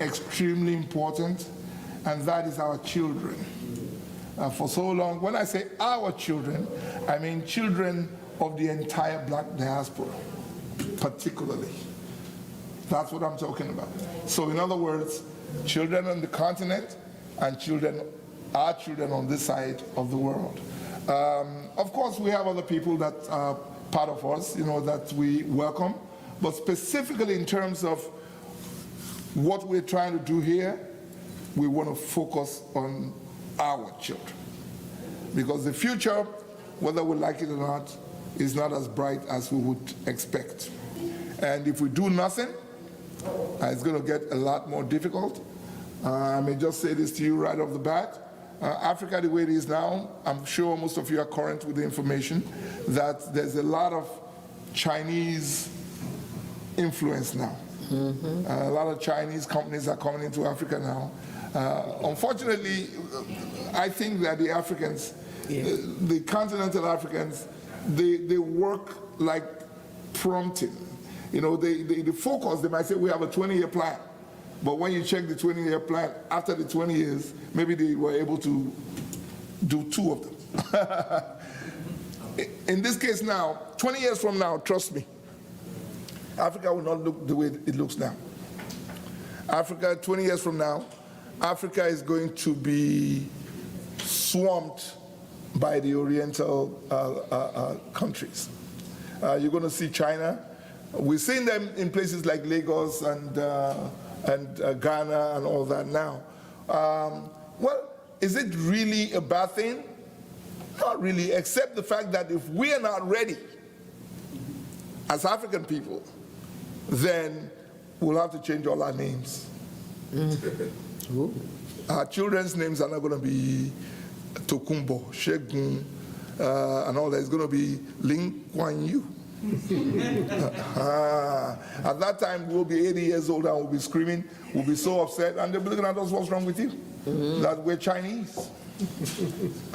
Extremely important, and that is our children. For so long, when I say our children, I mean children of the entire black diaspora, particularly. That's what I'm talking about. So in other words, children on the continent and our children on this side of the world. Of course, we have other people that are part of us, that we welcome, but specifically in terms of what we're trying to do here, we want to focus on our children. Because the future, whether we like it or not, is not as bright as we would expect. And if we do nothing, it's going to get a lot more difficult. I may just say this to you right off the bat. Africa, the way it is now, I'm sure most of you are current with the information that there's a lot of Chinese influence now. Mm-hmm. A lot of Chinese companies are coming into Africa now. Unfortunately, I think that the Africans, the continental Africans, they work like prompting. They focus, they might say we have a 20-year plan. But when you check the 20-year plan, after the 20 years, maybe they were able to do 2 of them. In this case now, 20 years from now, trust me, Africa will not look the way it looks now. Africa, 20 years from now, Africa is going to be swamped by the Oriental countries. You're going to see China. We've seen them in places like Lagos and Ghana and all that now. Well, is it really a bad thing? Not really, except the fact that if we are not ready as African people, then we'll have to change all our names. Our children's names are not going to be Tokumbo, Shegun, and all that. It's going to be Ling Kuan Yew. At that time, we'll be 80 years old and we'll be screaming, we'll be so upset, and they'll be looking at us, what's wrong with you? That we're Chinese.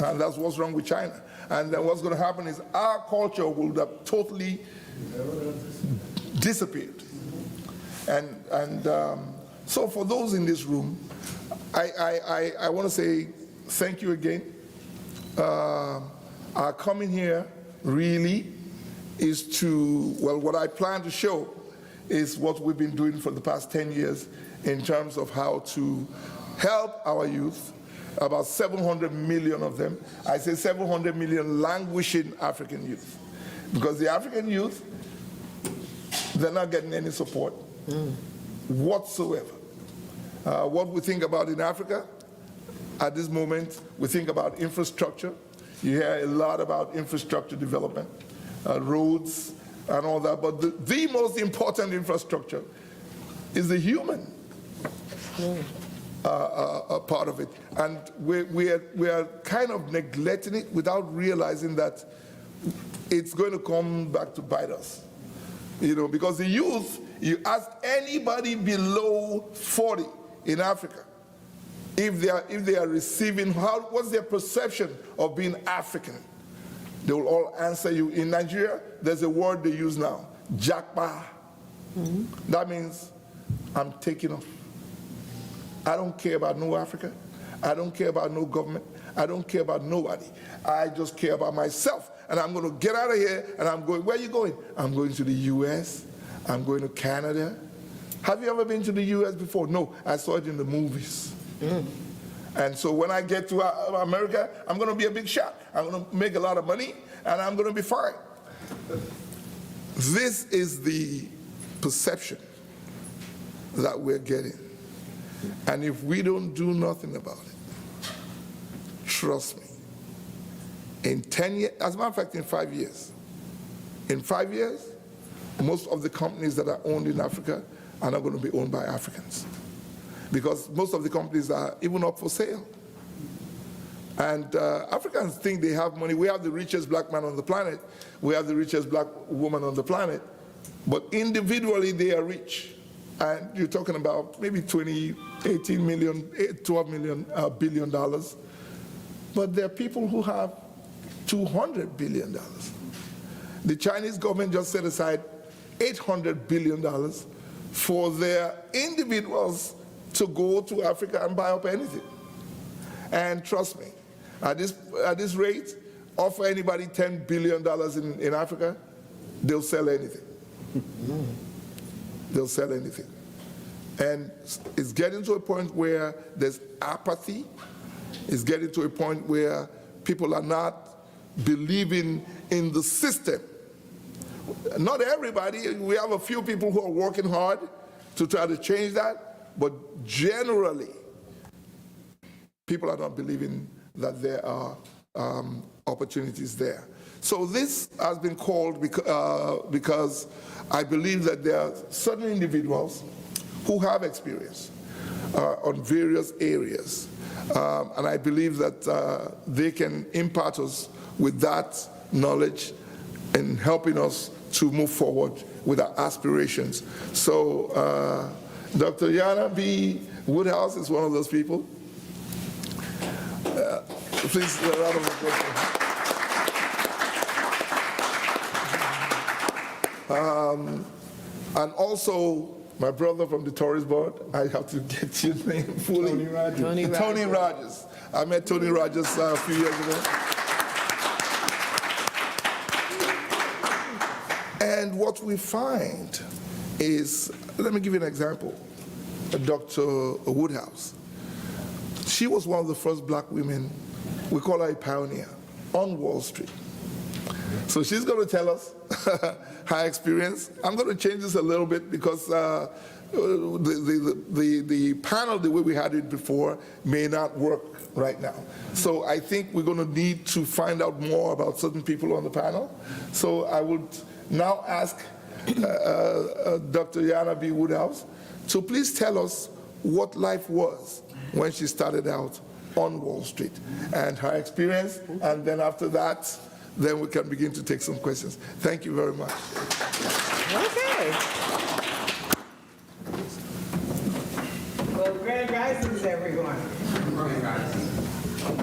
And that's what's wrong with China. And then what's going to happen is our culture will have totally disappeared. And so for those in this room, I want to say thank you again. Our coming here really is to, well, what I plan to show is what we've been doing for the past 10 years in terms of how to help our youth, about 700 million of them. I say 700 million languishing African youth. Because the African youth, they're not getting any support whatsoever. What we think about in Africa, at this moment, we think about infrastructure. You hear a lot about infrastructure development, roads and all that, but the most important infrastructure is the human part of it. And we are kind of neglecting it without realizing that it's going to come back to bite us. Because the youth, you ask anybody below 40 in Africa, if they are receiving, what's their perception of being African? They will all answer you. In Nigeria, there's a word they use now, Jakpa. That means I'm taking off. I don't care about no Africa. I don't care about no government. I don't care about nobody. I just care about myself. And I'm going to get out of here, and I'm going, where are you going? I'm going to the US. I'm going to Canada. Have you ever been to the US before? No, I saw it in the movies. And so when I get to America, I'm going to be a big shot. I'm going to make a lot of money, and I'm going to be fine. This is the perception that we're getting. And if we don't do nothing about it, trust me, in 10 years, as a matter of fact, in 5 years, most of the companies that are owned in Africa are not going to be owned by Africans. Because most of the companies are even up for sale. And Africans think they have money. We have the richest black man on the planet. We have the richest black woman on the planet. But individually, they are rich. And you're talking about maybe 18 million, $12 billion. But there are people who have $200 billion. The Chinese government just set aside $800 billion for their individuals to go to Africa and buy up anything. And trust me, at this rate, offer anybody $10 billion in Africa, they'll sell anything. They'll sell anything. And it's getting to a point where there's apathy. It's getting to a point where people are not believing in the system. Not everybody. We have a few people who are working hard to try to change that, but generally, people are not believing that there are opportunities there. So this has been called because I believe that there are certain individuals who have experience on various areas. And I believe that they can impart us with that knowledge in helping us to move forward with our aspirations. So Dr. Yana B. Woodhouse is one of those people. Please, a round of applause. And also, my brother from the tourist board, I have to get your name fully. Tony Rogers. I met Tony Rogers a few years ago. And what we find is, let me give you an example. Dr. Woodhouse. She was one of the first black women, we call her a pioneer, on Wall Street. So she's going to tell us her experience. I'm going to change this a little bit because the panel, the way we had it before, may not work right now. So I think we're going to need to find out more about certain people on the panel. So I would now ask Dr. Yana B. Woodhouse to please tell us what life was when she started out on Wall Street and her experience, and then after that, then we can begin to take some questions. Thank you very much. Okay. Well, grand risings, everyone.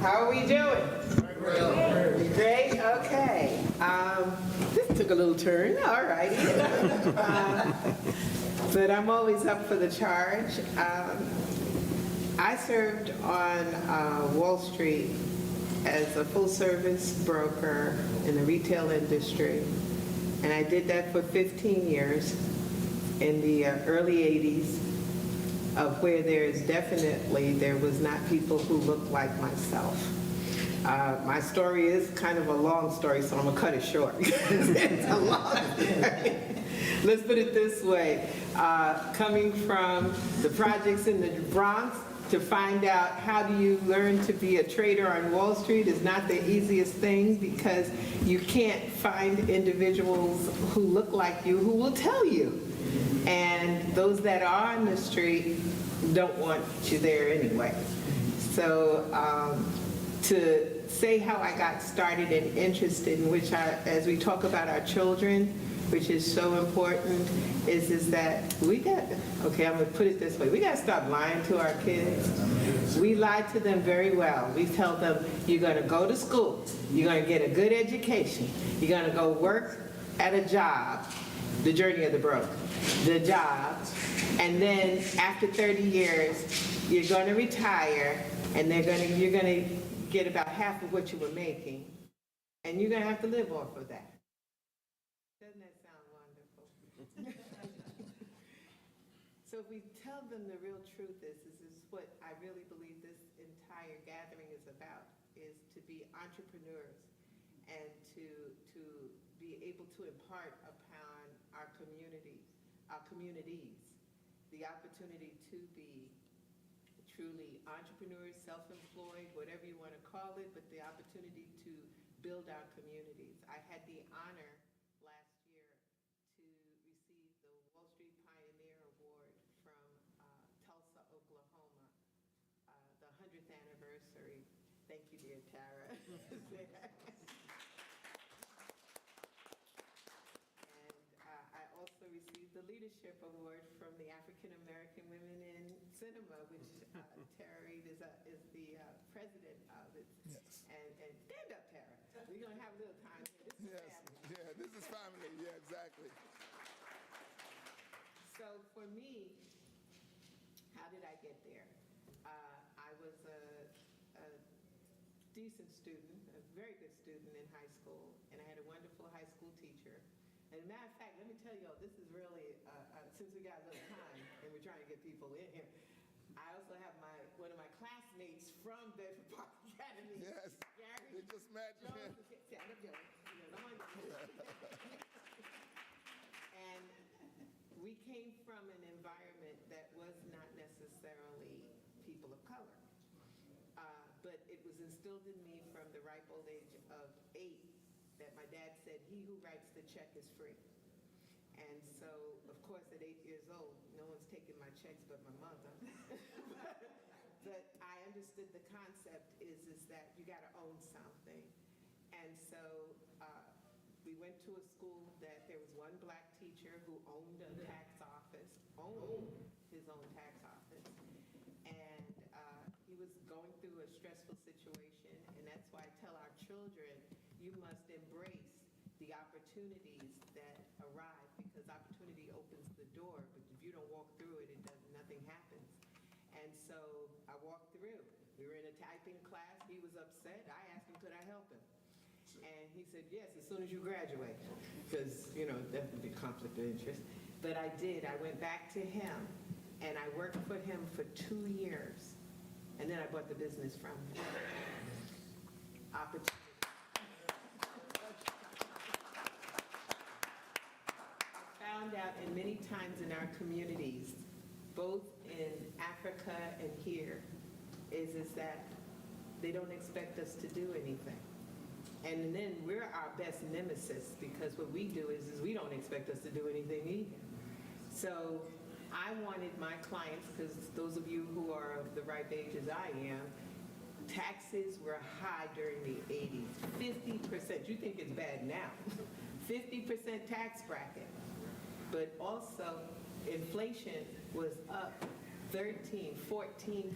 How are we doing? Great. Okay. This took a little turn. All righty. But I'm always up for the charge. I served on Wall Street as a full-service broker in the retail industry, and I did that for 15 years in the early 80s, of where there was not people who looked like myself. My story is kind of a long story, so I'm gonna cut it short. It's a long story. Let's put it this way. Coming from the projects in the Bronx, to find out how do you learn to be a trader on Wall Street is not the easiest thing, because you can't find individuals who look like you who will tell you. And those that are on the street don't want you there anyway. So to say how I got started and interested, in which as we talk about our children, which is so important, is that we got, okay, I'm gonna put it this way, we gotta stop lying to our kids. We lie to them very well. We tell them, you're gonna go to school, you're gonna get a good education, you're gonna go work at a job, the journey of the broke, the job, and then after 30 years, you're gonna retire, and you're gonna get about half of what you were making, and you're gonna have to live off of that. Doesn't that sound wonderful? So if we tell them the real truth is what I really believe this entire gathering is about, is to be entrepreneurs and to be able to impart upon our communities, the opportunity to be truly entrepreneurs, self-employed, whatever you want to call it, but the opportunity to build our communities. I had the honor last year to receive the Wall Street Pioneer Award from Tulsa, Oklahoma, the 100th anniversary. Thank you, dear Tara. I also received the Leadership Award from the African American Women in Cinema, which Tara Reid is the president of it. Yes. And stand up, Tara. We're going to have a little time here. This is family. Yeah, this is family. Yeah, exactly. So for me, how did I get there? I was a decent student, a very good student in high school, and I had a wonderful high school teacher. And as a matter of fact, let me tell y'all, this is really, since we got a little time and we're trying to get people in here, I also have one of my classmates from Bedford Park Academy. Yes, Gary they just met you. Jones. Stand up, Jones. And we came from an environment that was not necessarily people of color. But it was instilled in me from the ripe old age of 8 that my dad said, he who writes the check is free. And so, of course, at 8 years old, no one's taking my checks but my mother. But I understood the concept is that you got to own something. And so we went to a school that there was one black teacher who owned a tax office, owned his own tax office. And he was going through a stressful situation, and that's why I tell our children, you must embrace the opportunities that arrive, because opportunity opens the door, but if you don't walk through it, nothing happens. And so I walked through. We were in a typing class. He was upset. I asked him, could I help him? And he said, yes, as soon as you graduate, because, you know, that would be conflict of interest. But I did. I went back to him, and I worked for him for 2 years. And then I bought the business from him. Opportunity. Found out, and many times in our communities, both in Africa and here, is that they don't expect us to do anything. And then we're our best nemesis, because what we do is we don't expect us to do anything either. So I wanted my clients, because those of you who are of the ripe age as I am, taxes were high during the 80s, 50%. You think it's bad now. 50% tax bracket. But also, inflation was up 13, 14%.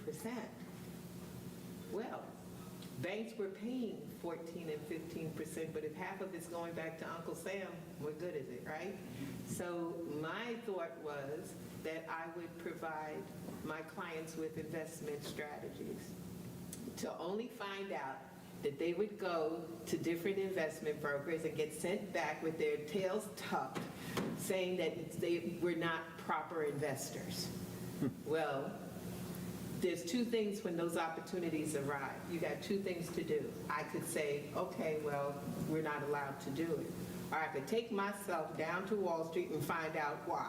Well, banks were paying 14 and 15%, but if half of it's going back to Uncle Sam, what good is it, right? So my thought was that I would provide my clients with investment strategies, to only find out that they would go to different investment brokers and get sent back with their tails tucked, saying that they were not proper investors. Well, there's two things when those opportunities arrive. You got two things to do. I could say, okay, well, we're not allowed to do it. Or I could take myself down to Wall Street and find out why.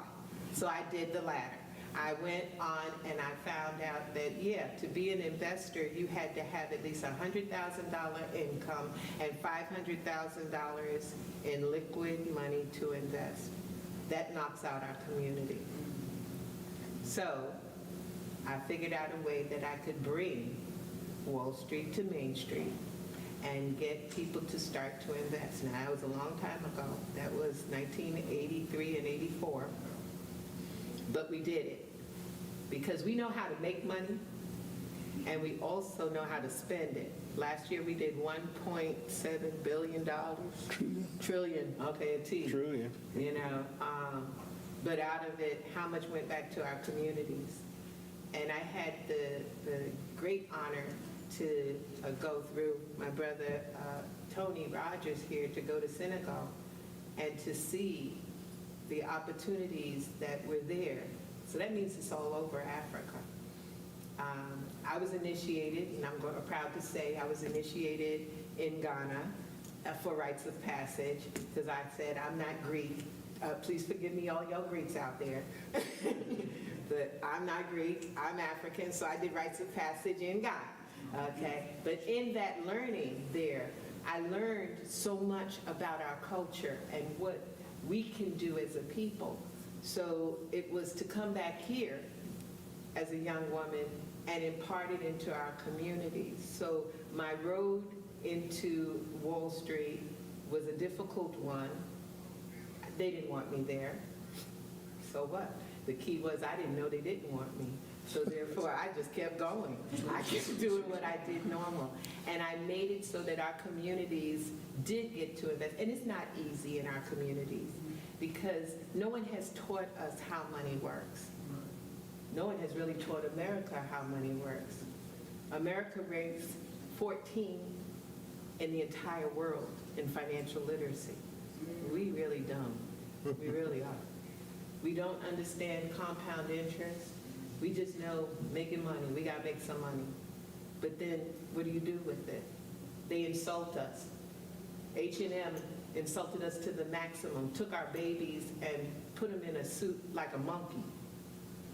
So I did the latter. I went on and I found out that, yeah, to be an investor, you had to have at least $100,000 income and $500,000 in liquid money to invest. That knocks out our community. So I figured out a way that I could bring Wall Street to Main Street and get people to start to invest. Now, that was a long time ago. That was 1983 and 84. But we did it because we know how to make money, and we also know how to spend it. Last year we did $1.7 billion. Trillion. Okay, a T. Trillion. You know, but out of it, how much went back to our communities? And I had the great honor to go through my brother Tony Rogers here, to go to Senegal and to see the opportunities that were there. So that means it's all over Africa. I was initiated, and I'm proud to say I was initiated in Ghana for rites of passage, because I said, I'm not Greek. Please forgive me, all y'all Greeks out there. But I'm not Greek, I'm African, so I did rites of passage in Ghana. Okay, but in that learning there, I learned so much about our culture and what we can do as a people. So it was to come back here as a young woman and impart it into our communities. So my road into Wall Street was a difficult one. They didn't want me there. So what? The key was I didn't know they didn't want me. So therefore, I just kept going. I kept doing what I did normal. And I made it so that our communities did get to invest. And it's not easy in our communities, because no one has taught us how money works. no one has really taught America how money works. America ranks 14 in the entire world in financial literacy. We really don't. We really are. We don't understand compound interest. We just know making money, we gotta make some money. But then, what do you do with it? They insult us. H&M insulted us to the maximum, took our babies and put them in a suit like a monkey.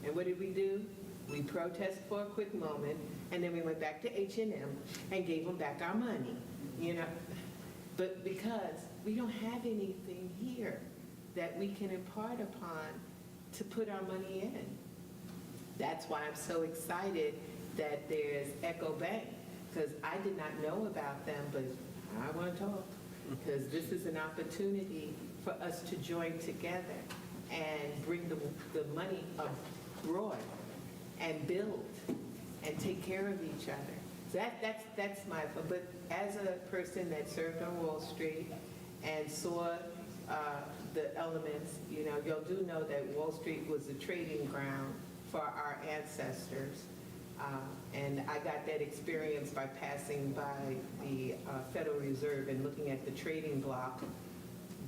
And what did we do? We protested for a quick moment, and then we went back to H&M and gave them back our money, you know? But because we don't have anything here that we can impart upon to put our money in. That's why I'm so excited that there's Echo Bank, because I did not know about them, but I want to talk, because this is an opportunity for us to join together and bring the money abroad and build and take care of each other. So that's my, but as a person that served on Wall Street and saw the elements, you know, y'all do know that Wall Street was a trading ground for our ancestors. And I got that experience by passing by the Federal Reserve and looking at the trading block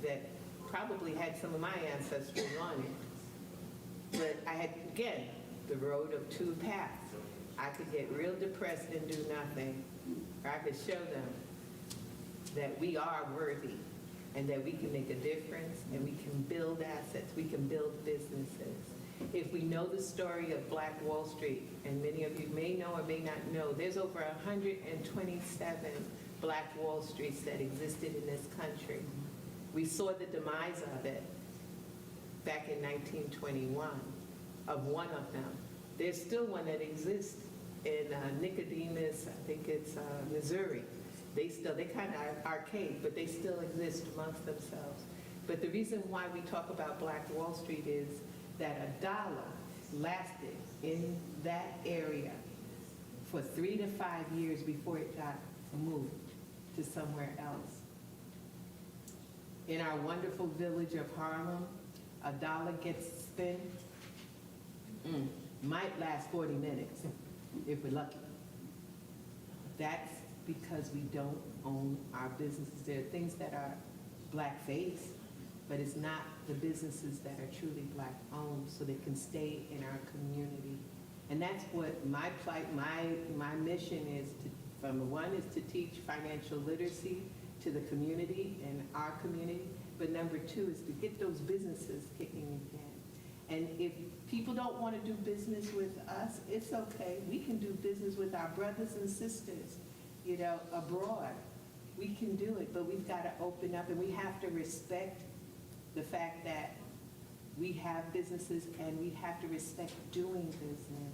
that probably had some of my ancestors on it. But I had, again, the road of two paths. I could get real depressed and do nothing, or I could show them that we are worthy and that we can make a difference and we can build assets, we can build businesses. If we know the story of Black Wall Street, and many of you may know or may not know, there's over 127 Black Wall Streets that existed in this country. We saw the demise of it back in 1921, of one of them. There's still one that exists in Nicodemus, I think it's Missouri. They kind of archaic, but they still exist amongst themselves. But the reason why we talk about Black Wall Street is that $1 lasted in that area for 3 to 5 years before it got moved to somewhere else. In our wonderful village of Harlem, $1 gets spent, might last 40 minutes if we're lucky. That's because we don't own our businesses. There are things that are black-faced, but it's not the businesses that are truly Black owned, so they can stay in our community. And that's what my plight, my mission is to, from one is to teach financial literacy to the community and our community, but number two is to get those businesses kicking again. And if people don't want to do business with us, it's okay. We can do business with our brothers and sisters, you know, abroad. We can do it, but we've got to open up, and we have to respect the fact that we have businesses and we have to respect doing business.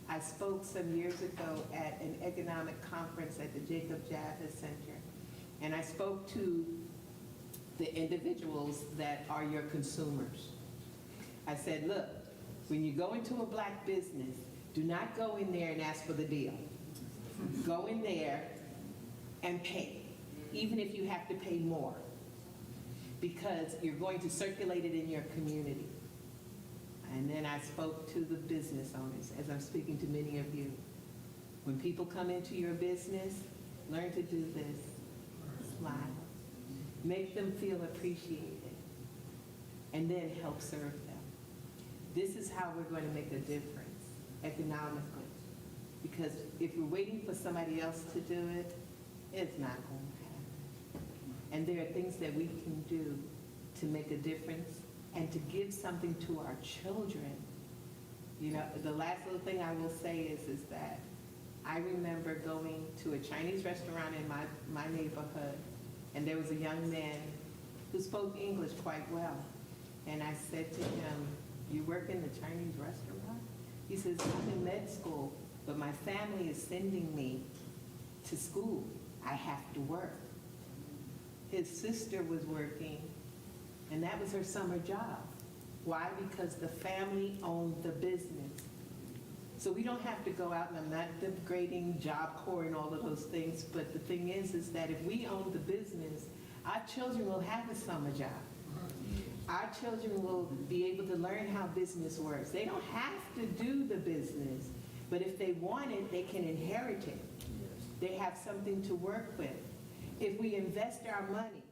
I spoke some years ago at an economic conference at the Jacob Javits Center, and I spoke to the individuals that are your consumers. I said, look, when you go into a Black business, do not go in there and ask for the deal. Go in there and pay, even if you have to pay more, because you're going to circulate it in your community. And then I spoke to the business owners, as I'm speaking to many of you. When people come into your business, learn to do this. Smile. Make them feel appreciated, and then help serve them. This is how we're going to make a difference economically. Because if we're waiting for somebody else to do it, it's not going to happen. And there are things that we can do to make a difference and to give something to our children. You know, the last little thing I will say is that I remember going to a Chinese restaurant in my neighborhood, and there was a young man who spoke English quite well. And I said to him, you work in the Chinese restaurant? He says, I'm in med school, but my family is sending me to school. I have to work. His sister was working, and that was her summer job. Why? Because the family owned the business. So we don't have to go out, and I'm not degrading Job Corps and all of those things, but the thing is that if we own the business, our children will have a summer job. our children will be able to learn how business works. They don't have to do the business, but if they want it, they can inherit it. They have something to work with. If we invest our money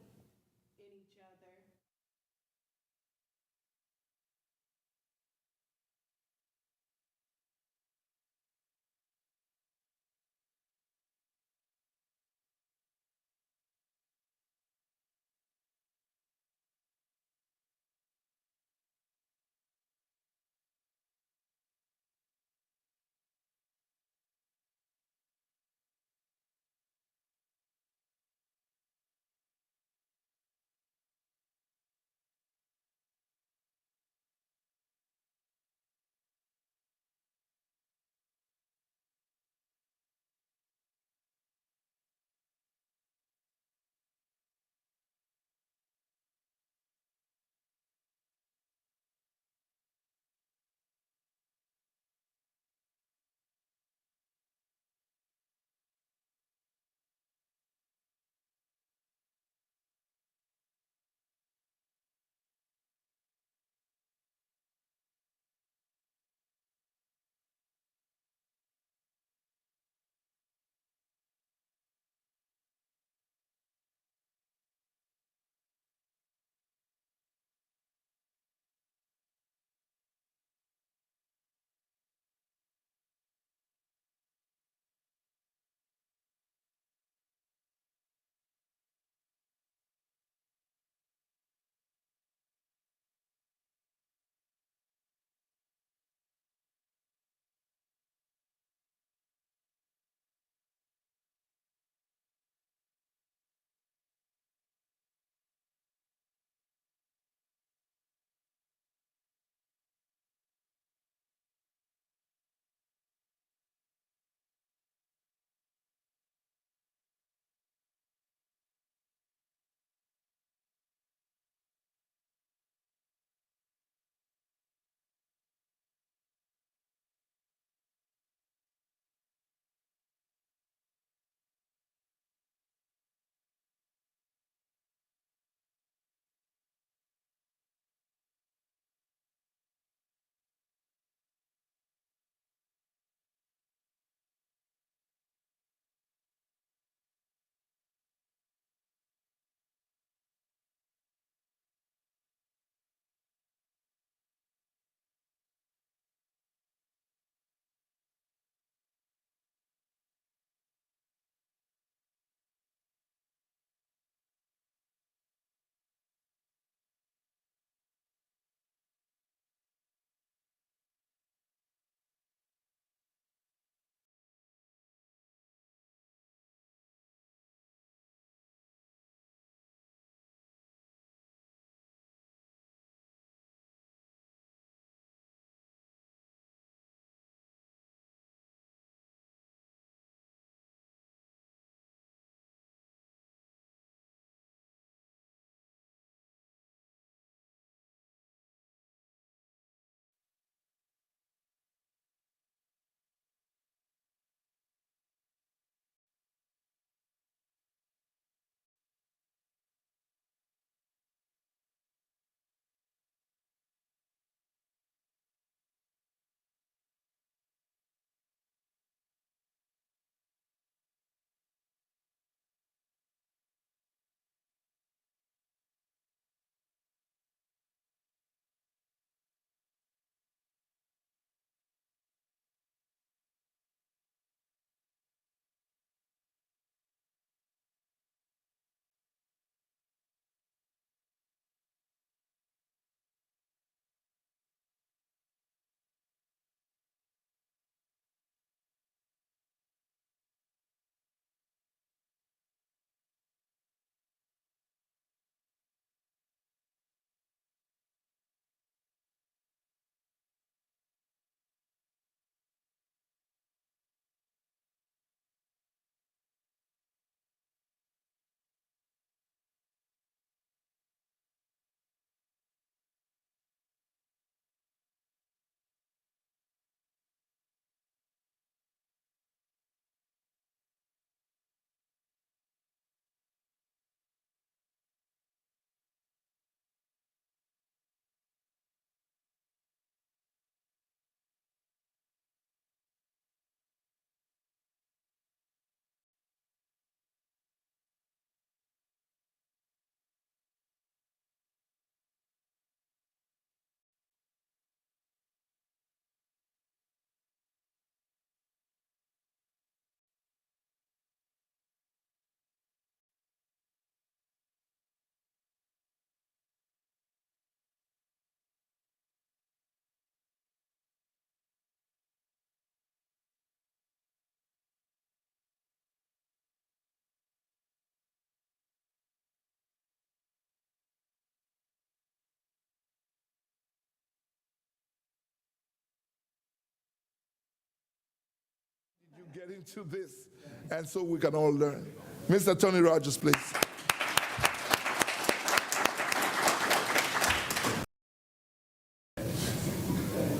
get into this, and so we can all learn. Mr. Tony Rogers, please.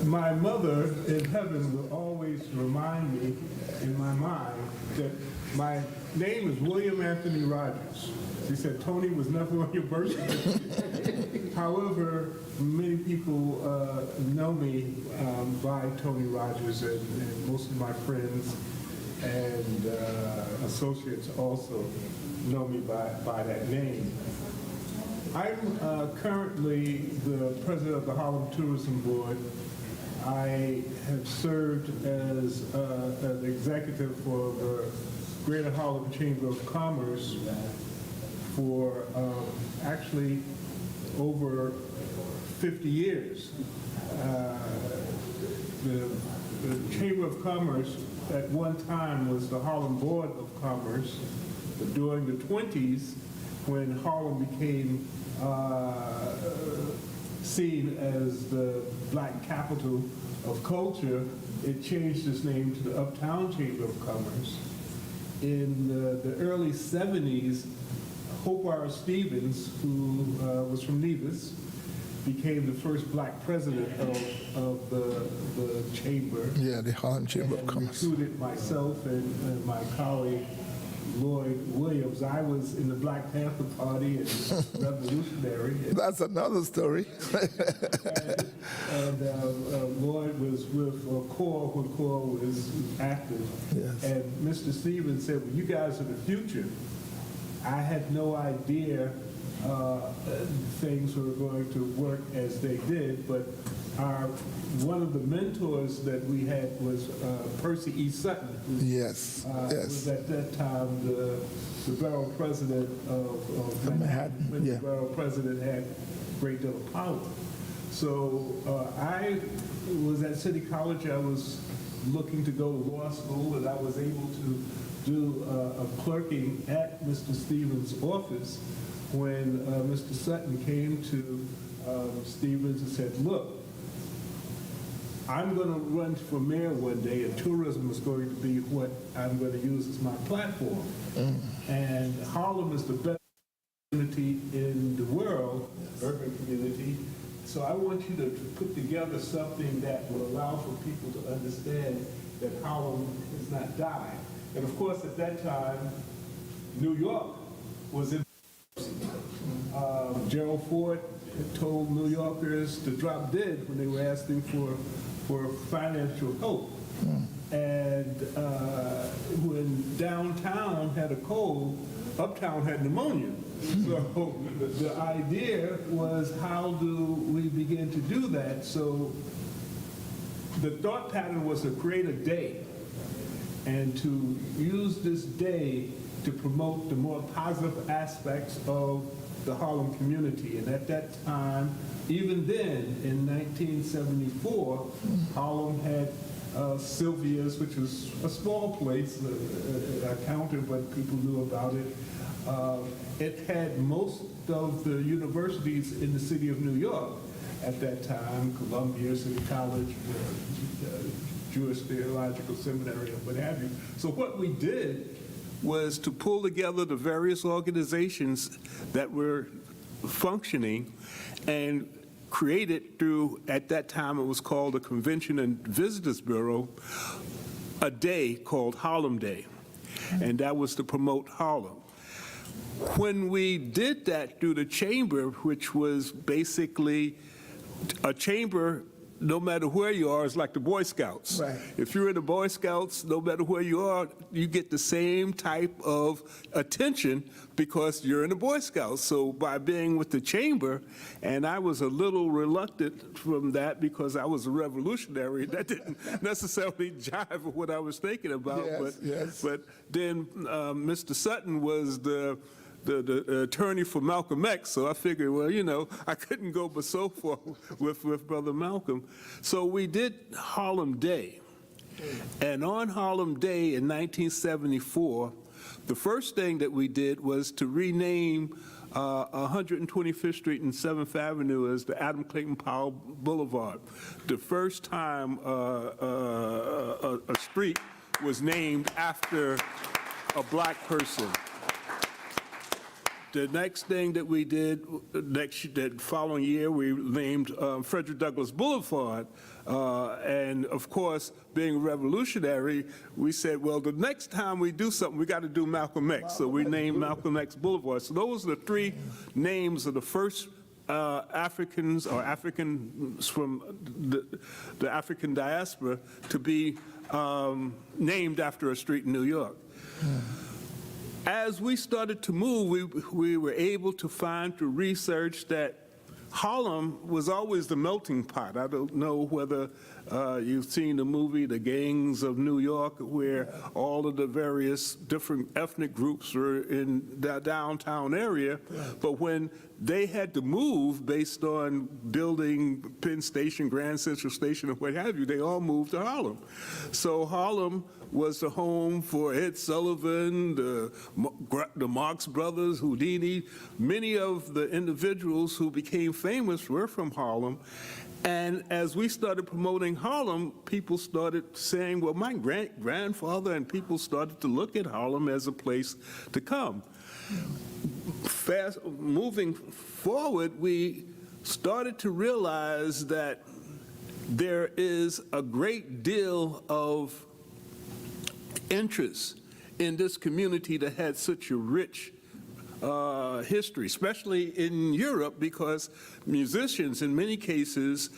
My mother in heaven will always remind me in my mind that my name is William Anthony Rogers. She said Tony was never on your birth certificate. However, many people know me by Tony Rogers, and most of my friends and associates also know me by that name. I'm currently the president of the Harlem Tourism Board. I have served as an executive for the Greater Harlem Chamber of Commerce for actually over 50 years. The Chamber of Commerce at one time was the Harlem Board of Commerce, but during the 20s, when Harlem became seen as the black capital of culture, it changed its name to the Uptown Chamber of Commerce. In the early 70s, Hope R. Stevens, who was from Nevis, became the first black president of the chamber. Yeah, the Harlem Chamber of Commerce. Recruited myself and my colleague Lloyd Williams. I was in the Black Panther Party and revolutionary. That's another story. and Lloyd was with CORE when CORE was active. Yes. And Mr. Stevens said, well, you guys are the future. I had no idea things were going to work as they did, but one of the mentors that we had was Percy E. Sutton, who Yes, was at that time the borough president of Manhattan, when yeah. the borough president had a great deal of power. So I was at City College. I was looking to go to law school, and I was able to do a clerking at Mr. Stevens' office when Mr. Sutton came to Stevens and said, look, I'm going to run for mayor one day, and tourism is going to be what I'm going to use as my platform. And Harlem is the best community in the world, urban community. So I want you to put together something that will allow for people to understand that Harlem has not died. And of course, at that time, New York was in. Gerald Ford had told New Yorkers to drop dead when they were asking for financial help. And when downtown had a cold, uptown had pneumonia. So the idea was, how do we begin to do that? So the thought pattern was to create a day and to use this day to promote the more positive aspects of the Harlem community. And at that time, even then, in 1974, Harlem had Sylvia's, which was a small place. I counted what people knew about it. It had most of the universities in the city of New York at that time: Columbia, City College, Jewish Theological Seminary, and what have you. So what we did was to pull together the various organizations that were functioning and created through, at that time it was called the Convention and Visitors Bureau, a day called Harlem Day. And that was to promote Harlem. When we did that through the chamber, which was basically a chamber, no matter where you are, it's like the Boy Scouts. Right. If you're in the Boy Scouts, no matter where you are, you get the same type of attention because you're in the Boy Scouts. So by being with the chamber, and I was a little reluctant from that because I was a revolutionary, that didn't necessarily jive with what I was thinking about. But then Mr. Sutton was the attorney for Malcolm X, so I figured, well, you know, I couldn't go but so far with Brother Malcolm. So we did Harlem Day. And on Harlem Day in 1974, the first thing that we did was to rename 125th Street and 7th Avenue as the Adam Clayton Powell Boulevard. The first time a street was named after a black person. The next thing that we did, that following year, we named Frederick Douglass Boulevard. And of course, being revolutionary, we said, well, the next time we do something, we got to do Malcolm X. So we named Malcolm X Boulevard. So those are the three names of the first Africans or Africans from the African diaspora to be named after a street in New York. As we started to move, we were able to find through research that Harlem was always the melting pot. I don't know whether you've seen the movie The Gangs of New York, where all of the various different ethnic groups were in the downtown area, but when they had to move based on building Penn Station, Grand Central Station, and what have you, they all moved to Harlem. So Harlem was the home for Ed Sullivan, the Marx Brothers, Houdini. Many of the individuals who became famous were from Harlem. And as we started promoting Harlem, people started saying, well, my grandfather, and people started to look at Harlem as a place to come. Moving forward, we started to realize that there is a great deal of interest in this community that had such a rich history, especially in Europe, because musicians in many cases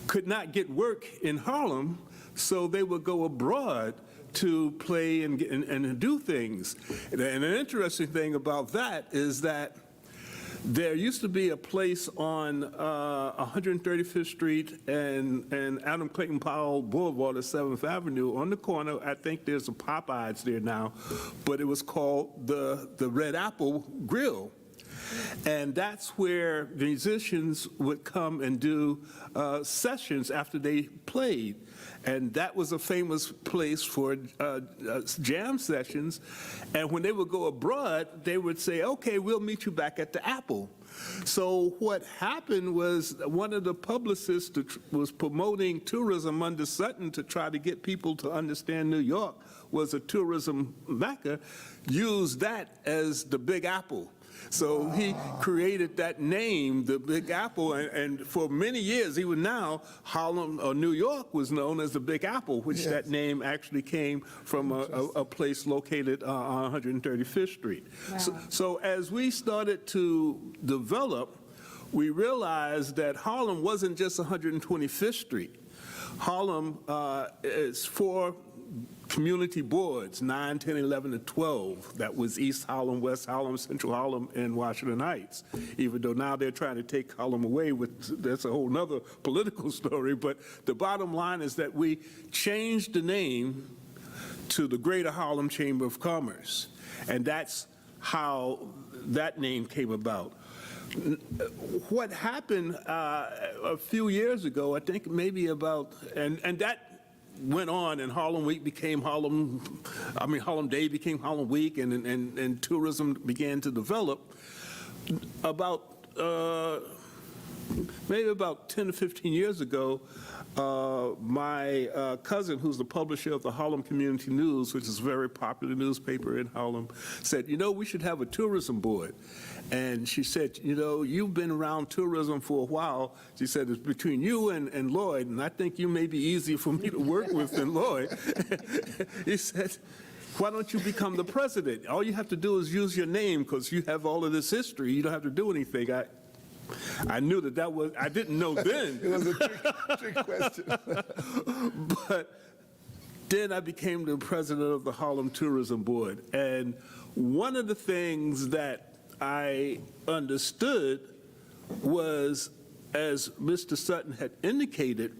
could not get work in Harlem, so they would go abroad to play and do things. And an interesting thing about that is that there used to be a place on 135th Street and Adam Clayton Powell Boulevard at 7th Avenue on the corner. I think there's a Popeyes there now, but it was called the Red Apple Grill. And that's where musicians would come and do sessions after they played. And that was a famous place for jam sessions. And when they would go abroad, they would say, okay, we'll meet you back at the Apple. So what happened was one of the publicists was promoting tourism under Sutton to try to get people to understand New York was a tourism mecca, used that as the Big Apple. So he created that name, the Big Apple, and for many years, even now, Harlem or New York was known as the Big Apple, which that name actually came from a place located on 135th Street. Wow. So as we started to develop, we realized that Harlem wasn't just 125th Street. Harlem is 4 community boards, 9, 10, 11, and 12. That was East Harlem, West Harlem, Central Harlem, and Washington Heights. Even though now they're trying to take Harlem away, that's a whole nother political story. But the bottom line is that we changed the name to the Greater Harlem Chamber of Commerce. And that's how that name came about. What happened a few years ago, I think maybe about, and that went on, and Harlem Week became Harlem Day became Harlem Week, and tourism began to develop. Maybe about 10 to 15 years ago, my cousin, who's the publisher of the Harlem Community News, which is a very popular newspaper in Harlem, said, we should have a tourism board. And she said, you've been around tourism for a while. She said, it's between you and Lloyd, and I think you may be easier for me to work with than Lloyd. He said, why don't you become the president? All you have to do is use your name because you have all of this history. You don't have to do anything. I knew that was, I didn't know then. It was a trick question. But then I became the president of the Harlem Tourism Board. And one of the things that I understood was, as Mr. Sutton had indicated,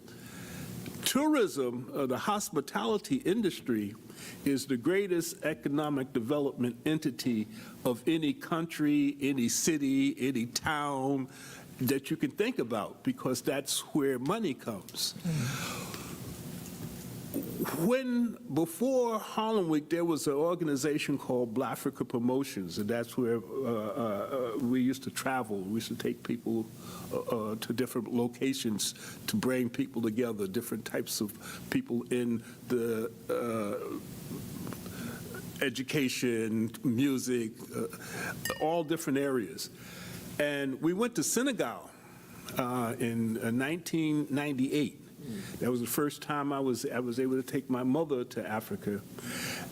tourism, the hospitality industry, is the greatest economic development entity of any country, any city, any town that you can think about, because that's where money comes. Before Harlem Week, there was an organization called Black Africa Promotions, and that's where we used to travel. We used to take people to different locations to bring people together, different types of people in the education, music, all different areas. And we went to Senegal in 1998. That was the first time I was able to take my mother to Africa,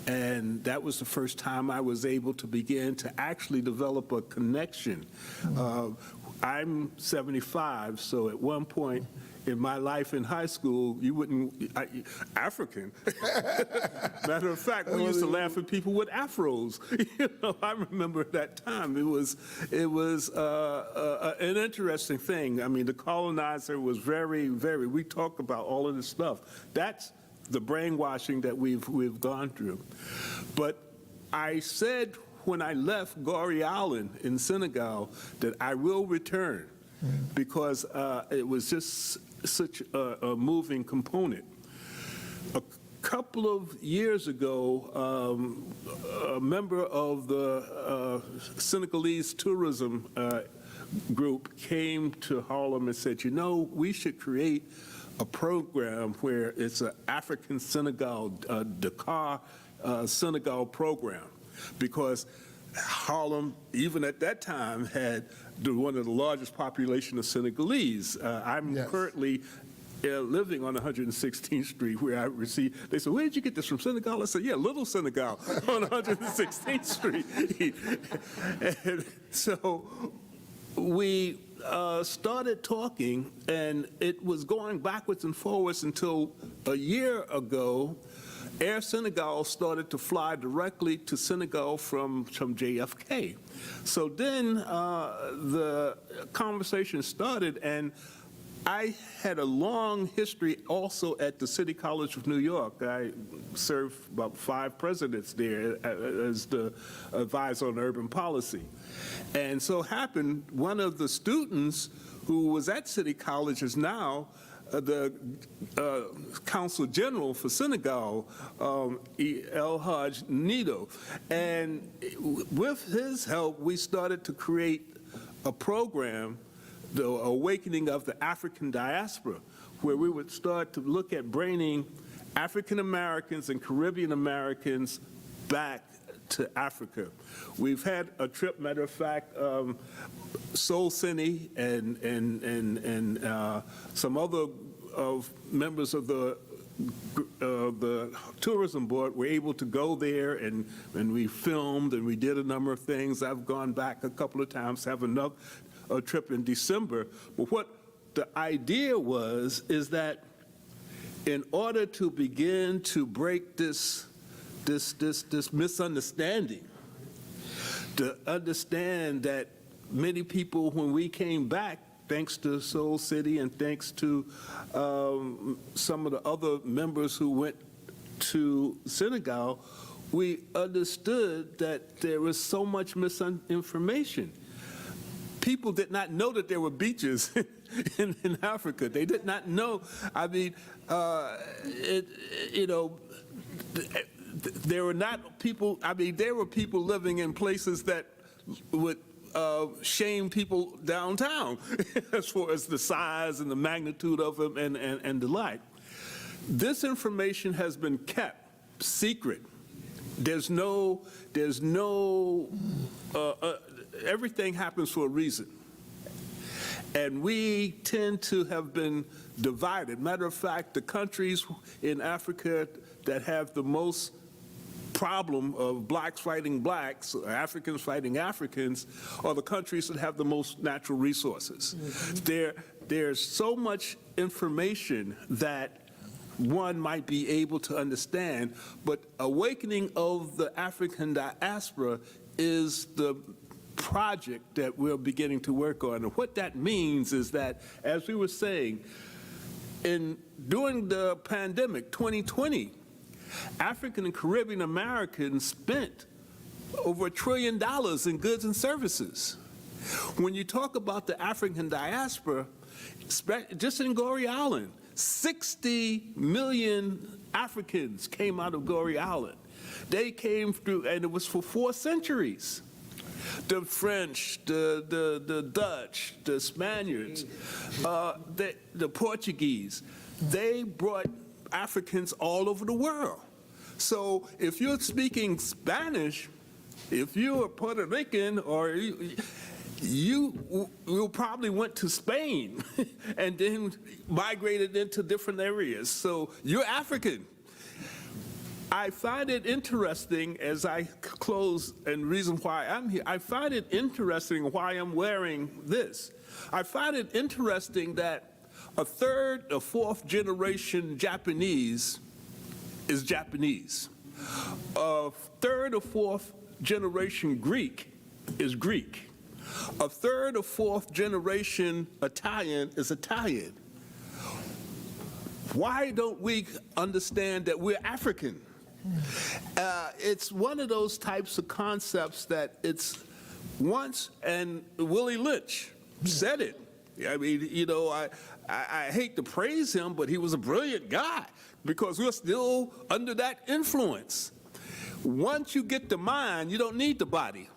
and that was the first time I was able to begin to actually develop a connection. I'm 75, so at one point in my life in high school, you wouldn't, African. Matter of fact, we used to laugh at people with afros. I remember that time. It was an interesting thing. I mean, the colonizer was very, we talk about all of this stuff. That's the brainwashing that we've gone through. But I said when I left Gorée Island in Senegal that I will return because it was just such a moving component. A couple of years ago, a member of the Senegalese tourism group came to Harlem and said, we should create a program where it's an African Senegal, Dakar Senegal program, because Harlem, even at that time, had one of the largest population of Senegalese. I'm currently living on 116th Street, where I received, they said, where did you get this from, Senegal? I said, yeah, Little Senegal on 116th Street. And so we started talking, and it was going backwards and forwards until a year ago, Air Senegal started to fly directly to Senegal from JFK. So then the conversation started, and I had a long history also at the City College of New York. I served about 5 presidents there as the advisor on urban policy. And so happened, one of the students who was at City College is now the Consul General for Senegal, El Hadj Nido. And with his help, we started to create a program, the Awakening of the African Diaspora, where we would start to look at bringing African Americans and Caribbean Americans back to Africa. We've had a trip, matter of fact, Soul Cine and some other members of the tourism board were able to go there, and we filmed and we did a number of things. I've gone back a couple of times, have another trip in December. But what the idea is that in order to begin to break this misunderstanding, to understand that many people, when we came back, thanks to Soul City and thanks to some of the other members who went to Senegal, we understood that there was so much misinformation. People did not know that there were beaches in Africa. They did not know. I mean, there were not people, there were people living in places that would shame people downtown as far as the size and the magnitude of them and the like. This information has been kept secret. Everything happens for a reason. And we tend to have been divided. Matter of fact, the countries in Africa that have the most problem of blacks fighting blacks, or Africans fighting Africans, are the countries that have the most natural resources. There's so much information that one might be able to understand, but awakening of the African diaspora is the project that we're beginning to work on. And what that means is that, as we were saying, during the pandemic, 2020, African and Caribbean Americans spent over $1 trillion in goods and services. When you talk about the African diaspora, just in Goree Island, 60 million Africans came out of Goree Island. They came through, and it was for 4 centuries. The French, the Dutch, the Spaniards, the Portuguese, they brought Africans all over the world. So if you're speaking Spanish, if you're Puerto Rican, or you probably went to Spain and then migrated into different areas. So you're African. I find it interesting, as I close, and the reason why I'm here, I find it interesting why I'm wearing this. I find it interesting that a 3rd or 4th generation Japanese is Japanese. A 3rd or 4th generation Greek is Greek. A 3rd or 4th generation Italian is Italian. Why don't we understand that we're African? It's one of those types of concepts that it's once, and Willie Lynch said it. I mean, you know, I hate to praise him, but he was a brilliant guy, because we're still under that influence. Once you get the mind, you don't need the body.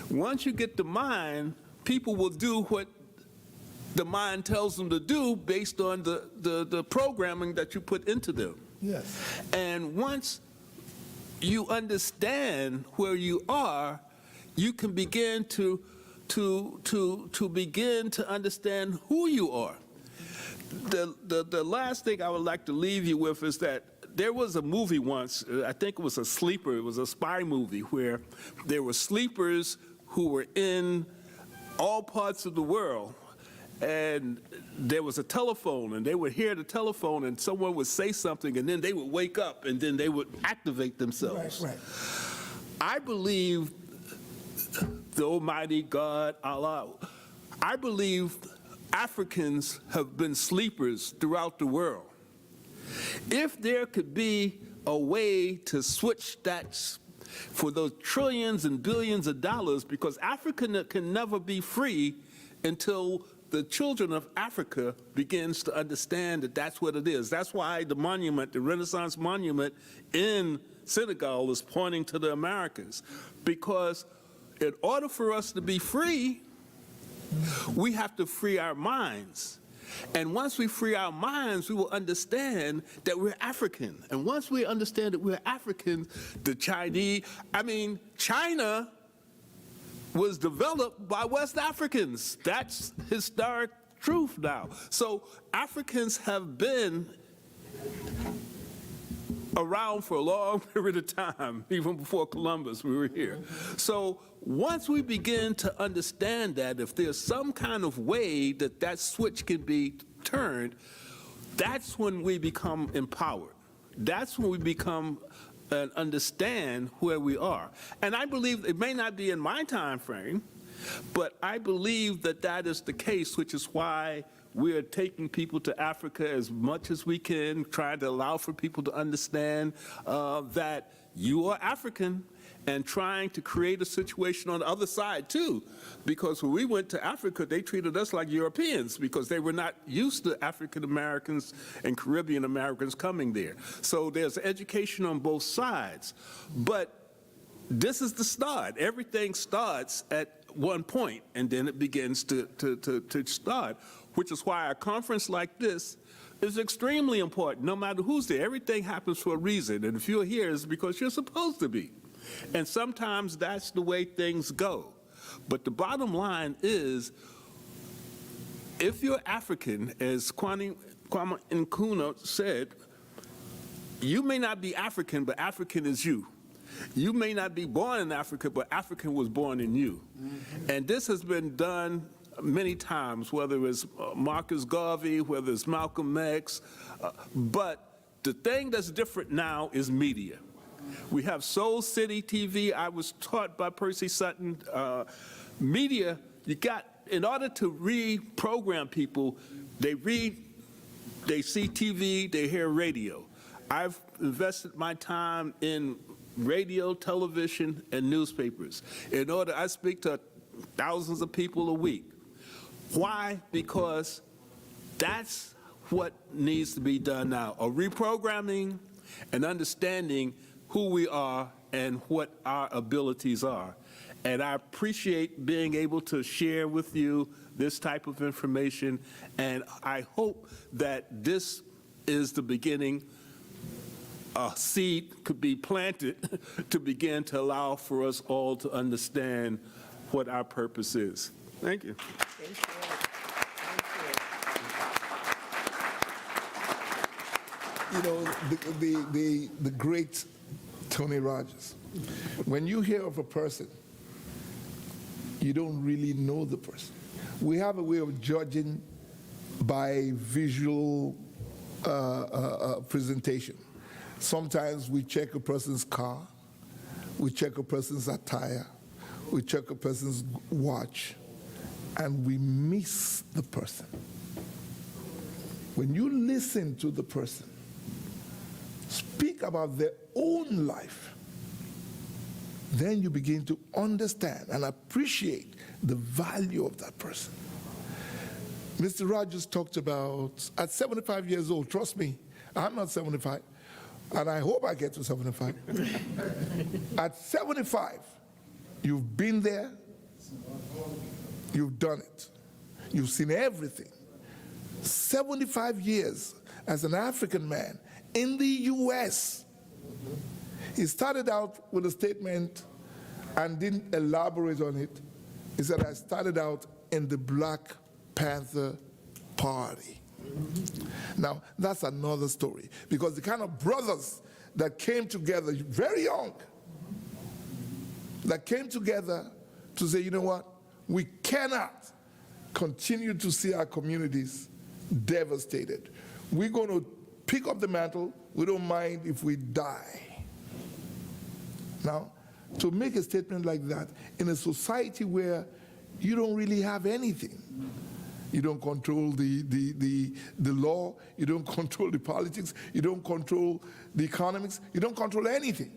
Once you get the mind, people will do what the mind tells them to do based on the programming that you put into them. Yes. And once you understand where you are, you can begin to begin to understand who you are. The last thing I would like to leave you with is that there was a movie once, I think it was a sleeper, it was a spy movie, where there were sleepers who were in all parts of the world, and there was a telephone, and they would hear the telephone, and someone would say something, and then they would wake up, and then they would activate themselves. Right. I believe the Almighty God, Allah, I believe Africans have been sleepers throughout the world. If there could be a way to switch that for those trillions and billions of dollars, because Africa can never be free until the children of Africa begins to understand that that's what it is. That's why the monument, the Renaissance monument in Senegal, is pointing to the Americas. Because in order for us to be free, we have to free our minds. And once we free our minds, we will understand that we're African. And once we understand that we're African, the Chinese, China was developed by West Africans. That's historic truth now. So Africans have been around for a long period of time, even before Columbus, we were here. So once we begin to understand that, if there's some kind of way that that switch can be turned, that's when we become empowered. That's when we become and understand where we are. And I believe it may not be in my time frame, but I believe that that is the case, which is why we are taking people to Africa as much as we can, trying to allow for people to understand that you are African, and trying to create a situation on the other side too. Because when we went to Africa, they treated us like Europeans, because they were not used to African Americans and Caribbean Americans coming there. So there's education on both sides. But this is the start. Everything starts at one point, and then it begins to start, which is why a conference like this is extremely important. No matter who's there, everything happens for a reason. And if you're here, it's because you're supposed to be. And sometimes that's the way things go. But the bottom line is, if you're African, as Kwame Nkrumah said, you may not be African, but African is you. You may not be born in Africa, but African was born in you. Mm-hmm. And this has been done many times, whether it's Marcus Garvey, whether it's Malcolm X. But the thing that's different now is media. We have Soul City TV. I was taught by Percy Sutton. Media, you got, in order to reprogram people, they read, they see TV, they hear radio. I've invested my time in radio, television, and newspapers. In order, I speak to thousands of people a week. Why? Because that's what needs to be done now, a reprogramming and understanding who we are and what our abilities are. And I appreciate being able to share with you this type of information, and I hope that this is the beginning. A seed could be planted to begin to allow for us all to understand what our purpose is. Thank you. Thank you. Thank you. You know, the great Tony Rogers, when you hear of a person, you don't really know the person. We have a way of judging by visual presentation. Sometimes we check a person's car, we check a person's attire, we check a person's watch, and we miss the person. When you listen to the person speak about their own life, then you begin to understand and appreciate the value of that person. Mr. Rogers talked about, at 75 years old, trust me, I'm not 75, and I hope I get to 75. At 75, you've been there, you've done it, you've seen everything. 75 years as an African man in the US. He started out with a statement and didn't elaborate on it. He said, I started out in the Black Panther Party. Now, that's another story, because the kind of brothers that came together, very young, that came together to say, you know what, we cannot continue to see our communities devastated. We're going to pick up the mantle. We don't mind if we die. Now, to make a statement like that in a society where you don't really have anything, you don't control the law, you don't control the politics, you don't control the economics, you don't control anything.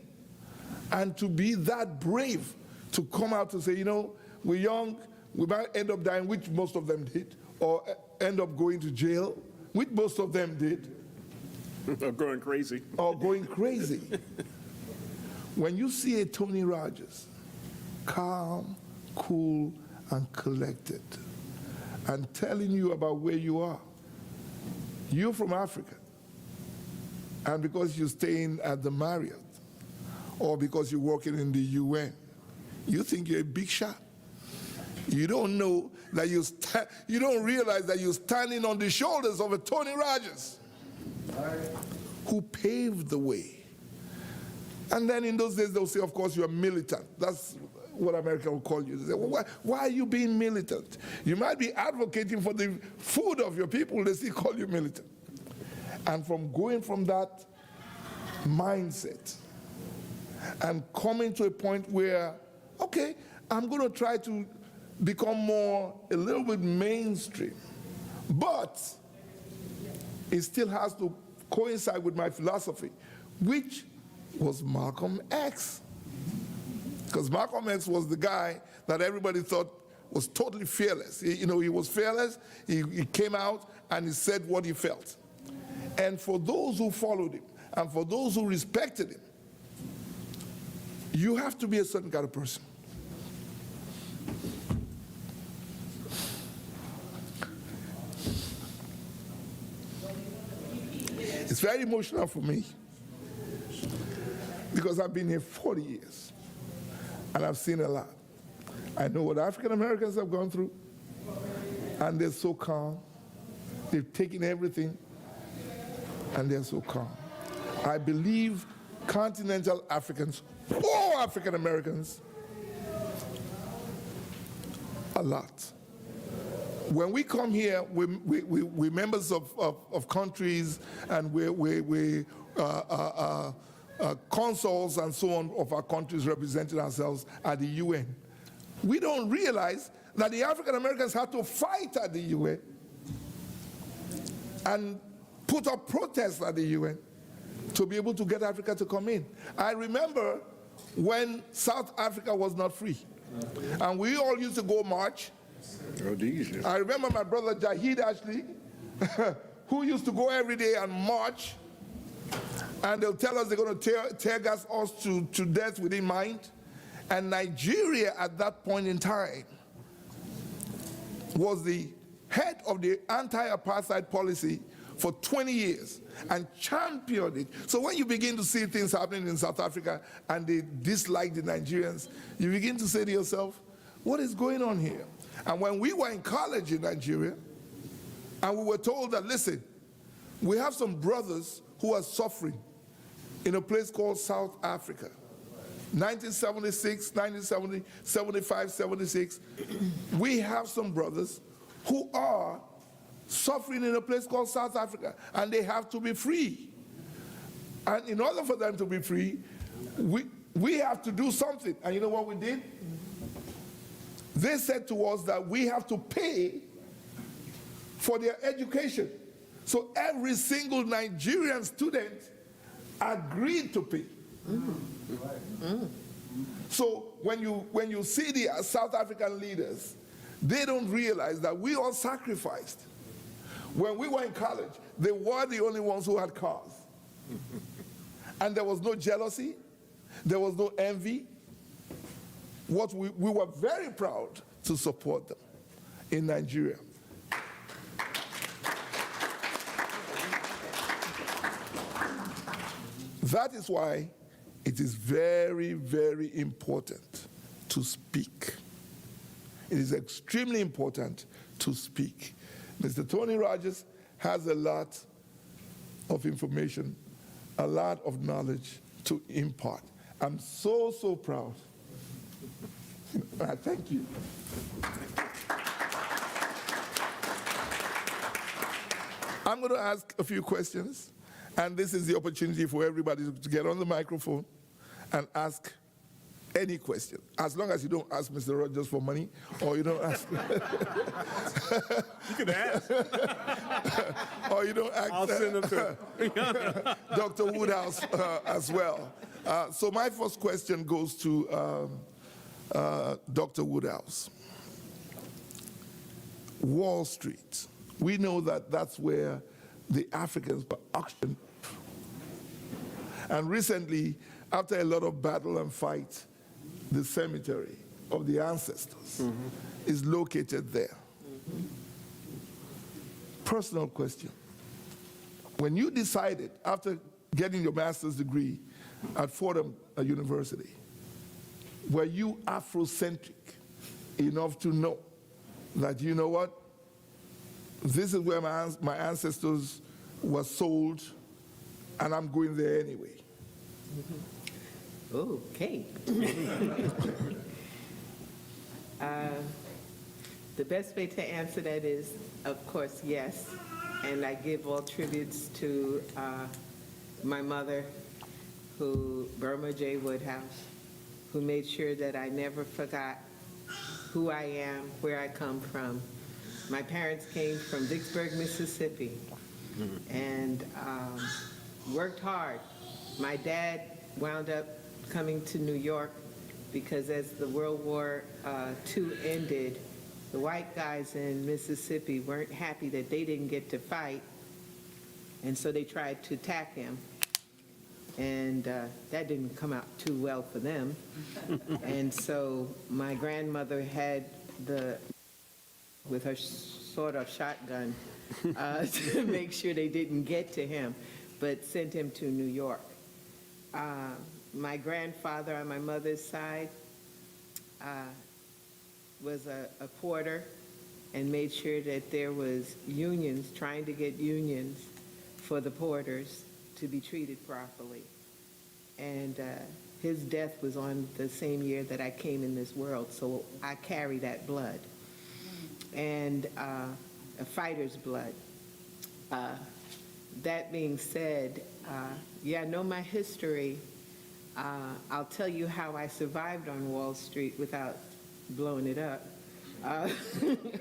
And to be that brave to come out to say, you know, we're young, we might end up dying, which most of them did, or end up going to jail, which most of them did. Or going crazy. Or going crazy. When you see a Tony Rogers, calm, cool, and collected, and telling you about where you are, you're from Africa, and because you're staying at the Marriott, or because you're working in the UN, you think you're a big shot. You don't know that you don't realize that you're standing on the shoulders of a Tony Rogers who paved the way. And then in those days, they'll say, of course, you're militant. That's what America will call you. They say, well, why are you being militant? You might be advocating for the food of your people, they still call you militant. And from going from that mindset and coming to a point where, okay, I'm going to try to become a little bit mainstream, but it still has to coincide with my philosophy, which was Malcolm X. Because Malcolm X was the guy that everybody thought was totally fearless. He was fearless. He came out and he said what he felt. And for those who followed him and for those who respected him, you have to be a certain kind of person. It's very emotional for me, because I've been here 40 years, and I've seen a lot. I know what African Americans have gone through, and they're so calm. They've taken everything, and they're so calm. I believe continental Africans, all African Americans, a lot. When we come here, we're members of countries, and we're consuls and so on of our countries representing ourselves at the UN. We don't realize that the African Americans had to fight at the UN and put up protests at the UN to be able to get Africa to come in. I remember when South Africa was not free. And we all used to go march. Rhodesia. I remember my brother Jahid actually, who used to go every day and march. And they'll tell us they're going to tear gas us to death within mind. And Nigeria at that point in time was the head of the anti-apartheid policy for 20 years and championed it. So when you begin to see things happening in South Africa and they dislike the Nigerians, you begin to say to yourself, what is going on here? And when we were in college in Nigeria, and we were told that, listen, we have some brothers who are suffering in a place called South Africa. 1976, 1970, 75, 76, we have some brothers who are suffering in a place called South Africa, and they have to be free. And in order for them to be free, we have to do something. And you know what we did? They said to us that we have to pay for their education. So every single Nigerian student agreed to pay. So when you see the South African leaders, they don't realize that we all sacrificed. When we were in college, they were the only ones who had cars. And there was no jealousy, there was no envy. We were very proud to support them in Nigeria. That is why it is very, very important to speak. It is extremely important to speak. Mr. Tony Rogers has a lot of information, a lot of knowledge to impart. I'm so, so proud. Thank you. I'm going to ask a few questions, and this is the opportunity for everybody to get on the microphone and ask any question, as long as you don't ask Mr. Rogers for money, or you don't ask. You can ask. Or you don't ask. I'll send them to Dr. Woodhouse as well. So my first question goes to Dr. Woodhouse. Wall Street. We know that that's where the Africans were auctioned. And recently, after a lot of battle and fight, the cemetery of the ancestors is located there. Personal question. When you decided, after getting your master's degree at Fordham University, were you Afrocentric enough to know that, you know what, this is where my ancestors were sold, and I'm going there anyway? Okay. The best way to answer that is, of course, yes. And I give all tributes to my mother, Burma J. Woodhouse, who made sure that I never forgot who I am, where I come from. My parents came from Vicksburg, Mississippi, and worked hard. My dad wound up coming to New York because as the World War II ended, the white guys in Mississippi weren't happy that they didn't get to fight, and so they tried to attack him. And that didn't come out too well for them. And so my grandmother had with her sort of shotgun to make sure they didn't get to him, but sent him to New York. My grandfather on my mother's side was a porter and made sure that there was unions, trying to get unions for the porters to be treated properly. And his death was on the same year that I came in this world, so I carry that blood. And a fighter's blood. That being said, yeah, I know my history. I'll tell you how I survived on Wall Street without blowing it up.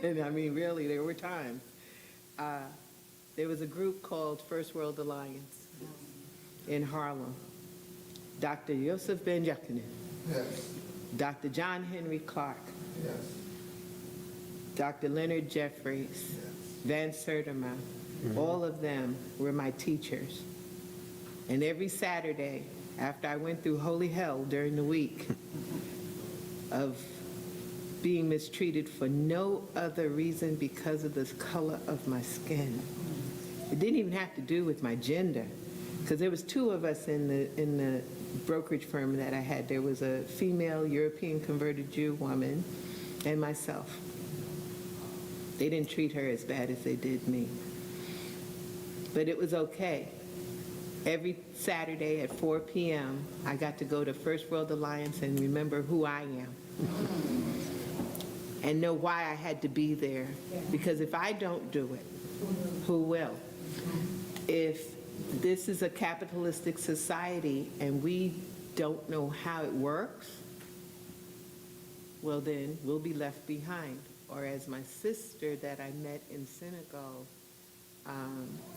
And I mean, really, there were times. There was a group called First World Alliance in Harlem. Dr. Yosef Ben Jacqueline. Yes. Dr. John Henry Clark, Yes. Dr. Leonard Jeffries, Van Sertima, all of them were my teachers. And every Saturday, after I went through holy hell during the week of being mistreated for no other reason because of the color of my skin. It didn't even have to do with my gender, because there was two of us in the brokerage firm that I had. There was a female European converted Jew woman and myself. They didn't treat her as bad as they did me. But it was okay. Every Saturday at 4 p.m., I got to go to First World Alliance and remember who I am. And know why I had to be there. Because if I don't do it, who will? If this is a capitalistic society and we don't know how it works, well then we'll be left behind. Or as my sister that I met in Senegal,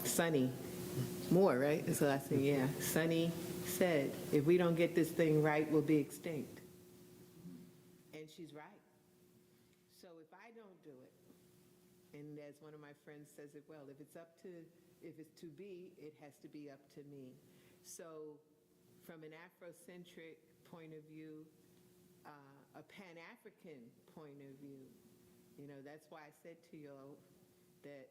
Sunny Moore, right? So I said, yeah, Sunny said, if we don't get this thing right, we'll be extinct. And she's right. So if I don't do it, and as one of my friends says it well, if it's to be, it has to be up to me. So from an Afrocentric point of view, a Pan-African point of view, that's why I said to you that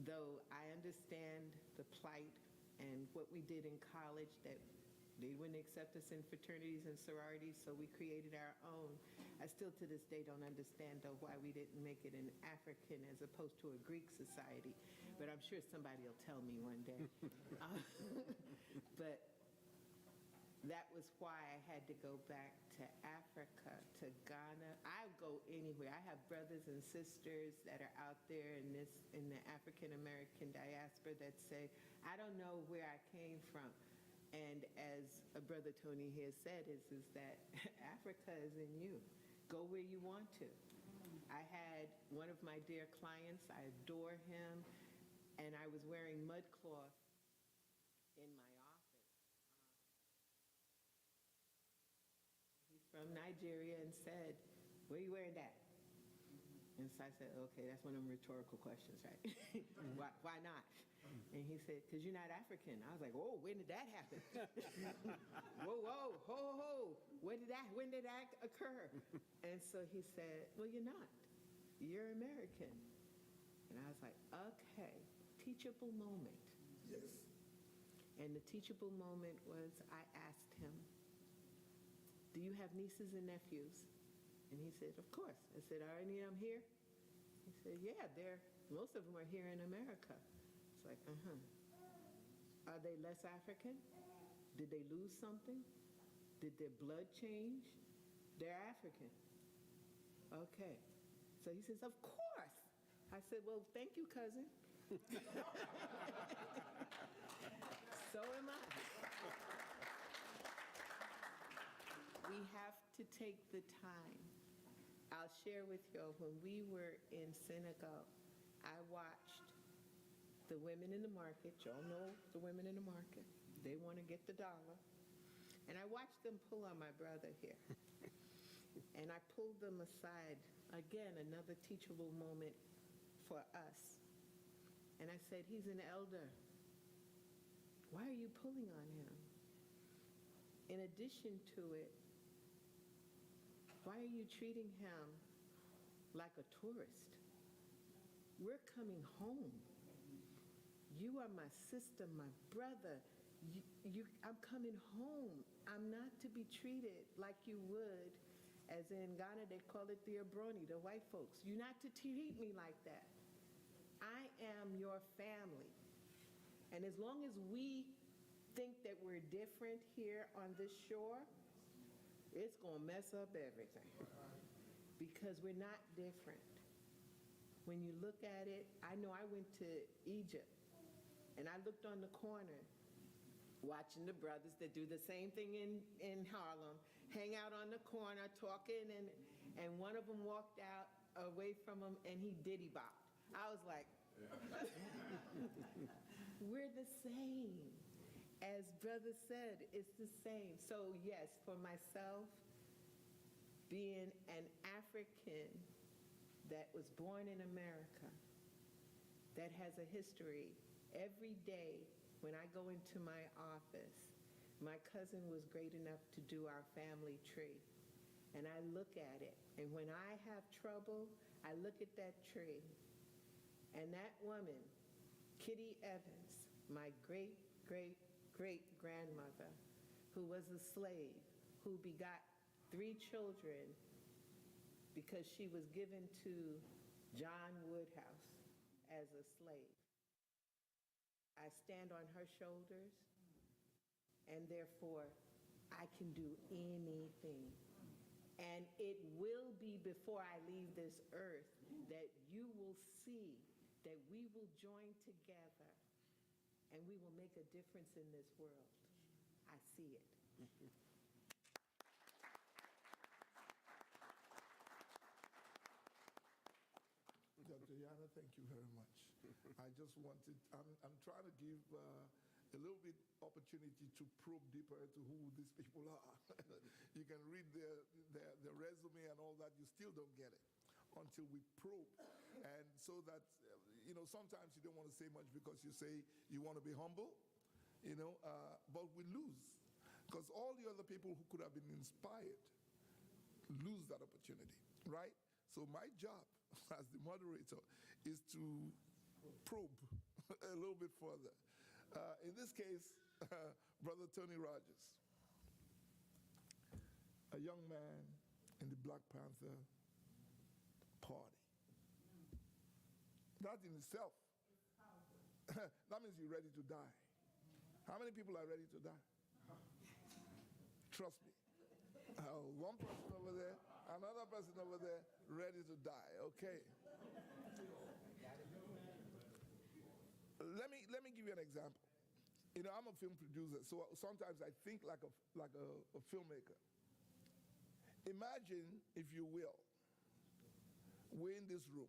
though I understand the plight and what we did in college, that they wouldn't accept us in fraternities and sororities, so we created our own. I still to this day don't understand, though, why we didn't make it an African as opposed to a Greek society. But I'm sure somebody will tell me one day. But that was why I had to go back to Africa, to Ghana. I go anywhere. I have brothers and sisters that are out there in the African American diaspora that say, I don't know where I came from. And as a brother Tony here said, is that Africa is in you. Go where you want to. I had one of my dear clients, I adore him, and I was wearing mudcloth in my office. He's from Nigeria and said, where are you wearing that? And so I said, okay, that's one of them rhetorical questions, right? Why not? And he said, because you're not African. I was like, oh, when did that happen? Whoa, ho. When did that occur? And so he said, well, you're not. You're American. And I was like, okay, teachable moment. Yes. And the teachable moment was I asked him, do you have nieces and nephews? And he said, of course. I said, are any of them here? He said, yeah, most of them are here in America. It's like, Are they less African? Did they lose something? Did their blood change? They're African. Okay. So he says, of course. I said, well, thank you, cousin. So am I. We have to take the time. I'll share with you, when we were in Senegal, I watched the women in the market. Y'all know the women in the market. They want to get the dollar. And I watched them pull on my brother here. And I pulled them aside. Again, another teachable moment for us. And I said, he's an elder. Why are you pulling on him? In addition to it, why are you treating him like a tourist? We're coming home. You are my sister, my brother. I'm coming home. I'm not to be treated like you would, as in Ghana they call it the Abroni, the white folks. You're not to treat me like that. I am your family. And as long as we think that we're different here on this shore, it's going to mess up everything. Because we're not different. When you look at it, I know I went to Egypt, and I looked on the corner, watching the brothers that do the same thing in Harlem, hang out on the corner, talking, and one of them walked out away from him, and he diddy-bopped. I was like, we're the same. As brother said, it's the same. So yes, for myself, being an African that was born in America, that has a history. Every day when I go into my office, my cousin was great enough to do our family tree. And I look at it, and when I have trouble, I look at that tree. And that woman, Kitty Evans, my great-great-great-grandmother, who was a slave, who begot 3 children because she was given to John Woodhouse as a slave. I stand on her shoulders, and therefore I can do anything. And it will be before I leave this earth that you will see that we will join together and we will make a difference in this world. I see it. Dr. Yana, thank you very much. I just wanted, I'm trying to give a little bit opportunity to probe deeper into who these people are. You can read their resume and all that, you still don't get it until we probe. And so that, sometimes you don't want to say much because you say you want to be humble, but we lose. Because all the other people who could have been inspired lose that opportunity, right? So my job as the moderator is to probe a little bit further. In this case, Brother Tony Rogers, a young man in the Black Panther Party. That in itself, that means you're ready to die. How many people are ready to die? Trust me. One person over there, another person over there, ready to die. Okay. Let me give you an example. I'm a film producer, so sometimes I think like a filmmaker. Imagine, if you will, we're in this room,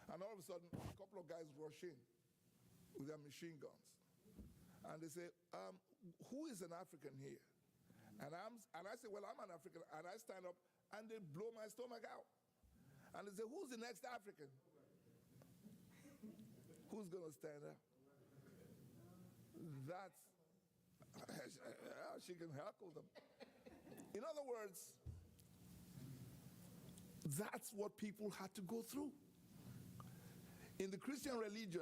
and all of a sudden, a couple of guys rush in with their machine guns, and they say, "Who is an African here?" And I say, "Well, I'm an African," and I stand up, and they blow my stomach out, and they say, "Who's the next African?" Who's going to stand up? That's, she can heckle them. In other words, that's what people had to go through. In the Christian religion,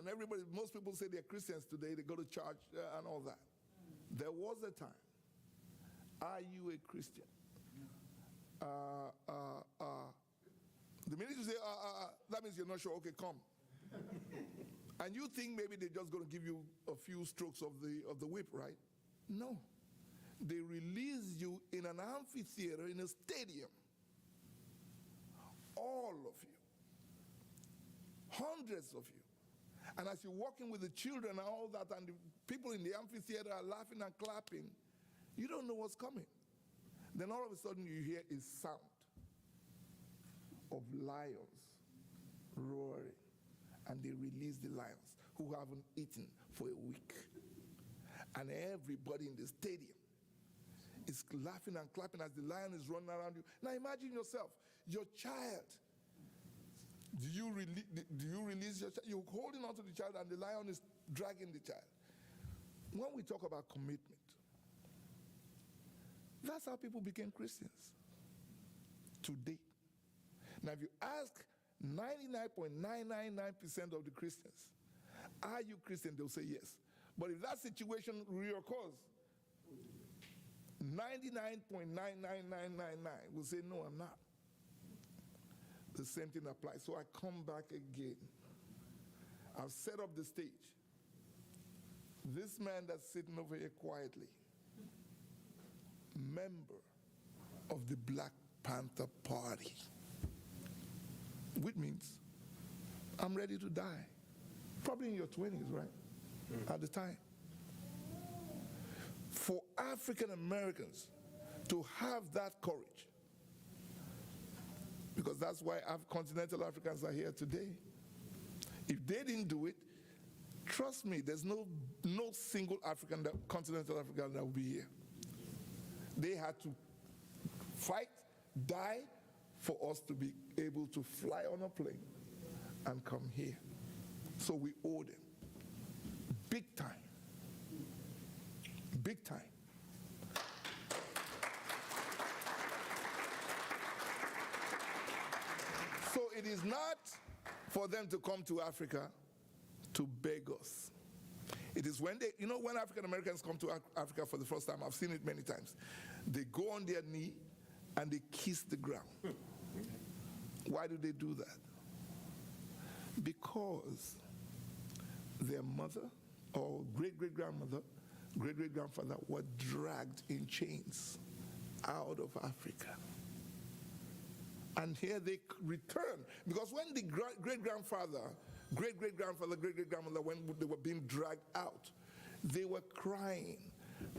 most people say they're Christians today, they go to church and all that. There was a time. Are you a Christian? The minute you say, that means you're not sure, okay, come. And you think maybe they're just going to give you a few strokes of the whip, right? No. They release you in an amphitheater, in a stadium. All of you. Hundreds of you. And as you're walking with the children and all that, and the people in the amphitheater are laughing and clapping, you don't know what's coming. Then all of a sudden you hear a sound of lions roaring. And they release the lions who haven't eaten for a week. And everybody in the stadium is laughing and clapping as the lion is running around you. Now imagine yourself, your child. Do you release your child? You're holding on to the child and the lion is dragging the child. When we talk about commitment, that's how people became Christians today. Now if you ask 99.999% of the Christians, are you Christian? They'll say yes. But if that situation reoccurs, 99.99999 will say, no, I'm not. The same thing applies. So I come back again. I've set up the stage. This man that's sitting over here quietly, member of the Black Panther Party, which means I'm ready to die. Probably in your 20s, right? At the time. For African Americans to have that courage, because that's why continental Africans are here today. If they didn't do it, trust me, there's no single continental African that will be here. They had to fight, die, for us to be able to fly on a plane and come here. So we owe them. Big time. Big time. So it is not for them to come to Africa to beg us. It is when they, when African Americans come to Africa for the first time, I've seen it many times, they go on their knee and they kiss the ground. Why do they do that? Because their mother or great-great-grandmother, great-great-grandfather were dragged in chains out of Africa. And here they return. Because when the great-grandfather, great-great-grandmother, when they were being dragged out, they were crying.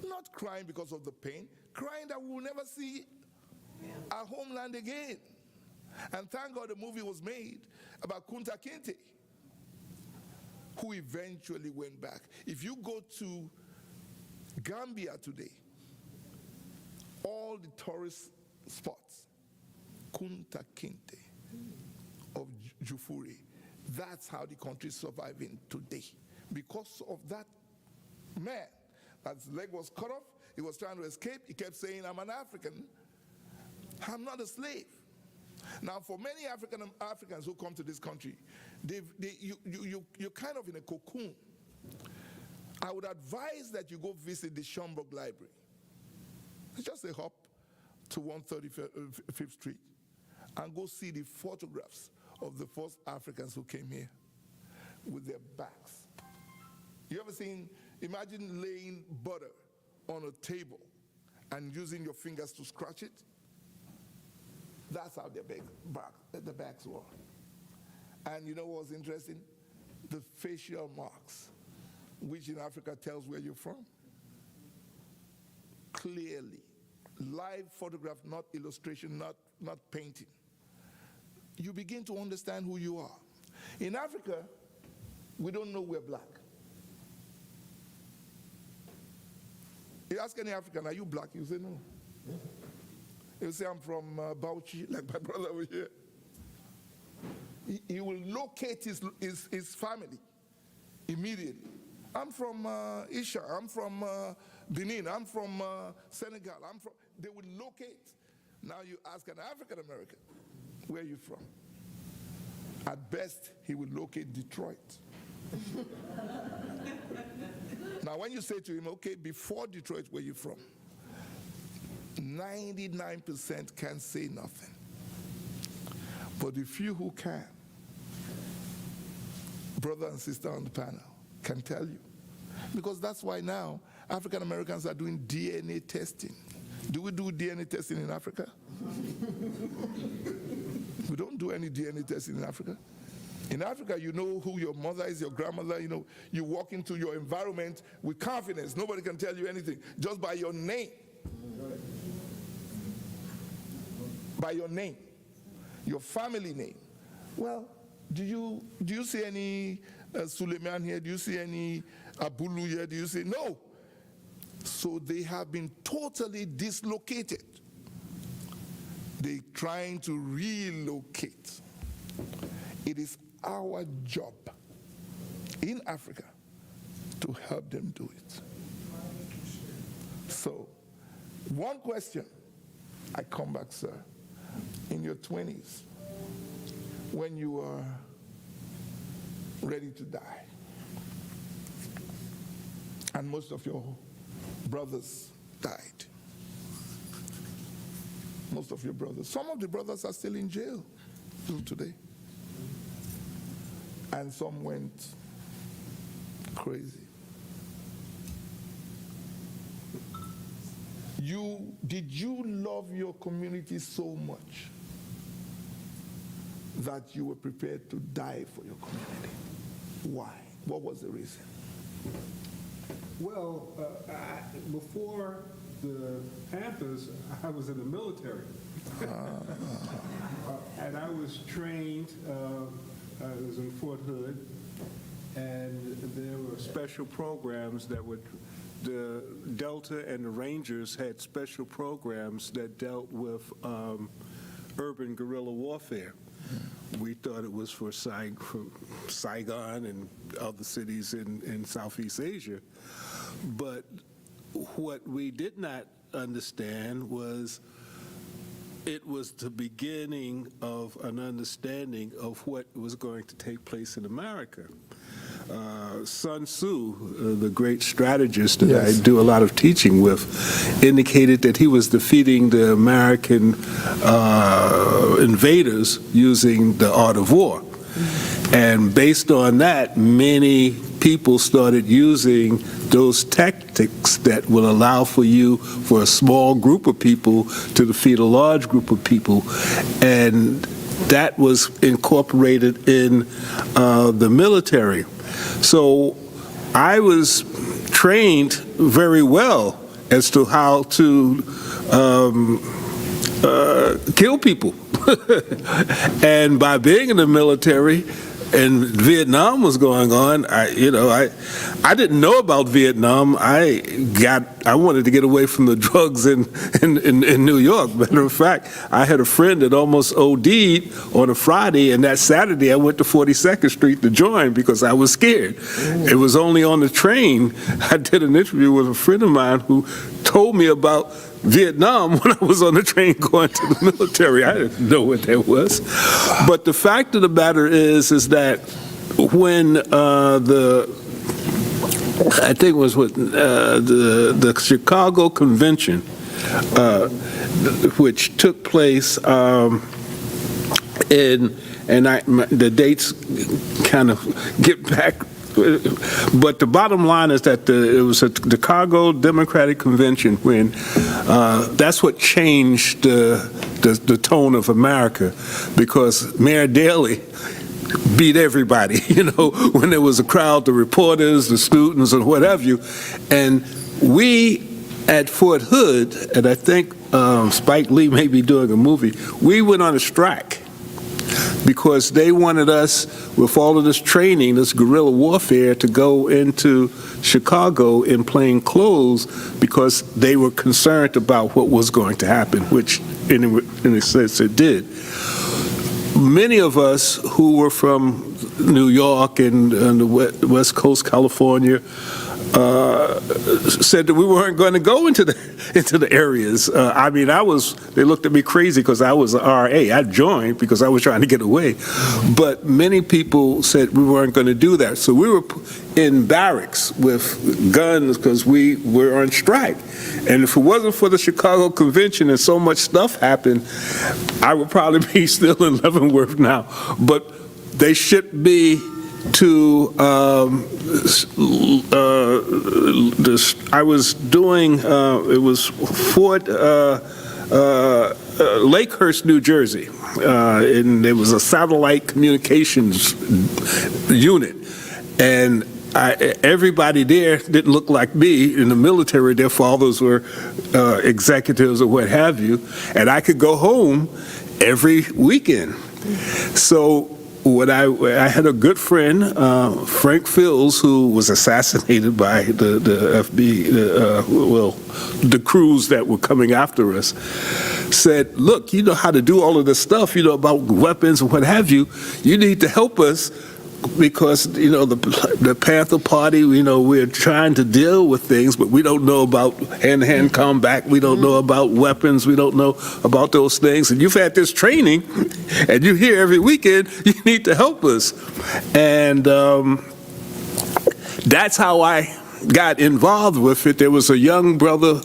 Not crying because of the pain, crying that we will never see our homeland again. And thank God the movie was made about Kunta Kinte, who eventually went back. If you go to Gambia today, all the tourist spots, Kunta Kinte of Jufuri, that's how the country is surviving today. Because of that man, his leg was cut off, he was trying to escape, he kept saying, I'm an African, I'm not a slave. Now, for many Africans who come to this country, you're kind of in a cocoon. I would advise that you go visit the Schomburg Library. It's just a hop to 135th Street and go see the photographs of the first Africans who came here with their backs. You ever seen, imagine laying butter on a table and using your fingers to scratch it? That's how the backs were. And you know what was interesting? The facial marks, which in Africa tells where you're from. Clearly. Live photograph, not illustration, not painting. You begin to understand who you are. In Africa, we don't know we're black. You ask any African, are you black? You say no. He'll say, I'm from Bauchi, like my brother over here. He will locate his family immediately. I'm from Isha, I'm from Benin, I'm from Senegal, they will locate. Now you ask an African American, where are you from? At best, he will locate Detroit. Now when you say to him, okay, before Detroit, where are you from? 99% can say nothing. But the few who can, brother and sister on the panel, can tell you. Because that's why now African Americans are doing DNA testing. Do we do DNA testing in Africa? We don't do any DNA testing in Africa. In Africa, you know who your mother is, your grandmother, you walk into your environment with confidence. Nobody can tell you anything, just by your name. By your name, your family name. Well, do you see any Suleiman here? Do you see any Abulu here? Do you see? No. So they have been totally dislocated. They're trying to relocate. It is our job in Africa to help them do it. So, one question, I come back, sir. In your 20s, when you were ready to die, and most of your brothers died. Most of your brothers. Some of the brothers are still in jail till today. And some went crazy. Did you love your community so much that you were prepared to die for your community? Why? What was the reason? Well, before the Panthers, I was in the military. And I was trained, I was in Fort Hood, and there were special programs that would, the Delta and the Rangers had special programs that dealt with urban guerrilla warfare. We thought it was for Saigon and other cities in Southeast Asia. But what we did not understand was it was the beginning of an understanding of what was going to take place in America. Sun Tzu, the great strategist that I do a lot of teaching with, indicated that he was defeating the American invaders using the art of war. And based on that, many people started using those tactics that will allow for a small group of people to defeat a large group of people. And that was incorporated in the military. So I was trained very well as to how to kill people. And by being in the military, and Vietnam was going on, I didn't know about Vietnam. I wanted to get away from the drugs in New York. Matter of fact, I had a friend that almost OD'd on a Friday, and that Saturday I went to 42nd Street to join because I was scared. It was only on the train. I did an interview with a friend of mine who told me about Vietnam when I was on the train going to the military. I didn't know what that was. But the fact of the matter is that when I think it was the Chicago Convention, which took place the dates kind of get back. But the bottom line is that it was a Chicago Democratic Convention when that's what changed the tone of America, because Mayor Daley beat everybody, when there was a crowd, the reporters, the students, and what have you. And we at Fort Hood, and I think Spike Lee may be doing a movie, we went on a strike because they wanted us, with all of this training, this guerrilla warfare, to go into Chicago in plain clothes because they were concerned about what was going to happen, which in a sense it did. Many of us who were from New York and the West Coast, California, said that we weren't going to go into the areas. They looked at me crazy because I was an RA. I joined because I was trying to get away. But many people said we weren't going to do that. So we were in barracks with guns because we were on strike. And if it wasn't for the Chicago Convention and so much stuff happened, I would probably be still in Leavenworth now. But they shipped me to I was doing it was Fort Lakehurst, New Jersey, and there was a satellite communications unit, and everybody there didn't look like me. In the military, their fathers were executives or what have you, and I could go home every weekend. So I had a good friend, Frank Fields, who was assassinated by the the crews that were coming after us, said, look, you know how to do all of this stuff, about weapons and what have you. You need to help us because, the Panther Party, we're trying to deal with things, but we don't know about hand-to-hand combat. We don't know about weapons. We don't know about those things. And you've had this training, and you're here every weekend. You need to help us. And that's how I got involved with it. There was a young brother,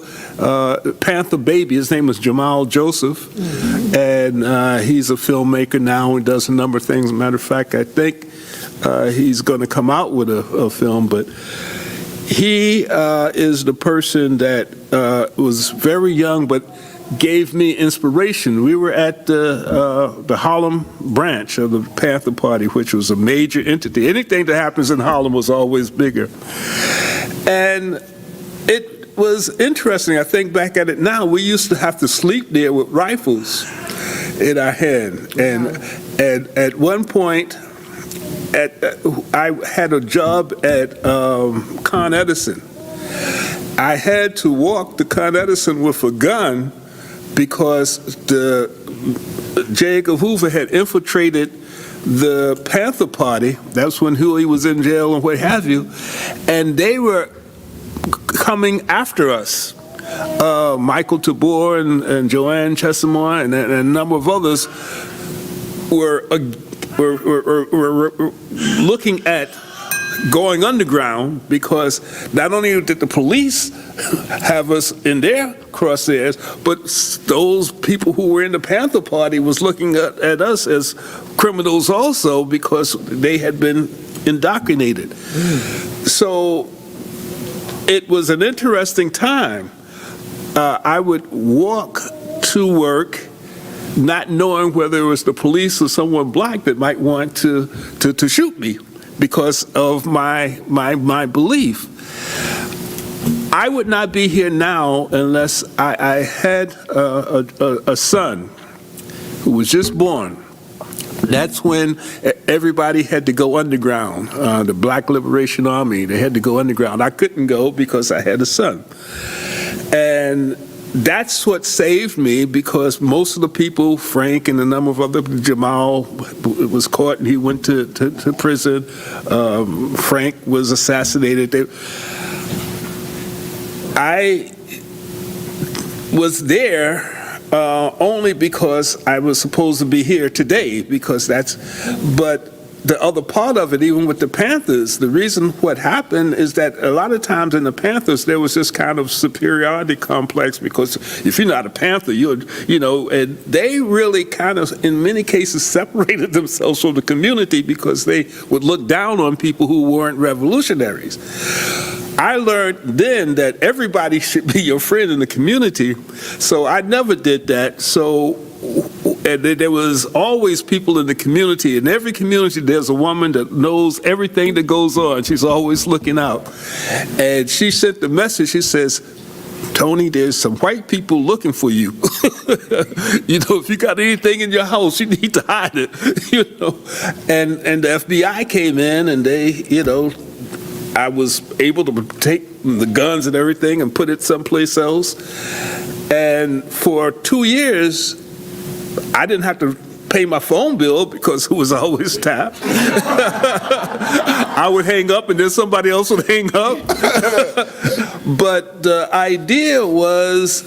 Panther baby. His name was Jamal Joseph, and he's a filmmaker now and does a number of things. As a matter of fact, I think he's going to come out with a film, but he is the person that was very young but gave me inspiration. We were at the Harlem branch of the Panther Party, which was a major entity. Anything that happens in Harlem was always bigger. And it was interesting. I think back at it now, we used to have to sleep there with rifles in our hand. And at one point, I had a job at Con Edison. I had to walk to Con Edison with a gun because the J. Edgar Hoover had infiltrated the Panther Party. That's when Huey was in jail and what have you. And they were coming after us. Michael Tabor and Joanne Chesimore and a number of others were looking at going underground, because not only did the police have us in their crosshairs, but those people who were in the Panther Party was looking at us as criminals also, because they had been indoctrinated. So it was an interesting time. I would walk to work not knowing whether it was the police or someone black that might want to shoot me because of my belief. I would not be here now unless I had a son who was just born. That's when everybody had to go underground. The Black Liberation Army, they had to go underground. I couldn't go because I had a son. And that's what saved me, because most of the people, Frank and a number of other, Jamal was caught and he went to prison. Frank was assassinated. I was there only because I was supposed to be here today, but the other part of it, even with the Panthers, the reason what happened is that a lot of times in the Panthers, there was this kind of superiority complex, because if you're not a Panther, and they really kind of, in many cases, separated themselves from the community because they would look down on people who weren't revolutionaries. I learned then that everybody should be your friend in the community, so I never did that. And there was always people in the community. In every community, there's a woman that knows everything that goes on. She's always looking out. And she sent the message, she says, Tony, there's some white people looking for you. If you got anything in your house, you need to hide it. And the FBI came in, and they, I was able to take the guns and everything and put it someplace else. And for 2 years, I didn't have to pay my phone bill because it was always tapped. I would hang up and then somebody else would hang up. But the idea was,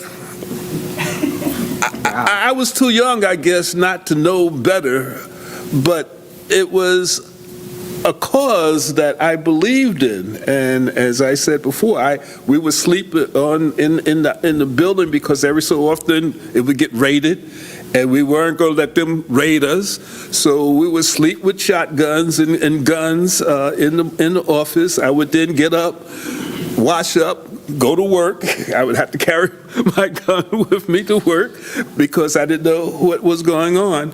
I was too young, I guess, not to know better, but it was a cause that I believed in. And as I said before, we would sleep in the building because every so often it would get raided. And we weren't going to let them raid us, so we would sleep with shotguns and guns in the office. I would then get up, wash up, go to work. I would have to carry my gun with me to work because I didn't know what was going on.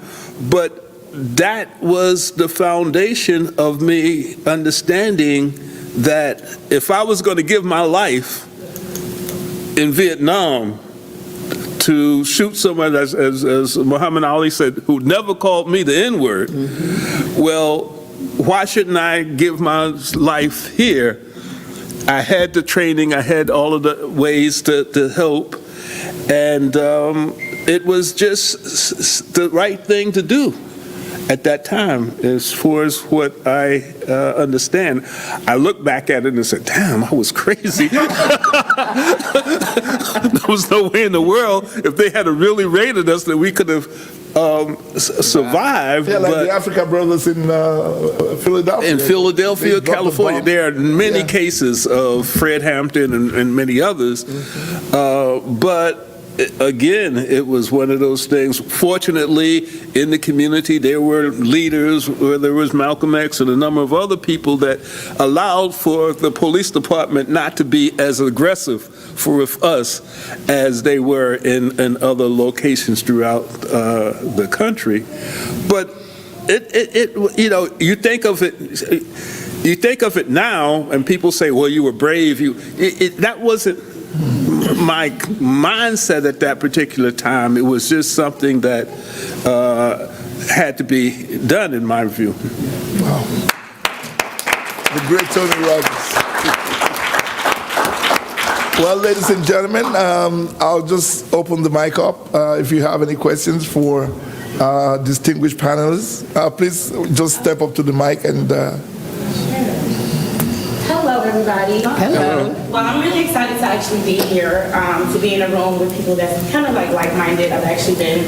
But that was the foundation of me understanding that if I was going to give my life in Vietnam to shoot someone, as Muhammad Ali said, who never called me the N-word, well, why shouldn't I give my life here? I had the training, I had all of the ways to help, and it was just the right thing to do at that time, as far as what I understand. I look back at it and said, damn, I was crazy. There was no way in the world, if they had really raided us, that we could have survived. Yeah, like the Africa Brothers in Philadelphia. In Philadelphia, California. There are many cases of Fred Hampton and many others. But again, it was one of those things. Fortunately, in the community, there were leaders, there was Malcolm X and a number of other people that allowed for the police department not to be as aggressive for us as they were in other locations throughout the country. But you think of it now, and people say, well, you were brave. That wasn't my mindset at that particular time. It was just something that had to be done, in my view. Wow. The great Tony Rogers. Well, ladies and gentlemen, I'll just open the mic up. If you have any questions for distinguished panelists. Please just step up to the mic and. Hello, everybody. Hello. Well, I'm really excited to actually be here, to be in a room with people that's kind of like-minded. I've actually been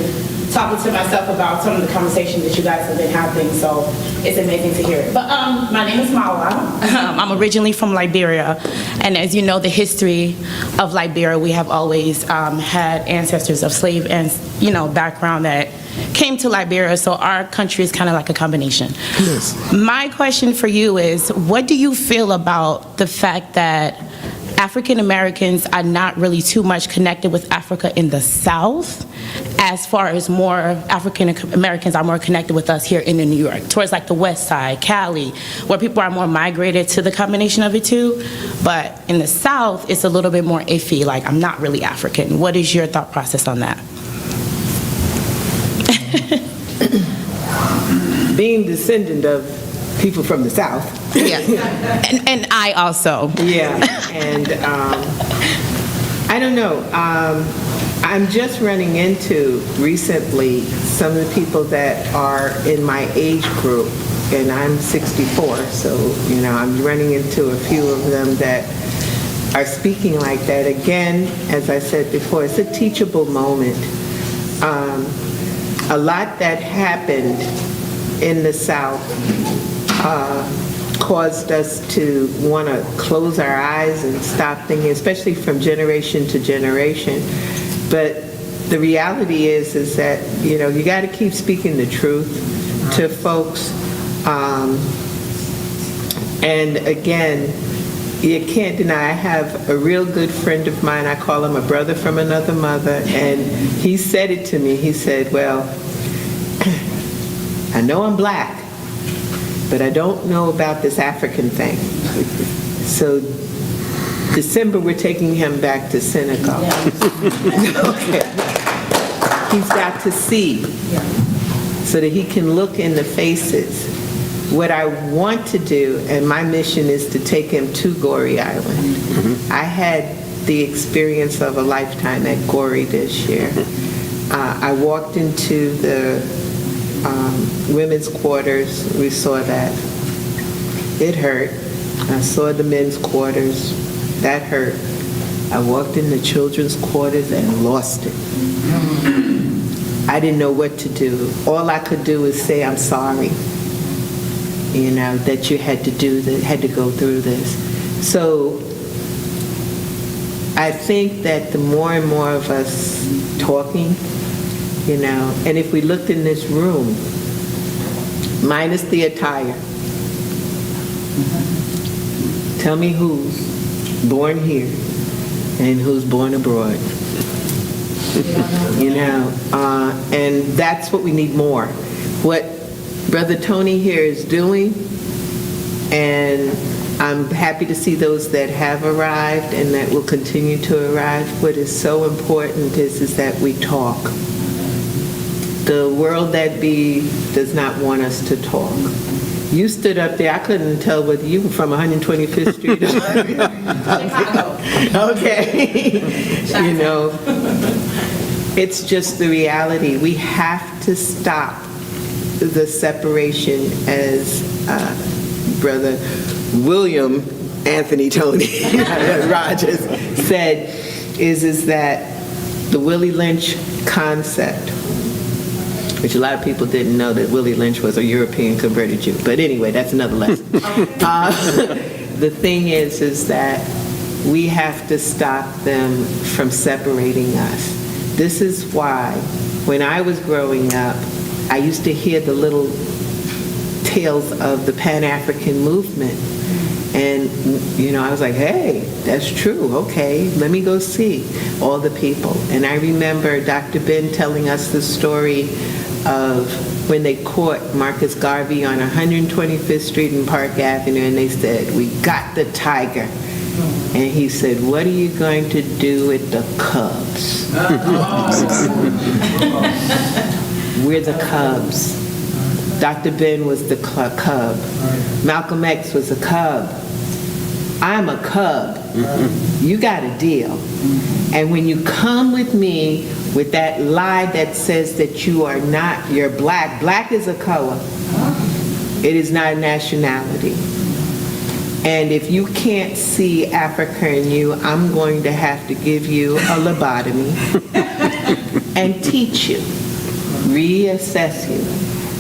talking to myself about some of the conversations that you guys have been having, so it's amazing to hear it. But my name is Mawa. I'm originally from Liberia, and as you know, the history of Liberia, we have always had ancestors of slave and background that came to Liberia, so our country is kind of like a combination. Yes. My question for you is, what do you feel about the fact that African Americans are not really too much connected with Africa in the South, as far as more African Americans are more connected with us here in New York, towards like the West Side, Cali, where people are more migrated to the combination of it too. But in the South, it's a little bit more iffy, like I'm not really African. What is your thought process on that? Being descendant of people from the South. Yeah, and I also. Yeah, and I don't know. I'm just running into recently some of the people that are in my age group, and I'm 64, so I'm running into a few of them that are speaking like that. Again, as I said before, it's a teachable moment. A lot that happened in the South caused us to want to close our eyes and stop thinking, especially from generation to generation. But the reality is that, you got to keep speaking the truth to folks. And again, you can't deny, I have a real good friend of mine, I call him a brother from another mother, and he said it to me. He said, well, I know I'm black, but I don't know about this African thing. So December, we're taking him back to Senegal. Okay. He's got to see so that he can look in the faces. What I want to do, and my mission is to take him to Goree Island. I had the experience of a lifetime at Goree this year. I walked into the women's quarters. We saw that. It hurt. I saw the men's quarters. That hurt. I walked in the children's quarters and lost it. I didn't know what to do. All I could do was say, I'm sorry, that you had to do this, had to go through this. So I think that the more and more of us talking, and if we looked in this room, minus the attire, tell me who's born here and who's born abroad. And that's what we need more. What Brother Tony here is doing, and I'm happy to see those that have arrived and that will continue to arrive. What is so important is that we talk. The world that be does not want us to talk. You stood up there, I couldn't tell whether you were from 125th Street or Chicago. Okay. It's just the reality. We have to stop the separation, as Brother William Anthony Tony Rogers said, is that the Willie Lynch concept, which a lot of people didn't know that Willie Lynch was a European converted Jew. But anyway, that's another lesson. The thing is that we have to stop them from separating us. This is why, when I was growing up, I used to hear the little tales of the Pan-African movement. And, I was like, hey, that's true. Okay, let me go see all the people. And I remember Dr. Ben telling us the story of when they caught Marcus Garvey on 125th Street and Park Avenue, and they said, we got the tiger. And he said, what are you going to do with the cubs? We're the cubs. Dr. Ben was the cub. Malcolm X was a cub. I'm a cub. You got a deal. And when you come with me with that lie that says that you're black. Black is a color. It is not a nationality. And if you can't see Africa in you, I'm going to have to give you a lobotomy and teach you, reassess you.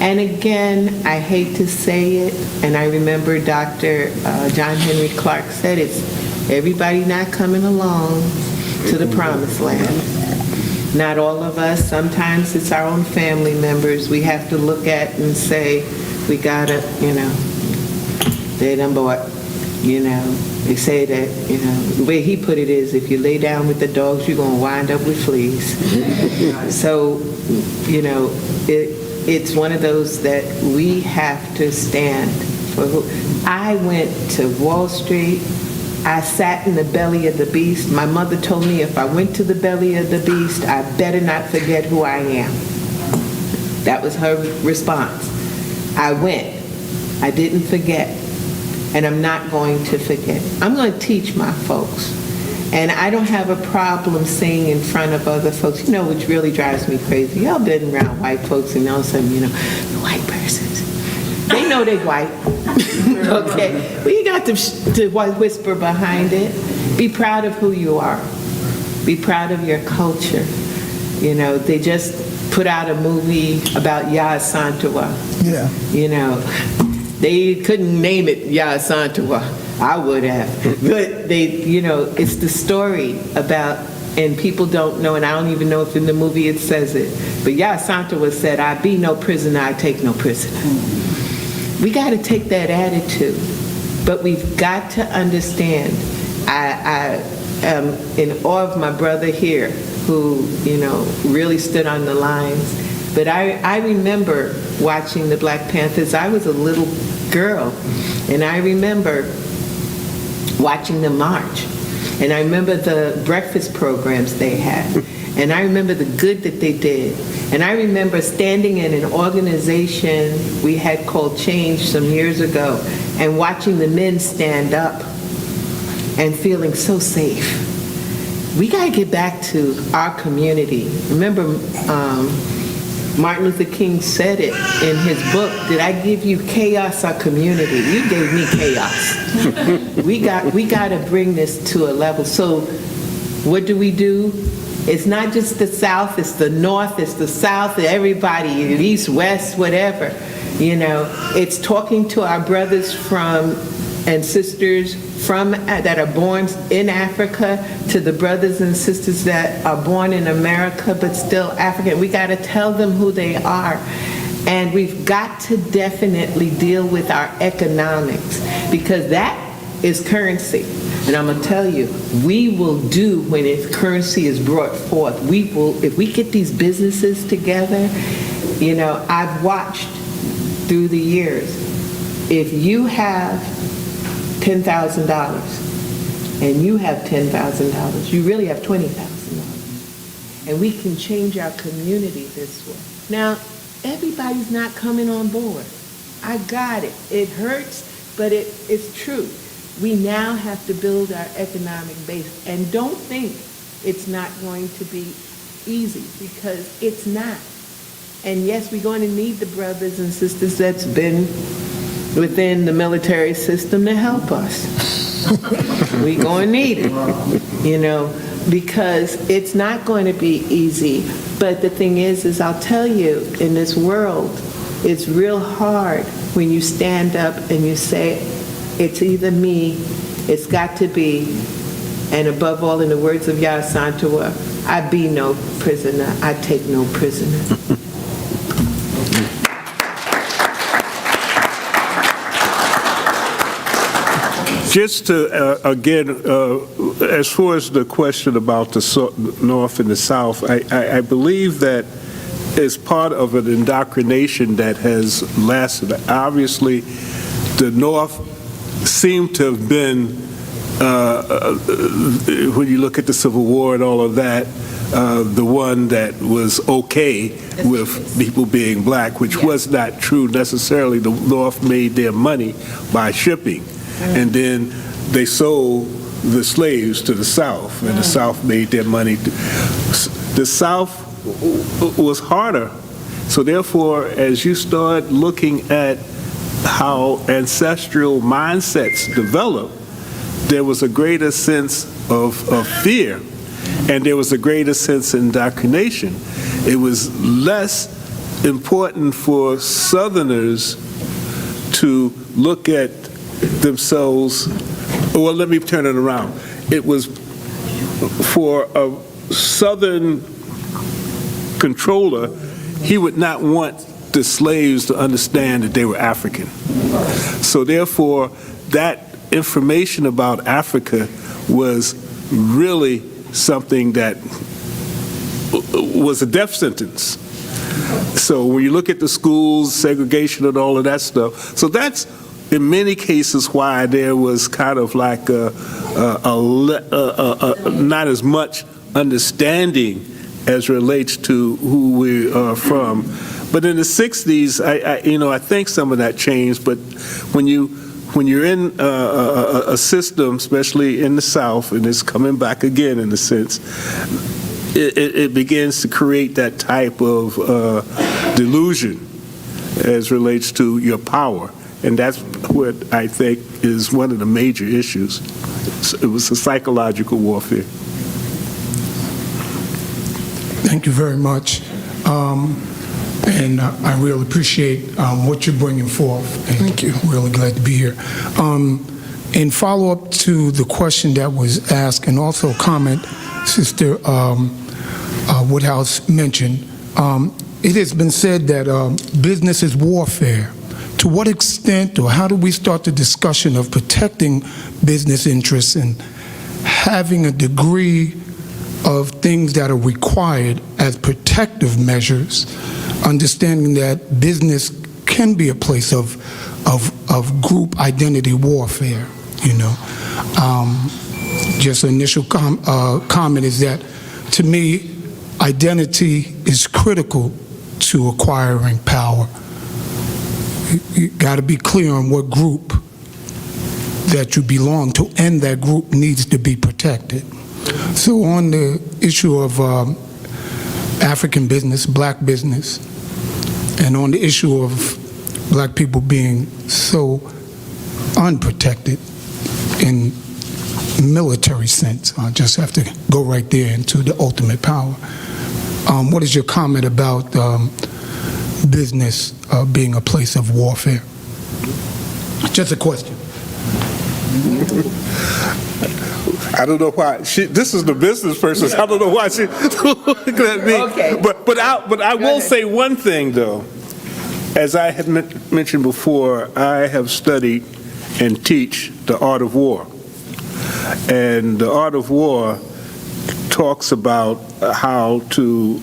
And again, I hate to say it, and I remember Dr. John Henry Clark said it's everybody not coming along to the promised land. Not all of us. Sometimes it's our own family members we have to look at and say, we gotta, they done bought. They say that, the way he put it is, if you lay down with the dogs, you're going to wind up with fleas. So, it's one of those that we have to stand for. I went to Wall Street. I sat in the belly of the beast. My mother told me if I went to the belly of the beast, I better not forget who I am. That was her response. I went. I didn't forget. And I'm not going to forget. I'm going to teach my folks. And I don't have a problem saying in front of other folks, which really drives me crazy. Y'all been around white folks and all of a sudden, the white persons, they know they white. Okay? Well, you got to whisper behind it. Be proud of who you are. Be proud of your culture. They just put out a movie about Yah Santawa. Yeah. They couldn't name it Yah Santawa. I would have. But it's the story about, and people don't know, and I don't even know if in the movie it says it, but Yah Santawa said, I be no prisoner, I take no prisoner. We got to take that attitude, but we've got to understand, I am in awe of my brother here, who, really stood on the lines. But I remember watching the Black Panthers. I was a little girl, and I remember watching them march. And I remember the breakfast programs they had. And I remember the good that they did. And I remember standing in an organization we had called Change some years ago and watching the men stand up and feeling so safe. We got to get back to our community. Remember, Martin Luther King said it in his book, did I give you chaos or community? You gave me chaos. We got to bring this to a level. So what do? It's not just the South, it's the North, it's the South, everybody, East, West, whatever. It's talking to our brothers and sisters that are born in Africa to the brothers and sisters that are born in America but still African. We got to tell them who they are. And we've got to definitely deal with our economics, because that is currency. And I'm going to tell you, we will do when currency is brought forth. We will, if we get these businesses together, I've watched through the years, if you have $10,000 and you have $10,000, you really have $20,000. And we can change our community this way. Now, everybody's not coming on board. I got it. It hurts, but it's true. We now have to build our economic base. And don't think it's not going to be easy, because it's not. And yes, we're going to need the brothers and sisters that's been within the military system to help us. We're going to need it, because it's not going to be easy. But the thing is I'll tell you, in this world, it's real hard when you stand up and you say, it's either me, it's got to be, and above all, in the words of Yah Santawa, I be no prisoner, I take no prisoner. Just to, again, as far as the question about the North and the South, I believe that is part of an indoctrination that has lasted. Obviously, the North seemed to have been, when you look at the Civil War and all of that, the one that was okay with people being black, which was not true necessarily. The North made their money by shipping. And then they sold the slaves to the South, and the South made their money. The South was harder. So therefore, as you start looking at how ancestral mindsets develop, there was a greater sense of fear, and there was a greater sense of indoctrination. It was less important for Southerners to look at themselves, well, let me turn it around. It was for a Southern controller, he would not want the slaves to understand that they were African. So therefore, that information about Africa was really something that was a death sentence. So when you look at the schools, segregation and all of that stuff, so that's in many cases why there was kind of like not as much understanding as relates to who we are from. But in the 60s, I think some of that changed. But when you're in a system, especially in the South, and it's coming back again in a sense, it begins to create that type of delusion as relates to your power. And that's what I think is one of the major issues. It was a psychological warfare. Thank you very much. And I really appreciate what you're bringing forth. Thank you. Really glad to be here. In follow-up to the question that was asked, and also a comment Sister Woodhouse mentioned, it has been said that business is warfare. To what extent, or how do we start the discussion of protecting business interests and having a degree of things that are required as protective measures, understanding that business can be a place of group identity warfare, you know? Just an initial comment is that, to me, identity is critical to acquiring power. You got to be clear on what group that you belong to, and that group needs to be protected. So on the issue of African business, black business, and on the issue of black people being so unprotected in military sense, I just have to go right there into the ultimate power. What is your comment about business being a place of warfare? Just a question. I don't know why this is the business person. I don't know why she looking at me. Okay. But I will say one thing though. As I had mentioned before, I have studied and teach the art of war, and the art of war talks about how to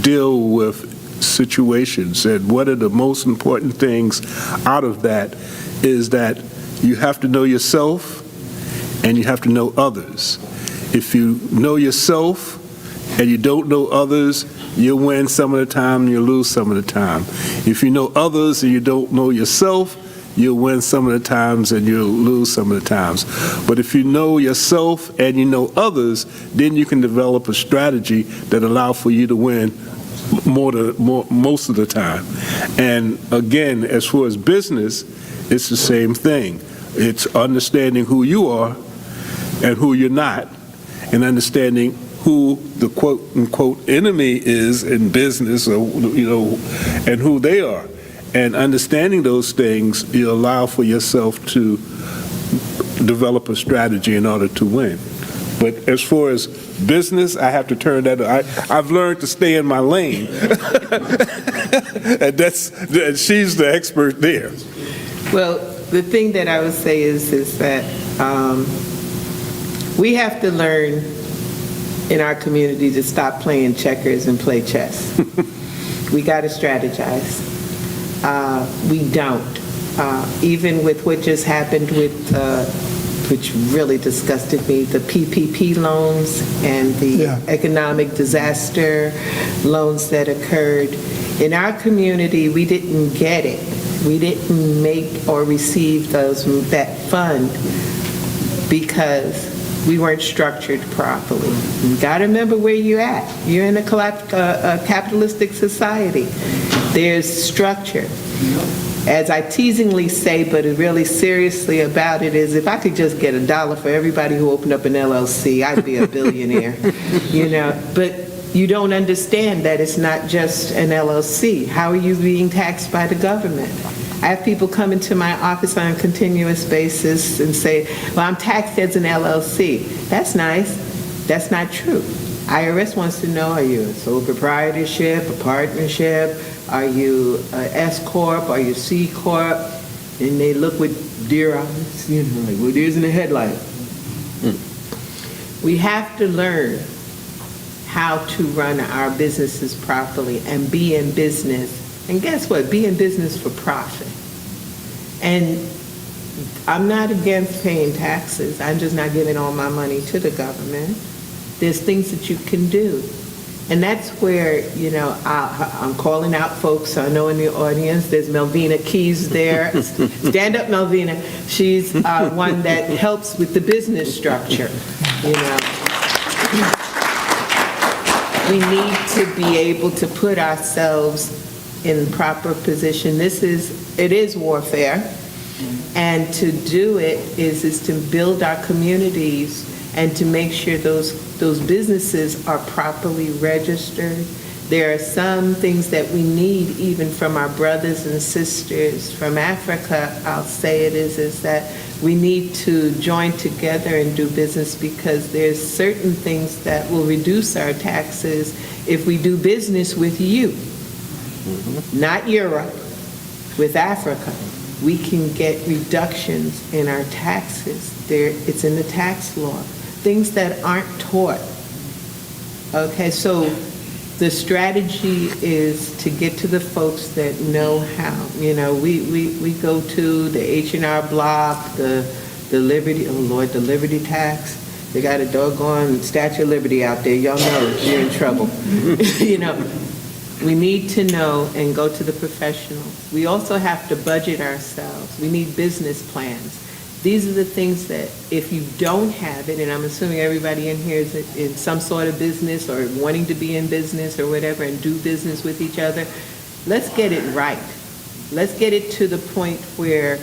deal with situations. And one of the most important things out of that is that you have to know yourself and you have to know others. If you know yourself and you don't know others, you'll win some of the time and you'll lose some of the time. If you know others and you don't know yourself, you'll win some of the times and you'll lose some of the times. But if you know yourself and you know others, then you can develop a strategy that allows for you to win most of the time. And again, as far as business, it's the same thing. It's understanding who you are and who you're not, and understanding who the quote-unquote enemy is in business, or, you know, and who they are. And understanding those things, you allow for yourself to develop a strategy in order to win. But as far as business, I have to turn that. I've learned to stay in my lane, and she's the expert there. Well, the thing that I would say is that we have to learn in our community to stop playing checkers and play chess. We got to strategize. We don't. Even with what just happened with, which really disgusted me, the PPP loans and the economic disaster loans that occurred. In our community, we didn't get it. We didn't make or receive that fund because we weren't structured properly. You got to remember where you're at. You're in a capitalistic society. There's structure. As I teasingly say, but really seriously about it, is if I could just get $1 for everybody who opened up an LLC, I'd be a billionaire. But you don't understand that it's not just an LLC. How are you being taxed by the government? I have people come into my office on a continuous basis and say, well, I'm taxed as an LLC. That's nice. That's not true. IRS wants to know, are you a sole proprietorship, a partnership? Are you a S Corp? Are you C Corp? And they look with deer eyes, like, well, deer's in the headlight. We have to learn how to run our businesses properly and be in business. And guess what? Be in business for profit. And I'm not against paying taxes. I'm just not giving all my money to the government. There's things that you can do. And that's where, I'm calling out folks I know in the audience. There's Melvina Keys there. Stand up, Melvina. She's one that helps with the business structure, We need to be able to put ourselves in proper position. It is warfare. And to do it is to build our communities and to make sure those businesses are properly registered. There are some things that we need even from our brothers and sisters from Africa. I'll say it is that we need to join together and do business, because there's certain things that will reduce our taxes if we do business with you, not Europe, with Africa. We can get reductions in our taxes. It's in the tax law. Things that aren't taught. Okay, so the strategy is to get to the folks that know how. We go to the H&R Block, the Liberty, oh Lord, the Liberty tax. They got a doggone Statue of Liberty out there. Y'all know you're in trouble. We need to know and go to the professionals. We also have to budget ourselves. We need business plans. These are the things that if you don't have it, and I'm assuming everybody in here is in some sort of business or wanting to be in business or whatever and do business with each other, let's get it right. Let's get it to the point where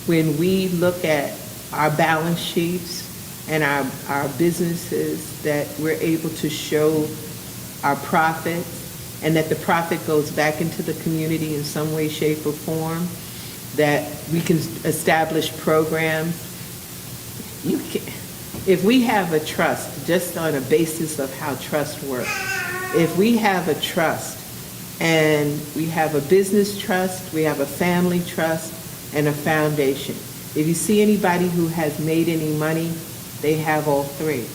when we look at our balance sheets and our businesses, that we're able to show our profits, and that the profit goes back into the community in some way, shape, or form, that we can establish programs. If we have a trust, just on a basis of how trust works, if we have a trust and we have a business trust, we have a family trust, and a foundation. If you see anybody who has made any money, they have all three.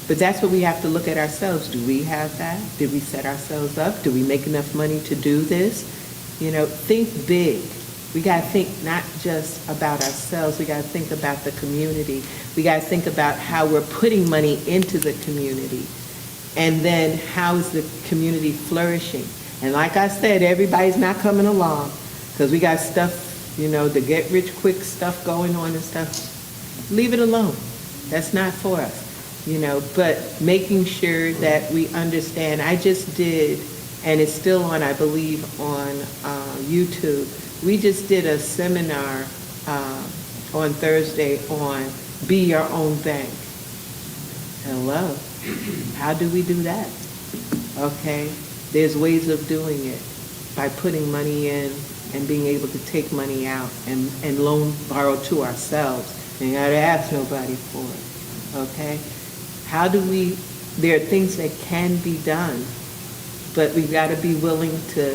But that's what we have to look at ourselves. Do we have that? Did we set ourselves up? Do we make enough money to do this? Think big. We got to think not just about ourselves. We got to think about the community. We got to think about how we're putting money into the community. And then how is the community flourishing? And like I said, everybody's not coming along, because we got stuff, the get-rich-quick stuff going on and stuff. Leave it alone. That's not for us. But making sure that we understand. I just did, and it's still on, I believe, on YouTube. We just did a seminar on Thursday on Be Your Own Bank. Hello. How do we do that? Okay. There's ways of doing it by putting money in and being able to take money out and borrow to ourselves. You got to ask nobody for it. Okay. There are things that can be done, but we've got to be willing to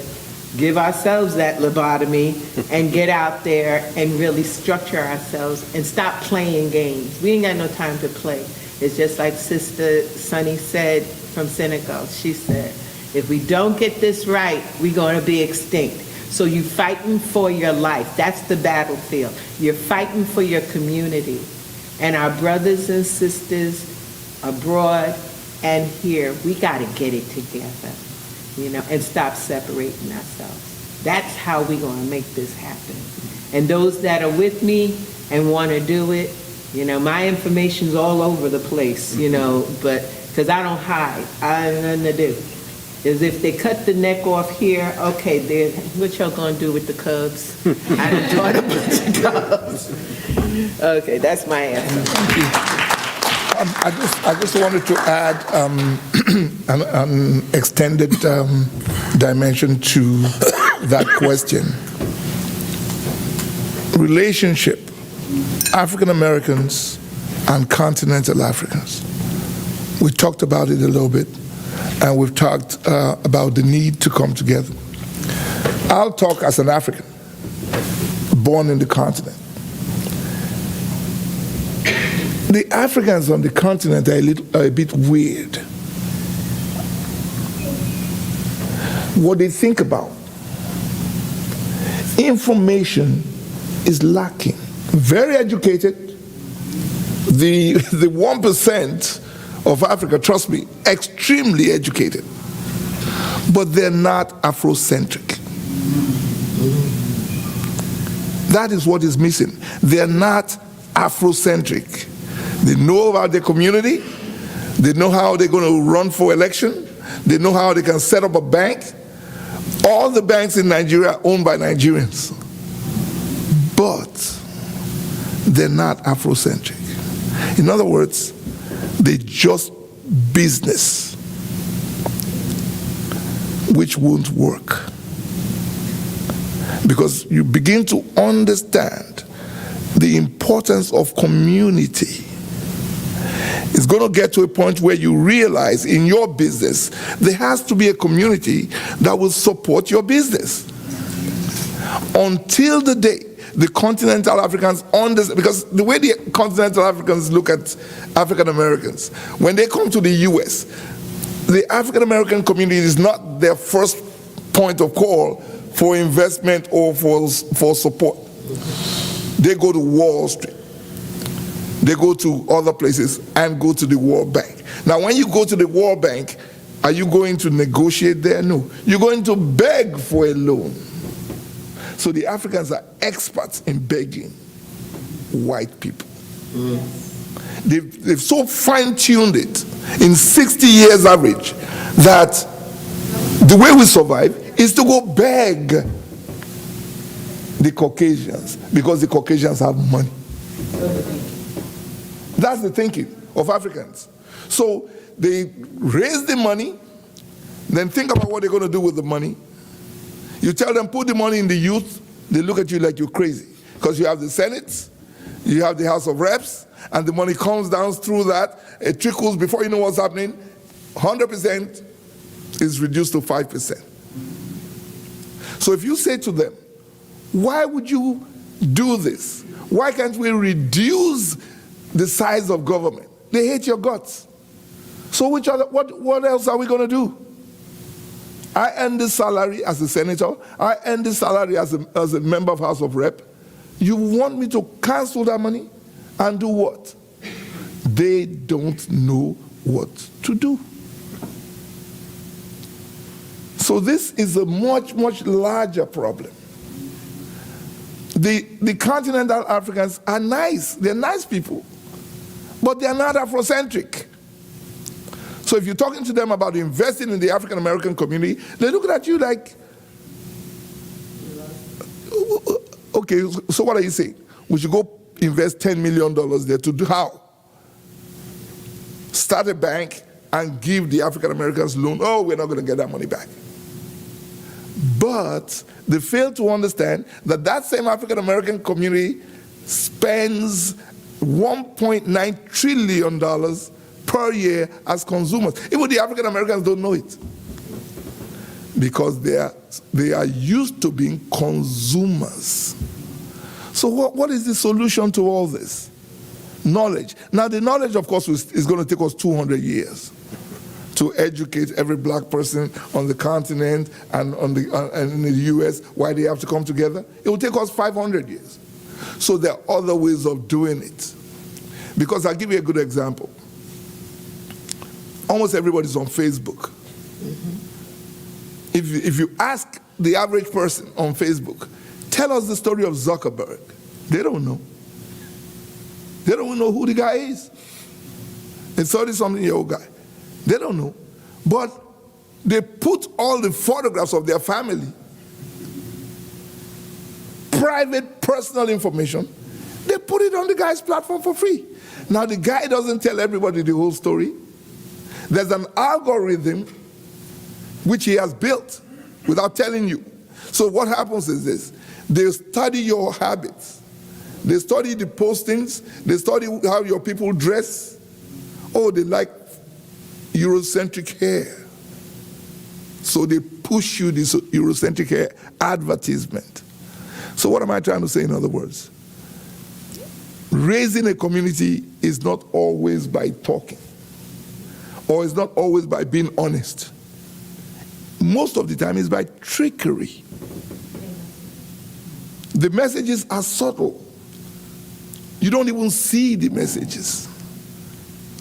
give ourselves that lobotomy and get out there and really structure ourselves and stop playing games. We ain't got no time to play. It's just like Sister Sunny said from Senegal. She said, if we don't get this right, we're going to be extinct. So you're fighting for your life. That's the battlefield. You're fighting for your community. And our brothers and sisters abroad and here, we got to get it together, and stop separating ourselves. That's how we're going to make this happen. And those that are with me and want to do it, You know, my information's all over the place, you know, but, because I don't hide. I have nothing to do. Is if they cut the neck off here, okay, then what y'all gonna do with the cubs? I done joined a bunch of cubs. Okay, that's my answer. I just wanted to add an extended dimension to that question. Relationship, African Americans and continental Africans. We talked about it a little bit, and we've talked about the need to come together. I'll talk as an African, born in the continent. The Africans on the continent are a bit weird. What they think about, information is lacking. Very educated. The 1% of Africa, trust me, extremely educated. But they're not Afrocentric. That is what is missing. They're not Afrocentric. They know about their community. They know how they're going to run for election. They know how they can set up a bank. All the banks in Nigeria are owned by Nigerians. But they're not Afrocentric. In other words, they just business, which won't work. Because you begin to understand the importance of community. It's going to get to a point where you realize in your business, there has to be a community that will support your business. Until the day the continental Africans understand, because the way the continental Africans look at African Americans, when they come to the US, the African American community is not their first point of call for investment or for support. They go to Wall Street. They go to other places and go to the World Bank. Now, when you go to the World Bank, are you going to negotiate there? No. You're going to beg for a loan. So the Africans are experts in begging white people. They've so fine-tuned it in 60 years average that the way we survive is to go beg the Caucasians because the Caucasians have money. That's the thinking of Africans. So they raise the money, then think about what they're going to do with the money. You tell them, put the money in the youth, they look at you like you're crazy. Because you have the Senate, you have the House of Reps, and the money comes down through that, it trickles before you know what's happening, 100% is reduced to 5%. So if you say to them, why would you do this? Why can't we reduce the size of government? They hate your guts. So what else are we going to do? I earn this salary as a senator. I earn this salary as a member of House of Rep. You want me to cancel that money and do what? They don't know what to do. So this is a much, much larger problem. The continental Africans are nice. They're nice people. But they're not Afrocentric. So if you're talking to them about investing in the African American community, they look at you like, okay, so what are you saying? We should go invest $10 million there to do how? Start a bank and give the African Americans loan. Oh, we're not going to get that money back. But they fail to understand that that same African American community spends $1.9 trillion per year as consumers. Even the African Americans don't know it because they are used to being consumers. So what is the solution to all this? Knowledge. Now the knowledge, of course, is going to take us 200 years to educate every black person on the continent and in the US why they have to come together. It will take us 500 years. So there are other ways of doing it. Because I'll give you a good example. Almost everybody's on Facebook. If you ask the average person on Facebook, tell us the story of Zuckerberg, they don't know. They don't know who the guy is. A 30-something-year-old guy. They don't know. But they put all the photographs of their family, private, personal information, they put it on the guy's platform for free. Now, the guy doesn't tell everybody the whole story. There's an algorithm which he has built without telling you. So what happens is this. They study your habits. They study the postings. They study how your people dress. Oh, they like Eurocentric hair. So they push you this Eurocentric hair advertisement. So what am I trying to say in other words? Raising a community is not always by talking, or it's not always by being honest. Most of the time it's by trickery. The messages are subtle. You don't even see the messages.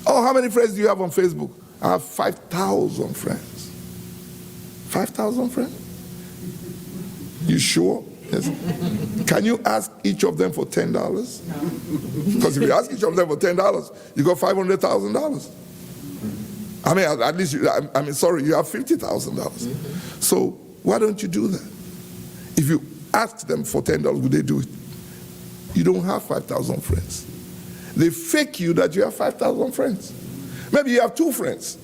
Oh, how many friends do you have on Facebook? I have 5,000 friends. 5,000 friends? You sure? Yes. Can you ask each of them for $10? Because if you ask each of them for $10, you got $500,000. I mean, at least, you have $50,000. So why don't you do that? If you ask them for $10, would they do it? You don't have 5,000 friends. They fake you that you have 5,000 friends. Maybe you have 2 friends.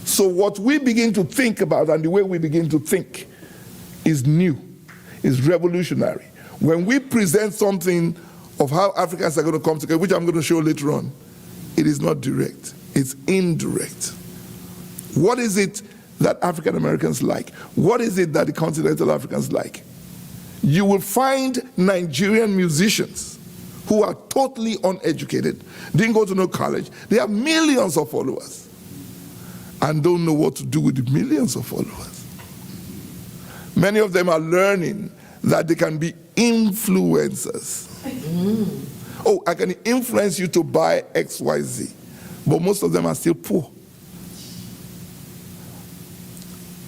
So what we begin to think about and the way we begin to think is new, is revolutionary. When we present something of how Africans are going to come together, which I'm going to show later on, it is not direct, it's indirect. What is it that African Americans like? What is it that the continental Africans like? You will find Nigerian musicians who are totally uneducated, didn't go to no college, they have millions of followers and don't know what to do with the millions of followers. Many of them are learning that they can be influencers. Oh, I can influence you to buy XYZ, but most of them are still poor.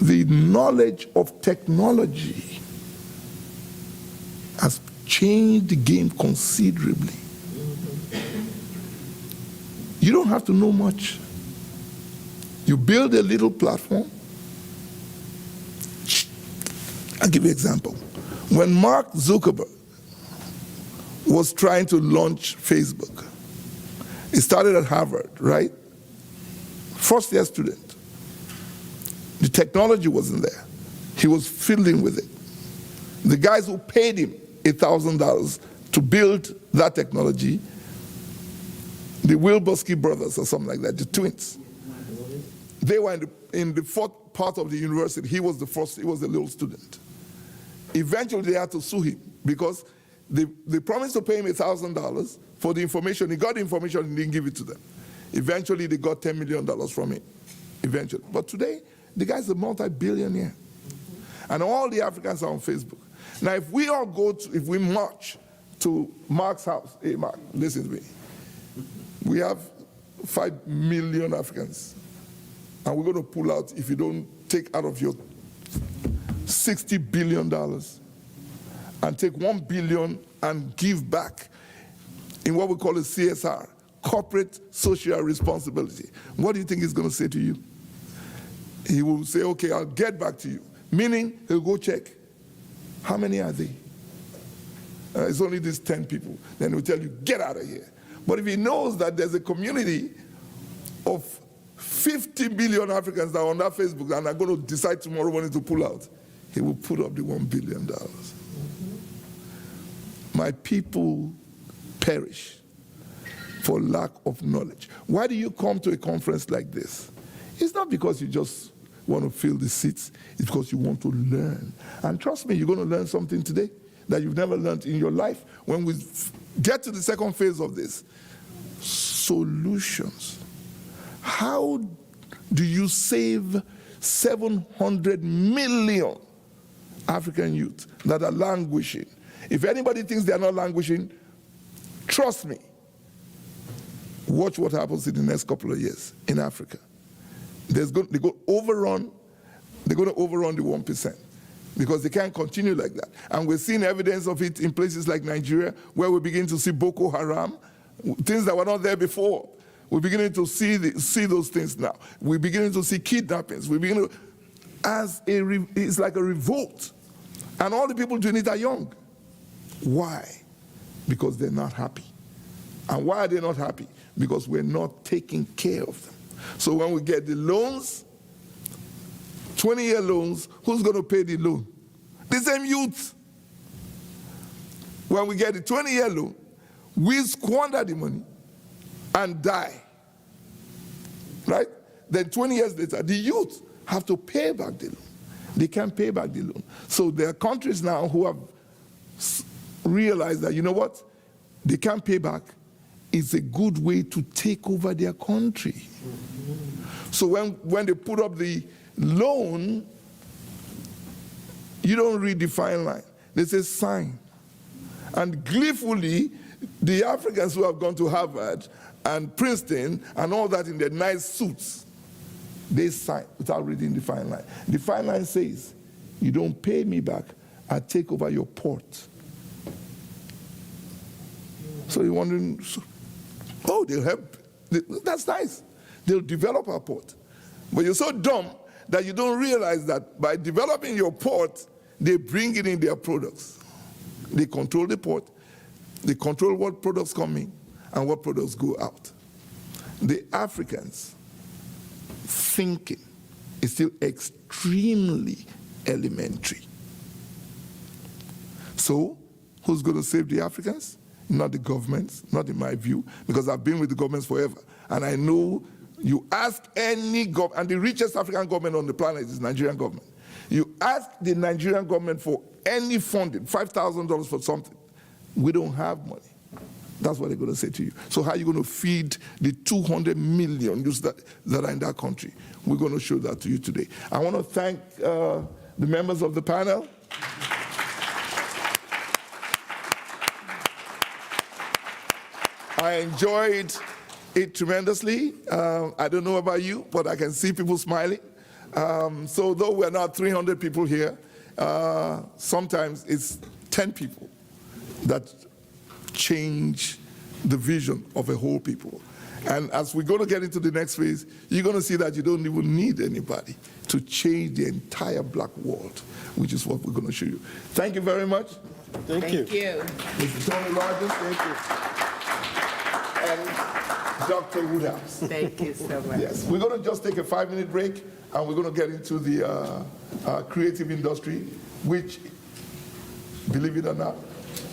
The knowledge of technology has changed the game considerably. You don't have to know much. You build a little platform. I'll give you an example. When Mark Zuckerberg was trying to launch Facebook, he started at Harvard, right? First-year student. The technology wasn't there. He was fiddling with it. The guys who paid him $1,000 to build that technology, the Wilbowski brothers or something like that, the twins, they were in the fourth part of the university. He was the first, he was a little student. Eventually they had to sue him because they promised to pay him $1,000 for the information. He got the information and didn't give it to them. Eventually they got $10 million from him, eventually. But today, the guy's a multi-billionaire. And all the Africans are on Facebook. Now, if we all if we march to Mark's house, hey, Mark, listen to me. We have 5 million Africans. And we're going to pull out, if you don't take out of your $60 billion and take $1 billion and give back in what we call a CSR, corporate social responsibility. What do you think he's going to say to you? He will say, okay, I'll get back to you. Meaning, he'll go check. How many are they? It's only these 10 people. Then he'll tell you, get out of here. But if he knows that there's a community of 50 billion Africans that are on that Facebook and are going to decide tomorrow morning to pull out, he will put up the $1 billion. My people perish for lack of knowledge. Why do you come to a conference like this? It's not because you just want to fill the seats. It's because you want to learn. And trust me, you're going to learn something today that you've never learned in your life. When we get to the second phase of this, solutions. How do you save 700 million African youth that are languishing? If anybody thinks they are not languishing, trust me, watch what happens in the next couple of years in Africa. They're going to overrun the 1%. because they can't continue like that. And we're seeing evidence of it in places like Nigeria, where we begin to see Boko Haram, things that were not there before. We're beginning to see those things now. We're beginning to see kidnappings. We're beginning to, it's like a revolt. And all the people doing it are young. Why? Because they're not happy. And why are they not happy? Because we're not taking care of them. So when we get the loans, 20-year loans, who's going to pay the loan? The same youth. When we get the 20-year loan, we squander the money and die. Right? Then 20 years later, the youth have to pay back the loan. They can't pay back the loan. So there are countries now who have realized that, you know what? They can't pay back. It's a good way to take over their country. So when they put up the loan, you don't read the fine line. They say sign. And gleefully, the Africans who have gone to Harvard and Princeton and all that in their nice suits, they sign without reading the fine line. The fine line says, you don't pay me back, I take over your port. So you're wondering, oh, they'll help. That's nice. They'll develop our port. But you're so dumb that you don't realize that by developing your port, they bring it in their products. They control the port. They control what products come in and what products go out. The Africans' thinking is still extremely elementary. So, who's going to save the Africans? Not the governments, not in my view, because I've been with the governments forever. And I know you ask any government, and the richest African government on the planet is the Nigerian government. You ask the Nigerian government for any funding, $5,000 for something, we don't have money. That's what they're going to say to you. So how are you going to feed the 200 million youths that are in that country? We're going to show that to you today. I want to thank the members of the panel. I enjoyed it tremendously. I don't know about you, but I can see people smiling. So though we're not 300 people here, sometimes it's 10 people that change the vision of a whole people. And as we're going to get into the next phase, you're going to see that you don't even need anybody to change the entire black world, which is what we're going to show you. Thank you very much. Thank you. Mr. Tony Rogers, thank you. And Dr. Woodhouse. Thank you so much. Yes, we're going to just take a 5-minute break, and we're going to get into the creative industry, which, believe it or not,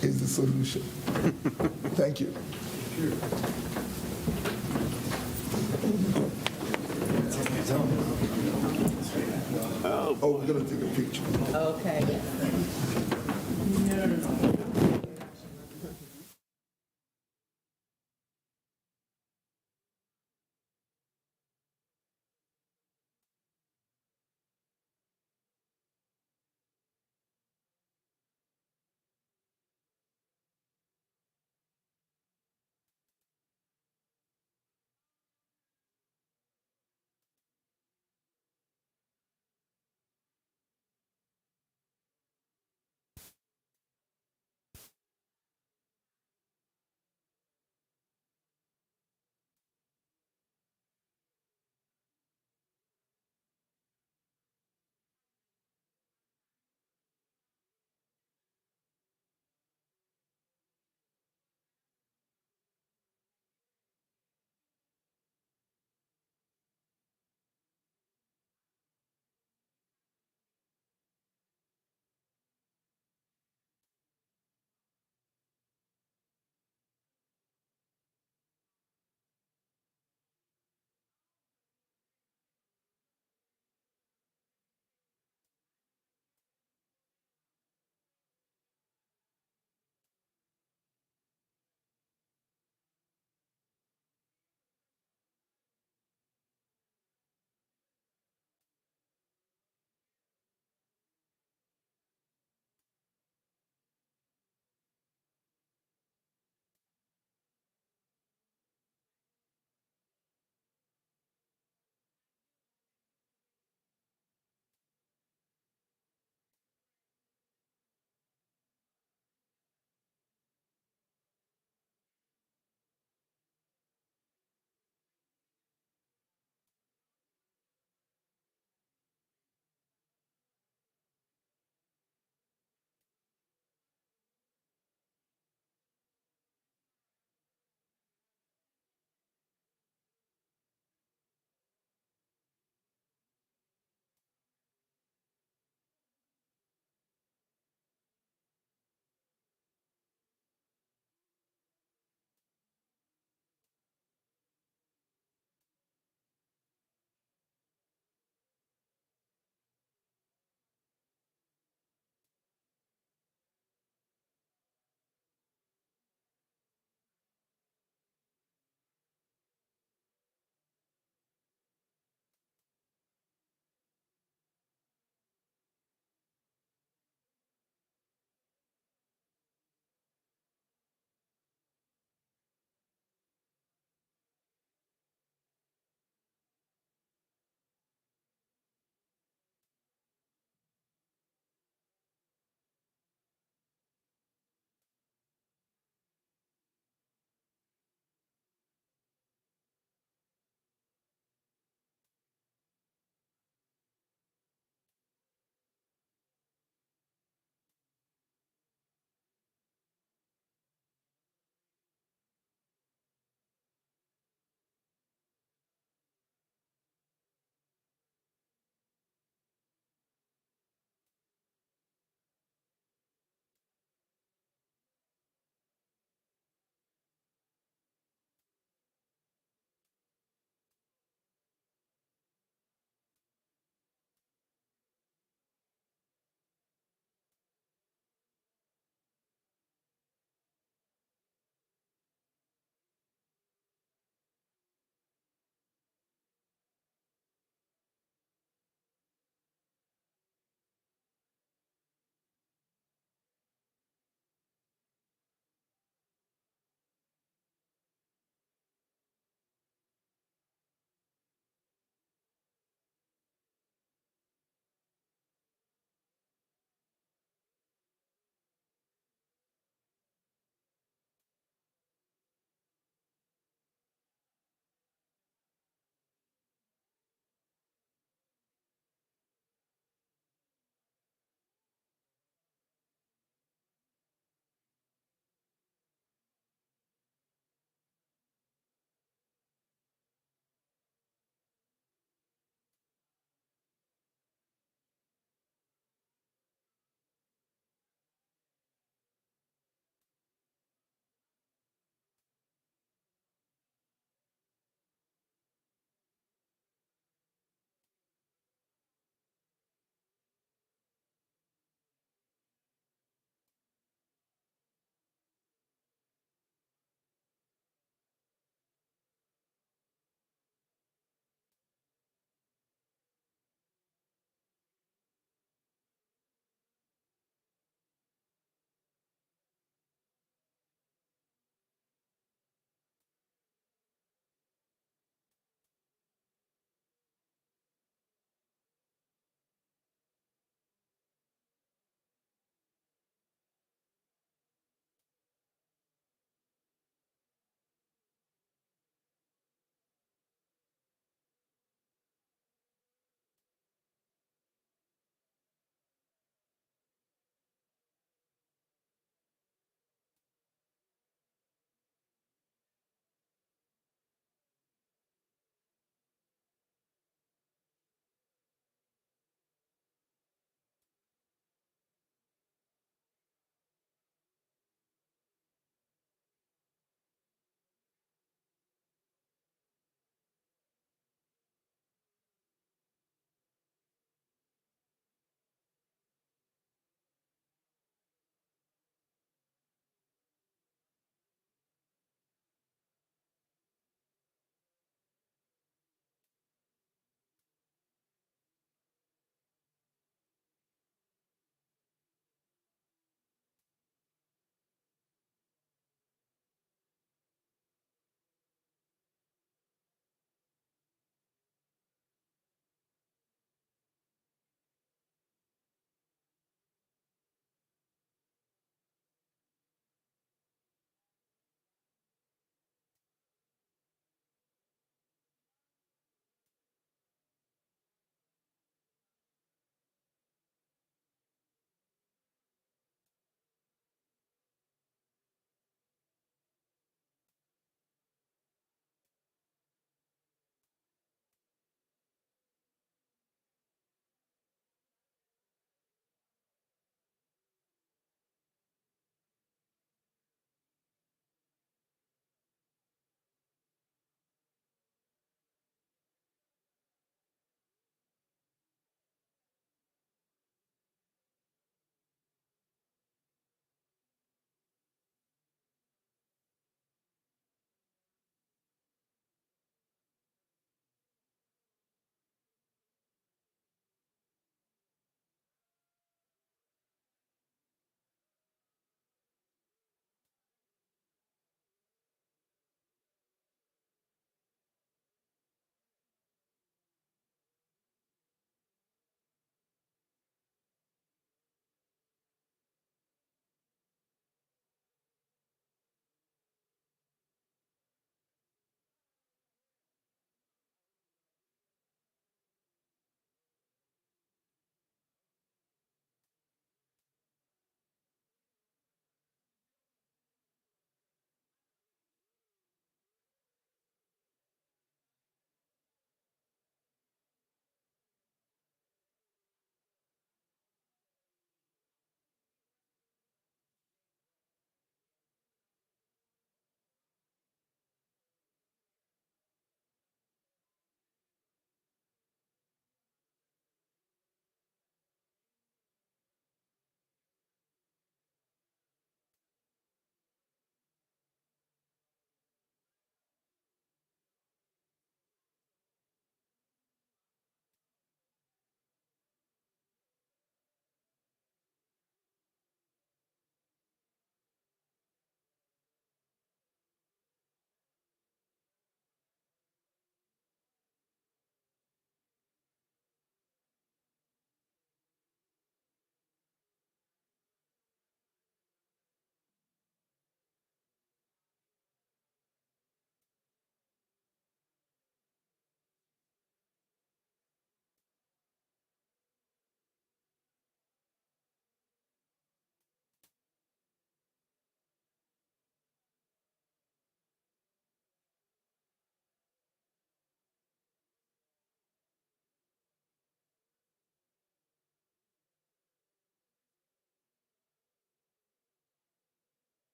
is the solution. Thank you. Oh, we're going to take a picture. Okay.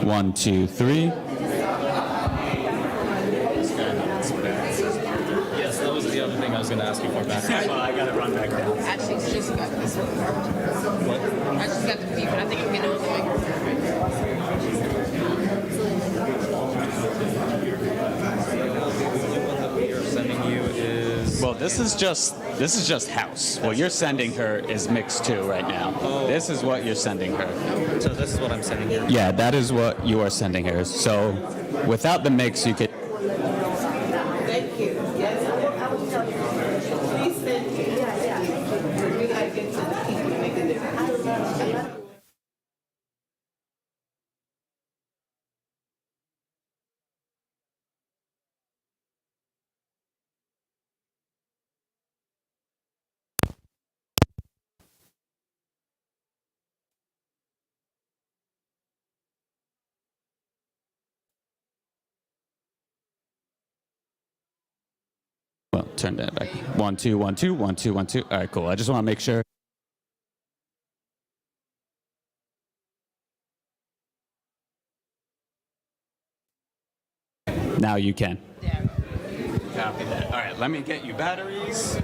One, two, three. Yes, that was the other thing I was going to ask you for back. Well, I got to run back down. Actually, it's just got this one. I just got the beef, but I think I'm getting on the microphone. What we are sending you is... Well, this is just house. What you're sending her is mixed 2 right now. This is what you're sending her. So this is what I'm sending you. Yeah, that is what you are sending her. So without the mix, you could. Thank you. Yes, I will tell you. Please send it. Yeah. We gotta get to the people to make a difference. Well, turn that back. 1, 2, 1, 2, 1, 2, 1, 2. All right, cool. I just want to make sure. Now you can. Yeah. Copy that. All right, let me get you batteries.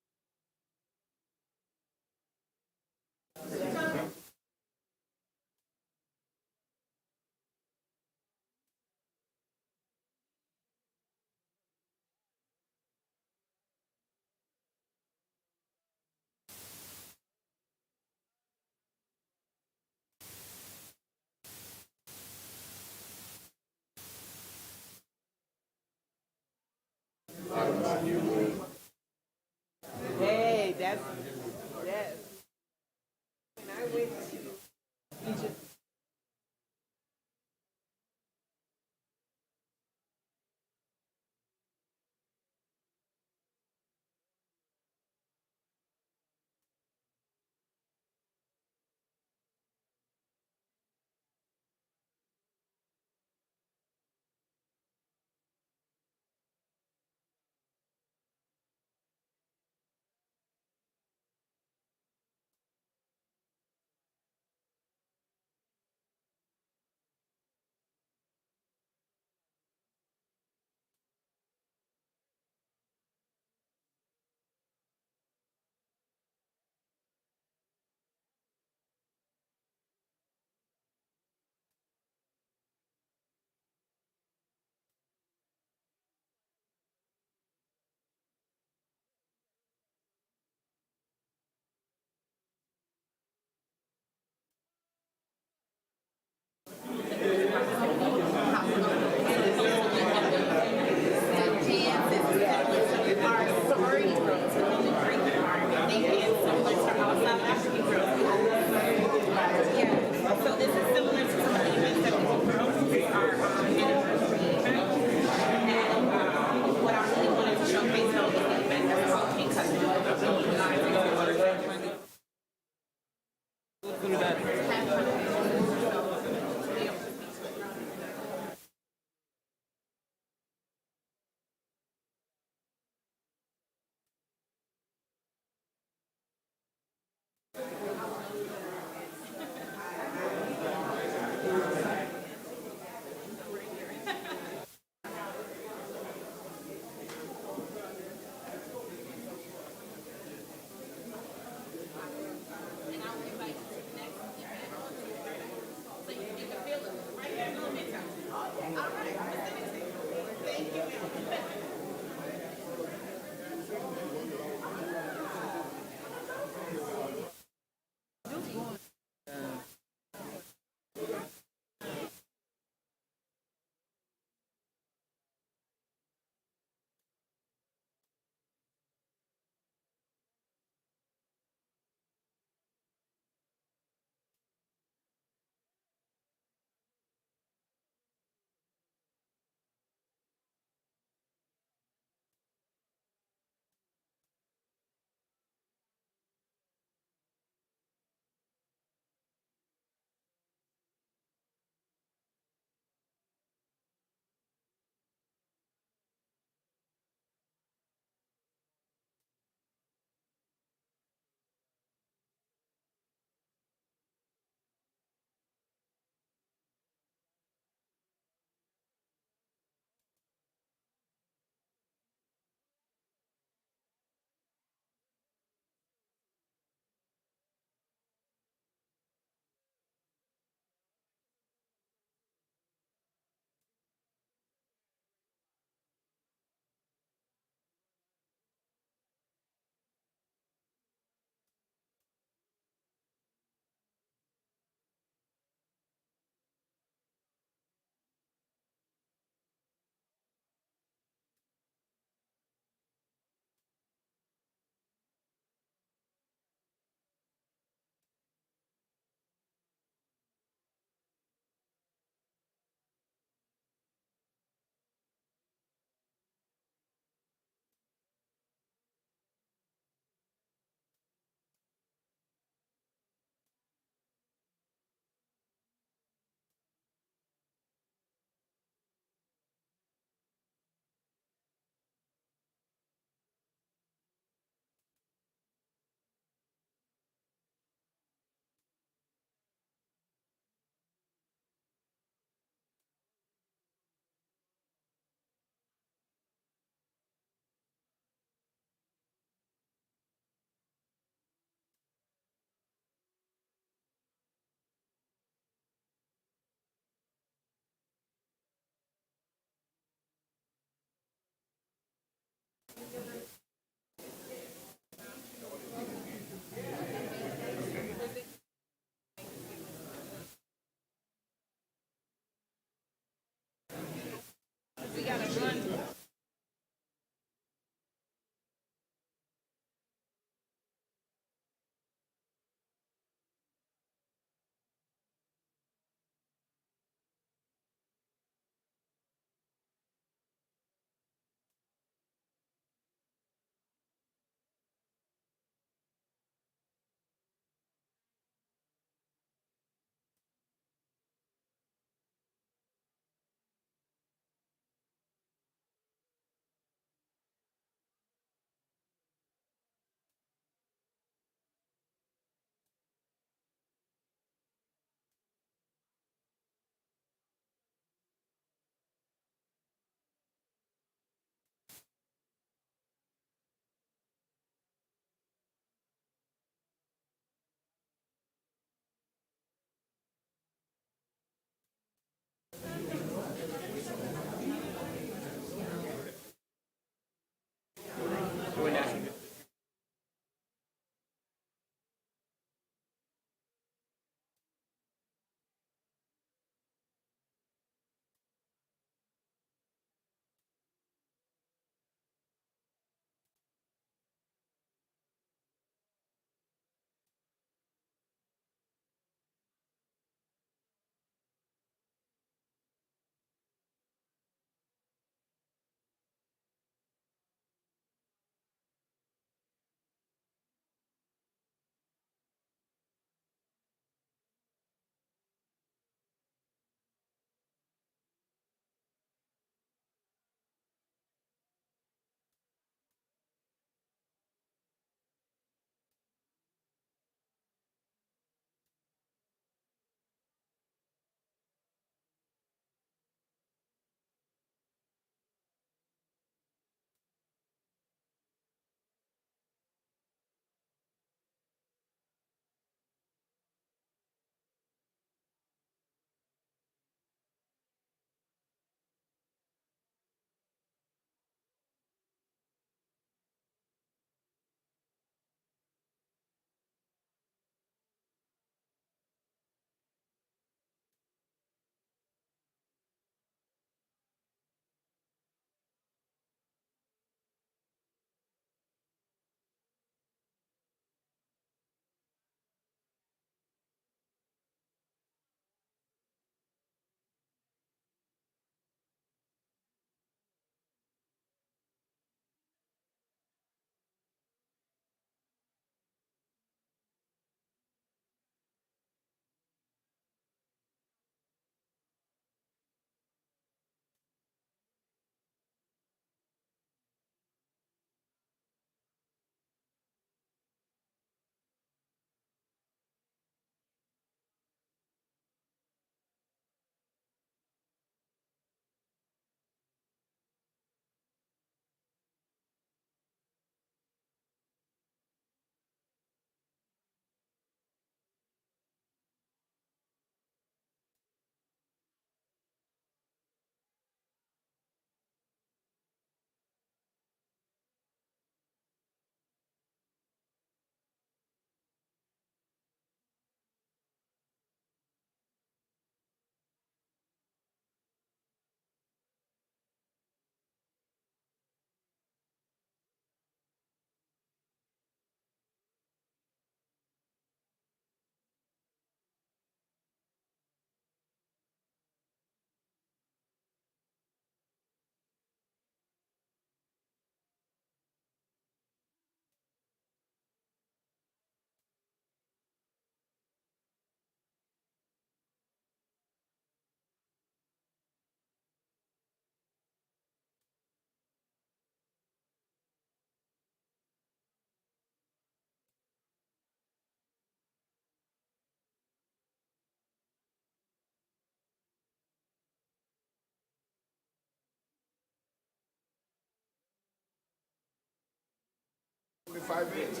5 minutes.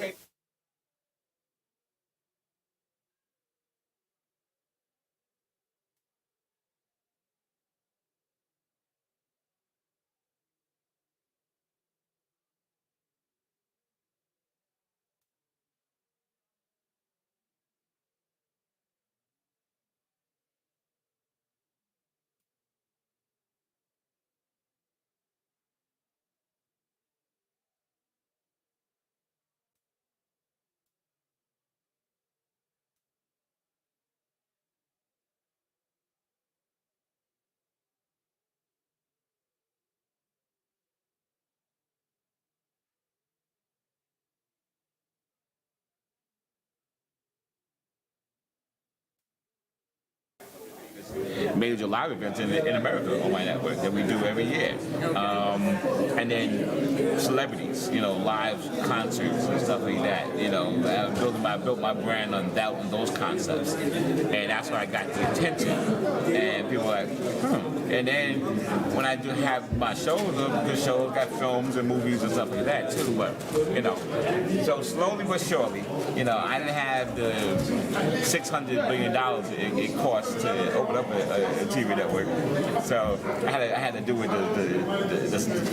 major live events in America on my network that we do every year. And then celebrities, live concerts and stuff like that. I built my brand on those concepts. And that's where I got the attention. And people were like, And then when I do have my shows, the shows got films and movies and stuff like that too. But, so slowly but surely, I didn't have the $600 billion it costs to open up a TV network. So I had to do it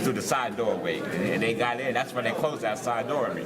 through the side doorway. And they got in. That's when they closed that side door on me.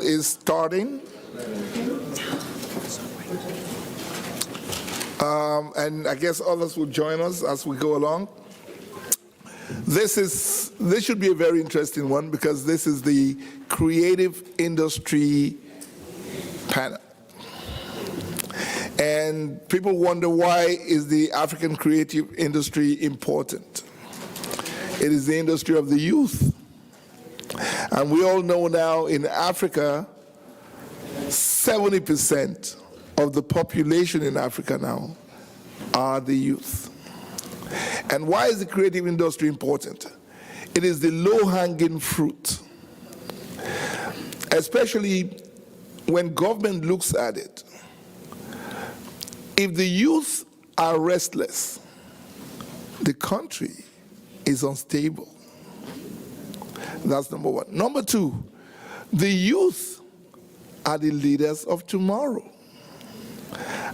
Is starting. and I guess others will join us as we go along. This should be a very interesting one because this is the creative industry panel. And people wonder, why is the African creative industry important? It is the industry of the youth. And we all know now in Africa, 70% of the population in Africa now are the youth. And why is the creative industry important? It is the low-hanging fruit, especially when government looks at it. If the youth are restless, the country is unstable. That's number one. Number two, the youth are the leaders of tomorrow.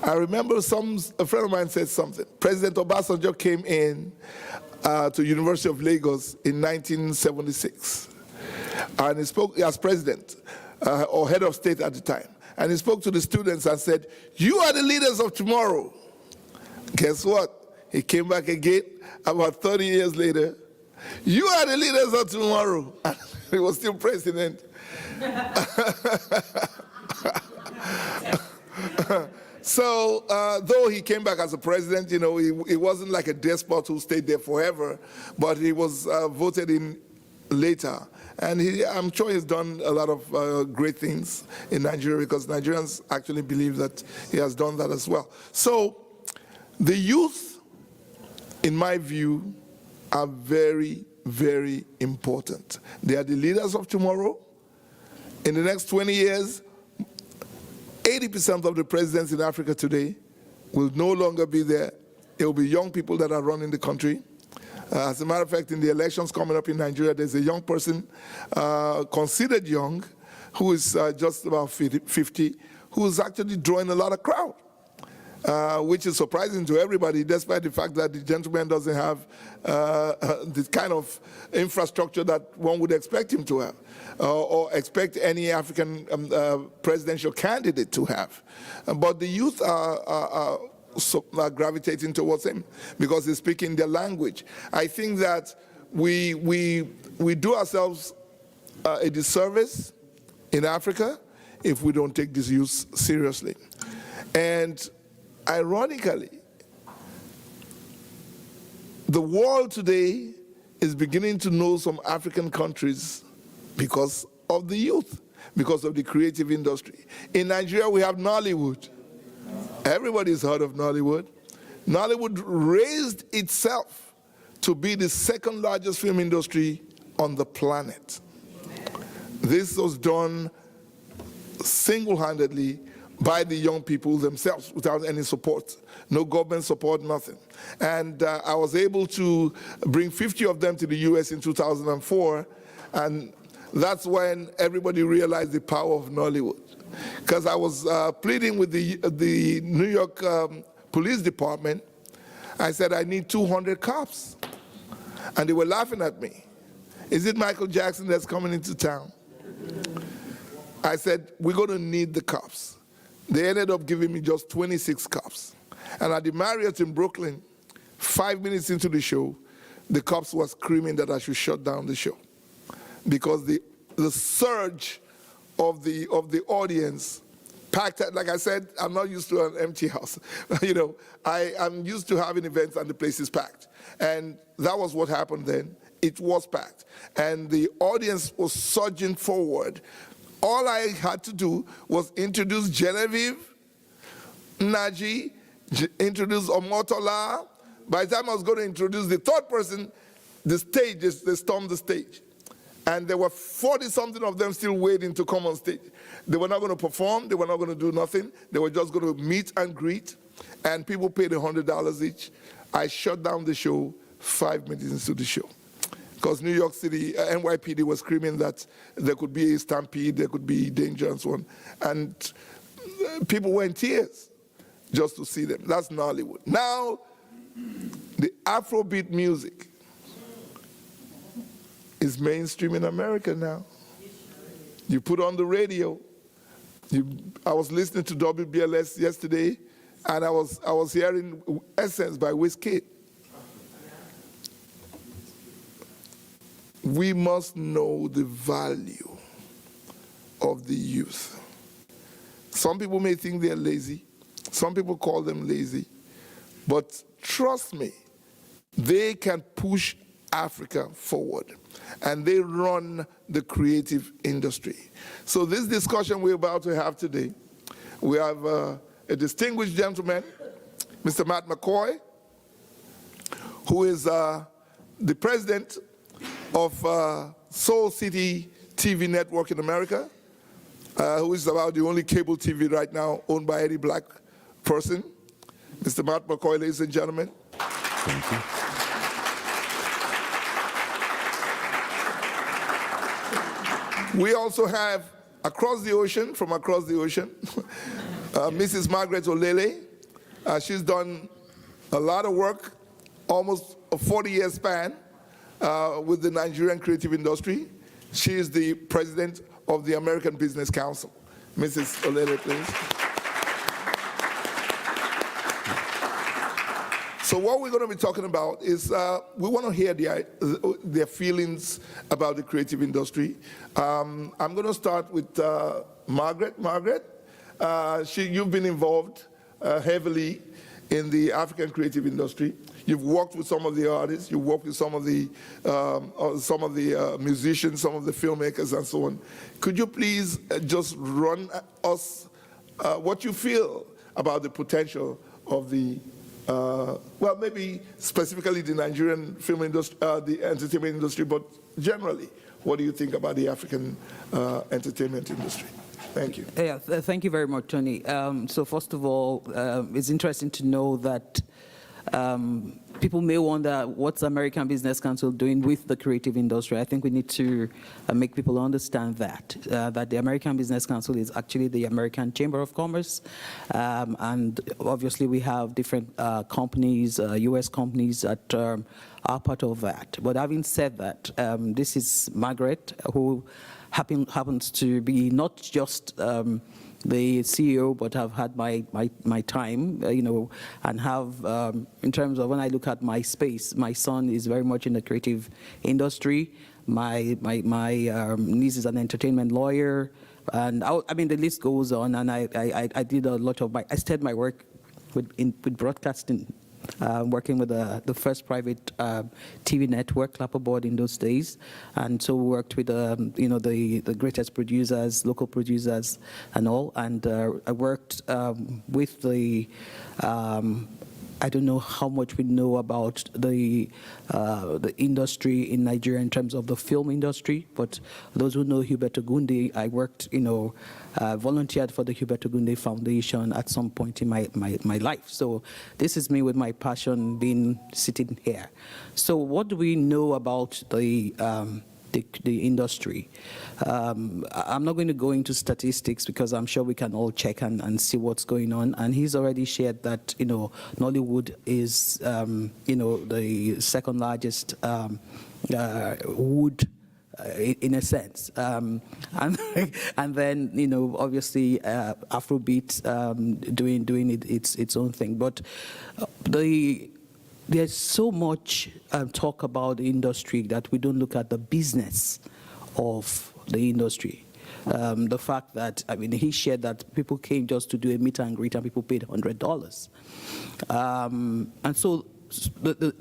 I remember a friend of mine said something. President Obasanjo came in to University of Lagos in 1976, and he spoke as president or head of state at the time. And he spoke to the students and said, "You are the leaders of tomorrow." Guess what? He came back again about 30 years later. "You are the leaders of tomorrow." And he was still president. So though he came back as a president, you know, he wasn't like a despot who stayed there forever, but he was voted in later. And I'm sure he's done a lot of great things in Nigeria, because Nigerians actually believe that he has done that as well. So the youth, in my view, are very, very important. They are the leaders of tomorrow. In the next 20 years, 80% of the presidents in Africa today will no longer be there. It will be young people that are running the country. As a matter of fact, in the elections coming up in Nigeria, there's a young person, considered young, who is just about 50, who is actually drawing a lot of crowd, which is surprising to everybody, despite the fact that the gentleman doesn't have the kind of infrastructure that one would expect him to have, or expect any African presidential candidate to have. But the youth are gravitating towards him because he's speaking their language. I think that we do ourselves a disservice in Africa if we don't take this youth seriously. And ironically, the world today is beginning to know some African countries because of the youth, because of the creative industry. In Nigeria, we have Nollywood. Everybody's heard of Nollywood. Nollywood raised itself to be the second largest film industry on the planet. This was done single-handedly by the young people themselves without any support, no government support, nothing. And I was able to bring 50 of them to the US in 2004, and that's when everybody realized the power of Nollywood. Because I was pleading with the New York Police Department. I said, I need 200 cops. And they were laughing at me. Is it Michael Jackson that's coming into town? I said, we're going to need the cops. They ended up giving me just 26 cops. And at the Marriott in Brooklyn, 5 minutes into the show, the cops were screaming that I should shut down the show. Because the surge of the audience packed. Like I said, I'm not used to an empty house. You know, I'm used to having events and the place is packed. And that was what happened then. It was packed. And the audience was surging forward. All I had to do was introduce Genevieve, Naji, introduce Omotola. By the time I was going to introduce the third person, the stage, they stormed the stage. And there were 40-something of them still waiting to come on stage. They were not going to perform. They were not going to do nothing. They were just going to meet and greet. And people paid $100 each. I shut down the show 5 minutes into the show. Because New York City, NYPD was screaming that there could be a stampede, there could be danger and so on. And people were in tears just to see them. That's Nollywood. Now, the Afrobeat music is mainstream in America now. You put on the radio. I was listening to WBLS yesterday, and I was hearing Essence by Wizkid. We must know the value of the youth. Some people may think they're lazy. Some people call them lazy. But trust me, they can push Africa forward, and they run the creative industry. So this discussion we're about to have today, we have a distinguished gentleman, Mr. Matt Mccoy, who is the president of Soul City TV Network in America, who is about the only cable TV right now owned by any black person. Mr. Matt Mccoy, ladies and gentlemen. Thank you. We also have across the ocean, from across the ocean, Mrs. Margaret Olele. She's done a lot of work, almost a 40-year span with the Nigerian creative industry. She is the president of the American Business Council. Mrs. Olele, please. So what we're going to be talking about is we want to hear their feelings about the creative industry. I'm going to start with Margaret. Margaret, you've been involved heavily in the African creative industry. You've worked with some of the artists. You've worked with some of the musicians, some of the filmmakers, and so on. Could you please just run us what you feel about the potential of the well, maybe specifically the Nigerian film industry, the entertainment industry, but generally, what do you think about the African entertainment industry? Thank you. Yeah, thank you very much, Tony. So first of all, it's interesting to know that people may wonder what's the American Business Council doing with the creative industry. I think we need to make people understand that the American Business Council is actually the American Chamber of Commerce, and obviously we have different companies, U.S. companies that are part of that. But having said that, this is Margaret, who happens to be not just the CEO, but I've had my time, and have, in terms of when I look at my space, my son is very much in the creative industry. My niece is an entertainment lawyer, and I mean the list goes on. And I did a lot of I started my work with broadcasting. Working with the first private TV network, Clapperboard, in those days, and so we worked with the greatest producers, local producers, and all. And I worked with the. I don't know how much we know about the industry in Nigeria in terms of the film industry, but those who know Hubert Ogunde, I worked, volunteered for the Hubert Ogunde Foundation at some point in my life. So this is me with my passion sitting here. So what do we know about the industry? I'm not going to go into statistics because I'm sure we can all check and see what's going on. And he's already shared that, Nollywood is, the second largest wood in a sense. And then, obviously, Afrobeat doing its own thing. But there's so much talk about the industry that we don't look at the business of the industry. The fact that, he shared that people came just to do a meet and greet and people paid $100. And so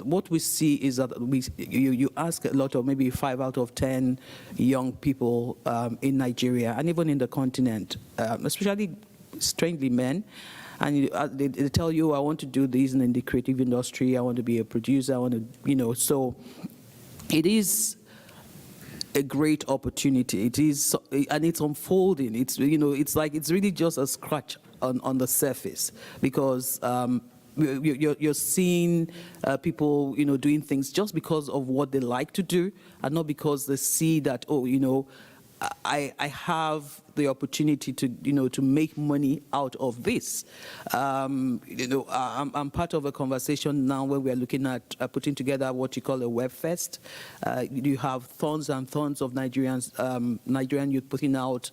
what we see is that you ask a lot of, maybe 5 out of 10 young people in Nigeria and even in the continent, especially strangely men, and they tell you, I want to do this in the creative industry, I want to be a producer, I want to, so it is a great opportunity. It is, and it's unfolding. It's, it's like, it's really just a scratch on the surface, because you're seeing people, doing things just because of what they like to do, and not because they see that, I have the opportunity to, to make money out of this. I'm part of a conversation now where we are looking at putting together what you call a web fest. You have tons and tons of Nigerians, Nigerian youth putting out,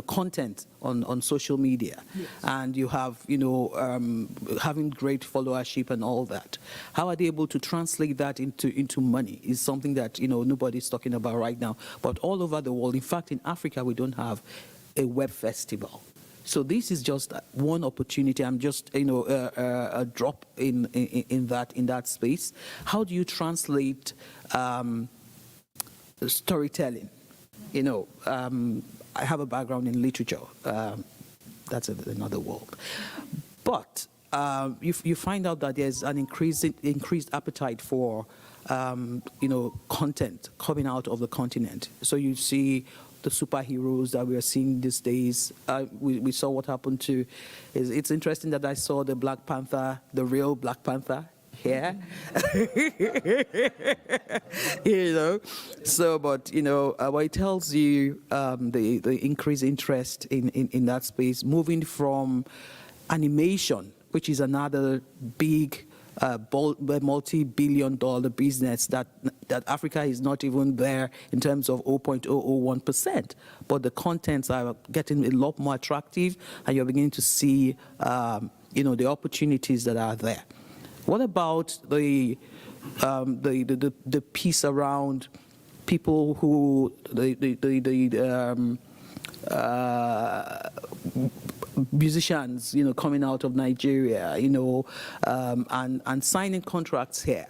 content on social media, and you have, having great followership and all that. How are they able to translate that into money is something that, nobody's talking about right now. But all over the world, in fact, in Africa, we don't have a web festival. So this is just one opportunity. I'm just, a drop in that space. How do you translate storytelling? I have a background in literature. That's another world. But you find out that there's an increased appetite for, content coming out of the continent. So you see the superheroes that we are seeing these days. We saw what happened to. It's interesting that I saw the Black Panther, the real Black Panther here. So, but what it tells you, the increased interest in that space, moving from animation, which is another big multi-billion-dollar business that Africa is not even there in terms of 0.001%, but the contents are getting a lot more attractive, and you're beginning to see, the opportunities that are there. What about the piece around people who musicians, coming out of Nigeria, and signing contracts here.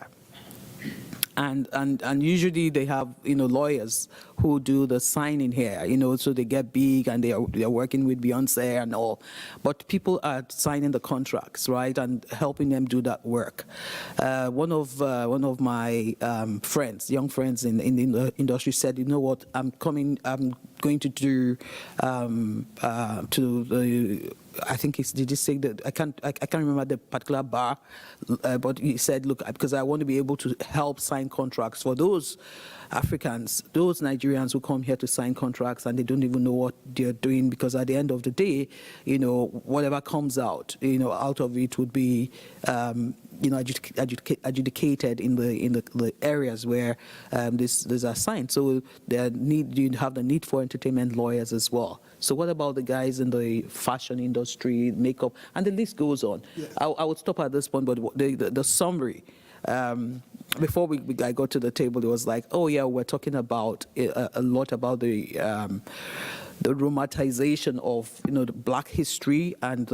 And usually they have, lawyers who do the signing here, so they get big and they are working with Beyonce and all. But people are signing the contracts, right, and helping them do that work. One of my young friends in the industry said, you know what, I'm going to do to the. I think did he say that? I can't remember the particular bar, but he said, look, because I want to be able to help sign contracts for those Africans, those Nigerians who come here to sign contracts and they don't even know what they're doing, because at the end of the day, whatever comes out, out of it would be, adjudicated in the areas where these are signed. So you have the need for entertainment lawyers as well. So what about the guys in the fashion industry, makeup, and the list goes on. Yes. I would stop at this point, but the summary, before I got to the table, it was like, oh yeah, we're talking about a lot about the romanticization of the Black history and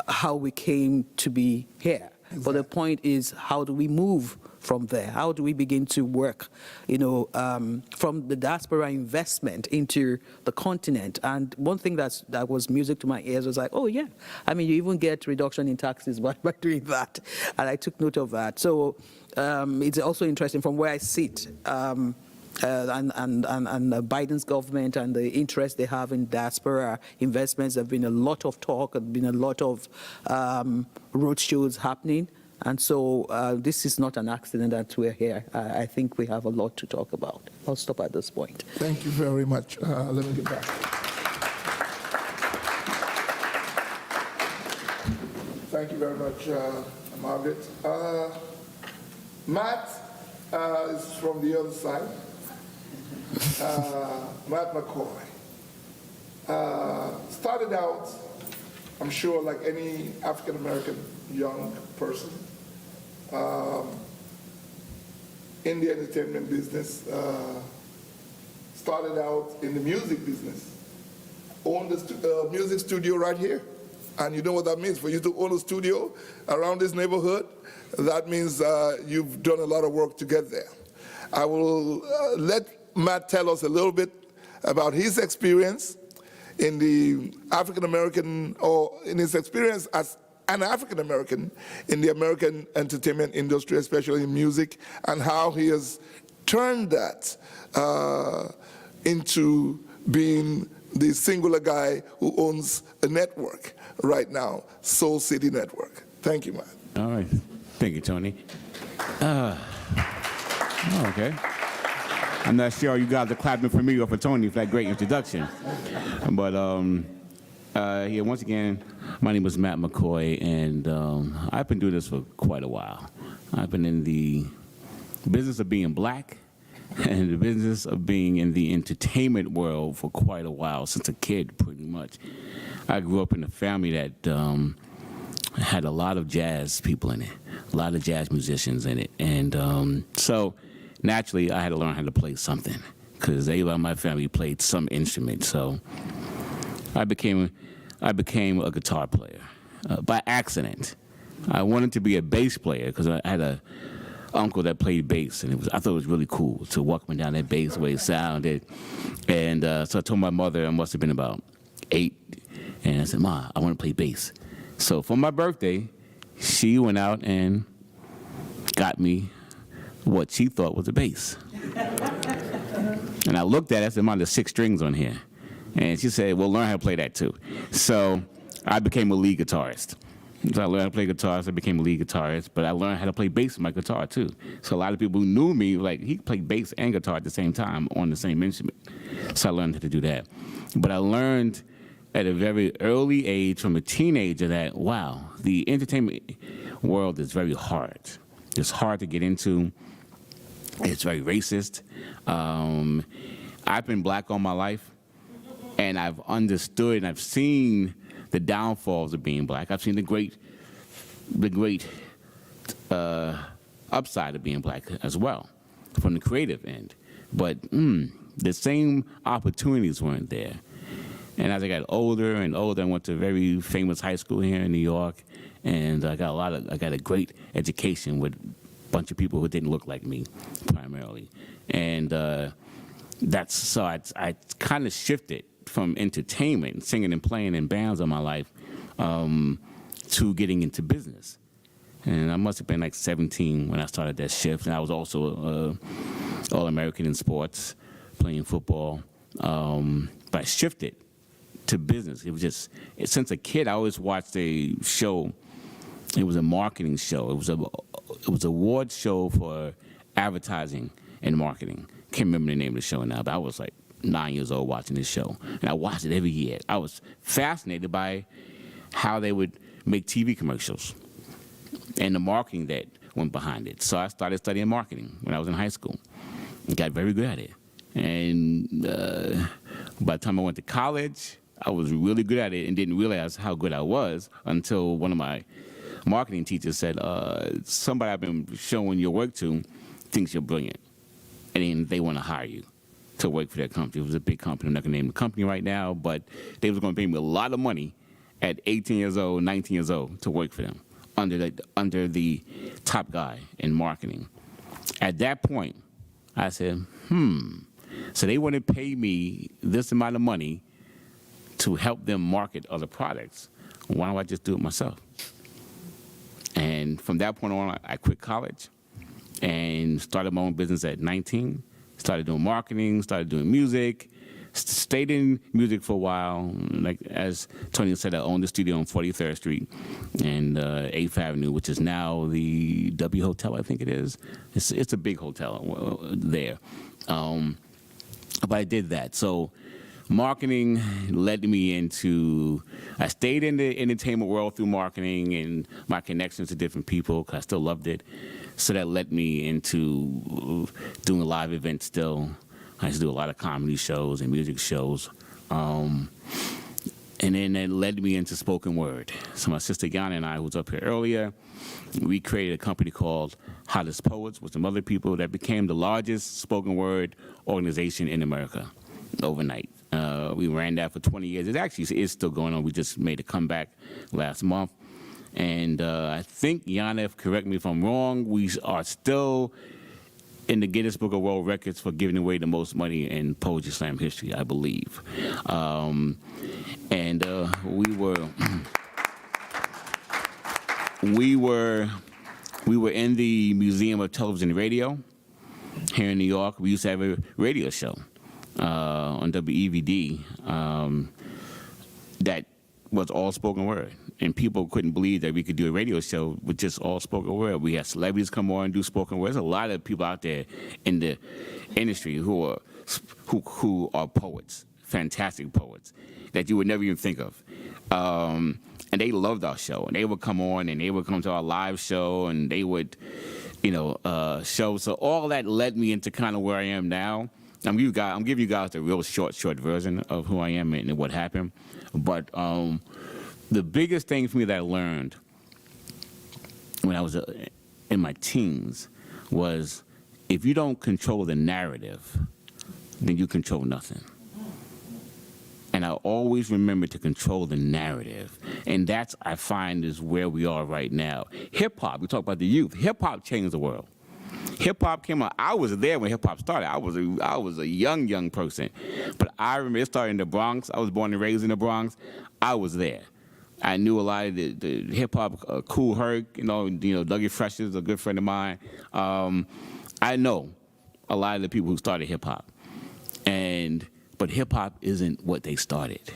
how we came to be here. Exactly. But the point is, how do we move from there? How do we begin to work, from the diaspora investment into the continent? And one thing that was music to my ears was like, oh yeah, I mean, you even get reduction in taxes by doing that. And I took note of that. So it's also interesting from where I sit, and Biden's government and the interest they have in diaspora investments. There have been a lot of talk, there have been a lot of roadshows happening. And so this is not an accident that we're here. I think we have a lot to talk about. I'll stop at this point. Thank you very much. Let me get back. Thank you very much, Margaret. Matt is from the other side. Matt Mccoy. Started out, I'm sure, like any African-American young person, in the entertainment business, started out in the music business, owned a music studio right here. And you know what that means? For you to own a studio around this neighborhood, that means you've done a lot of work to get there. I will let Matt tell us a little bit about his experience in the African-American, or in his experience as an African-American in the American entertainment industry, especially in music, and how he has turned that into being the singular guy who owns a network right now, Soul City Network. Thank you, Matt. All right. Thank you, Tony. Okay. I'm not sure you guys are clapping for me or for Tony for that great introduction. But yeah, once again, my name is Matt McCoy, and I've been doing this for quite a while. I've been in the business of being black and the business of being in the entertainment world for quite a while, since a kid, pretty much. I grew up in a family that had a lot of jazz people in it, a lot of jazz musicians in it, and so naturally, I had to learn how to play something, because everybody in my family played some instrument. So I became a guitar player by accident. I wanted to be a bass player because I had a uncle that played bass, and I thought it was really cool to walk me down that bass the way it sounded. And so I told my mother, I must have been about 8, and I said, "Ma, I want to play bass." So for my birthday, she went out and got me what she thought was a bass. And I looked at it, I said, "Mom, there's 6 strings on here." And she said, "Well, learn how to play that too." So I became a lead guitarist. So I learned how to play guitar, so I became a lead guitarist, but I learned how to play bass on my guitar too. So a lot of people who knew me, like, he played bass and guitar at the same time on the same instrument. So I learned how to do that. But I learned at a very early age, from a teenager, that, wow, the entertainment world is very hard. It's hard to get into. It's very racist. I've been black all my life, and I've understood and I've seen the downfalls of being black. I've seen the great upside of being black as well, from the creative end. But the same opportunities weren't there. And as I got older and older, I went to a very famous high school here in New York, and I got a great education with bunch of people who didn't look like me, primarily. And I kind of shifted from entertainment, singing and playing in bands all my life, to getting into business. And I must have been like 17 when I started that shift. And I was also All-American in sports, playing football. But I shifted to business. It was just, since a kid, I always watched a show. It was a marketing show. It was an award show for advertising and marketing. Can't remember the name of the show now, but I was like 9 years old watching this show, and I watched it every year. I was fascinated by how they would make TV commercials and the marketing that went behind it. So I started studying marketing when I was in high school and got very good at it. And by the time I went to college, I was really good at it and didn't realize how good I was until one of my marketing teachers said, "Somebody I've been showing your work to thinks you're brilliant, and then they want to hire you to work for their company." It was a big company. I'm not going to name the company right now, but they was going to pay me a lot of money at 18 years old, 19 years old to work for them under the top guy in marketing. At that point, I said, so they want to pay me this amount of money to help them market other products. Why don't I just do it myself? And from that point on, I quit college and started my own business at 19. Started doing marketing, started doing music, stayed in music for a while. Like, as Tony said, I owned the studio on 43rd Street and 8th Avenue, which is now the W Hotel, I think it is. It's a big hotel there. But I did that. So marketing led me into, I stayed in the entertainment world through marketing and my connections to different people, because I still loved it. So that led me into doing live events still. I used to do a lot of comedy shows and music shows. And then that led me into spoken word. So my sister Yana and I, who was up here earlier, we created a company called Hottest Poets with some other people that became the largest spoken word organization in America overnight. We ran that for 20 years. It actually is still going on. We just made a comeback last month. And I think, Yana, correct me if I'm wrong, we are still in the Guinness Book of World Records for giving away the most money in Poetry Slam history, I believe. We were in the Museum of Television and Radio here in New York. We used to have a radio show on WEVD that was all spoken word. And people couldn't believe that we could do a radio show with just all spoken word. We had celebrities come on and do spoken word. There's a lot of people out there in the industry who are poets, fantastic poets, that you would never even think of. And they loved our show. And they would come on and they would come to our live show and they would, show. So all that led me into kind of where I am now. I'm giving you guys the real short version of who I am and what happened. But the biggest thing for me that I learned when I was in my teens was if you don't control the narrative, then you control nothing. And I always remember to control the narrative. And that's, I find, is where we are right now. Hip-hop, we talk about the youth. Hip-hop changed the world. Hip-hop came out. I was there when hip-hop started. I was a young person. But I remember it started in the Bronx. I was born and raised in the Bronx. I was there. I knew a lot of the hip-hop, Kool Herc, Dougie Fresh is a good friend of mine. I know a lot of the people who started hip-hop. But hip-hop isn't what they started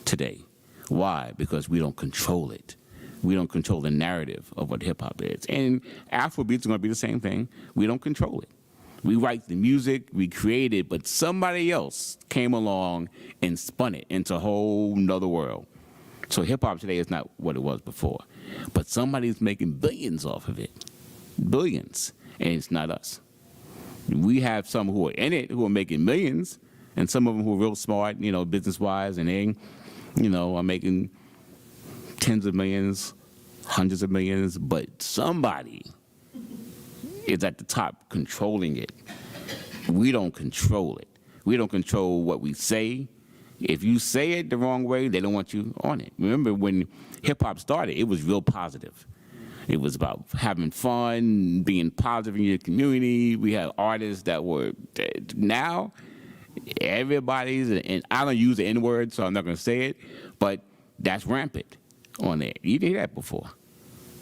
today. Why? Because we don't control it. We don't control the narrative of what hip-hop is. And Afrobeats is going to be the same thing. We don't control it. We write the music, we create it, but somebody else came along and spun it into a whole nother world. So hip-hop today is not what it was before. But somebody's making billions off of it. Billions. And it's not us. We have some who are in it who are making millions, and some of them who are real smart, business-wise, and they, are making tens of millions, hundreds of millions, but somebody is at the top controlling it. We don't control it. We don't control what we say. If you say it the wrong way, they don't want you on it. Remember when hip-hop started, it was real positive. It was about having fun, being positive in your community. We had artists that were, now, everybody's, and I don't use the N-word, so I'm not going to say it, but that's rampant on there. You didn't hear that before.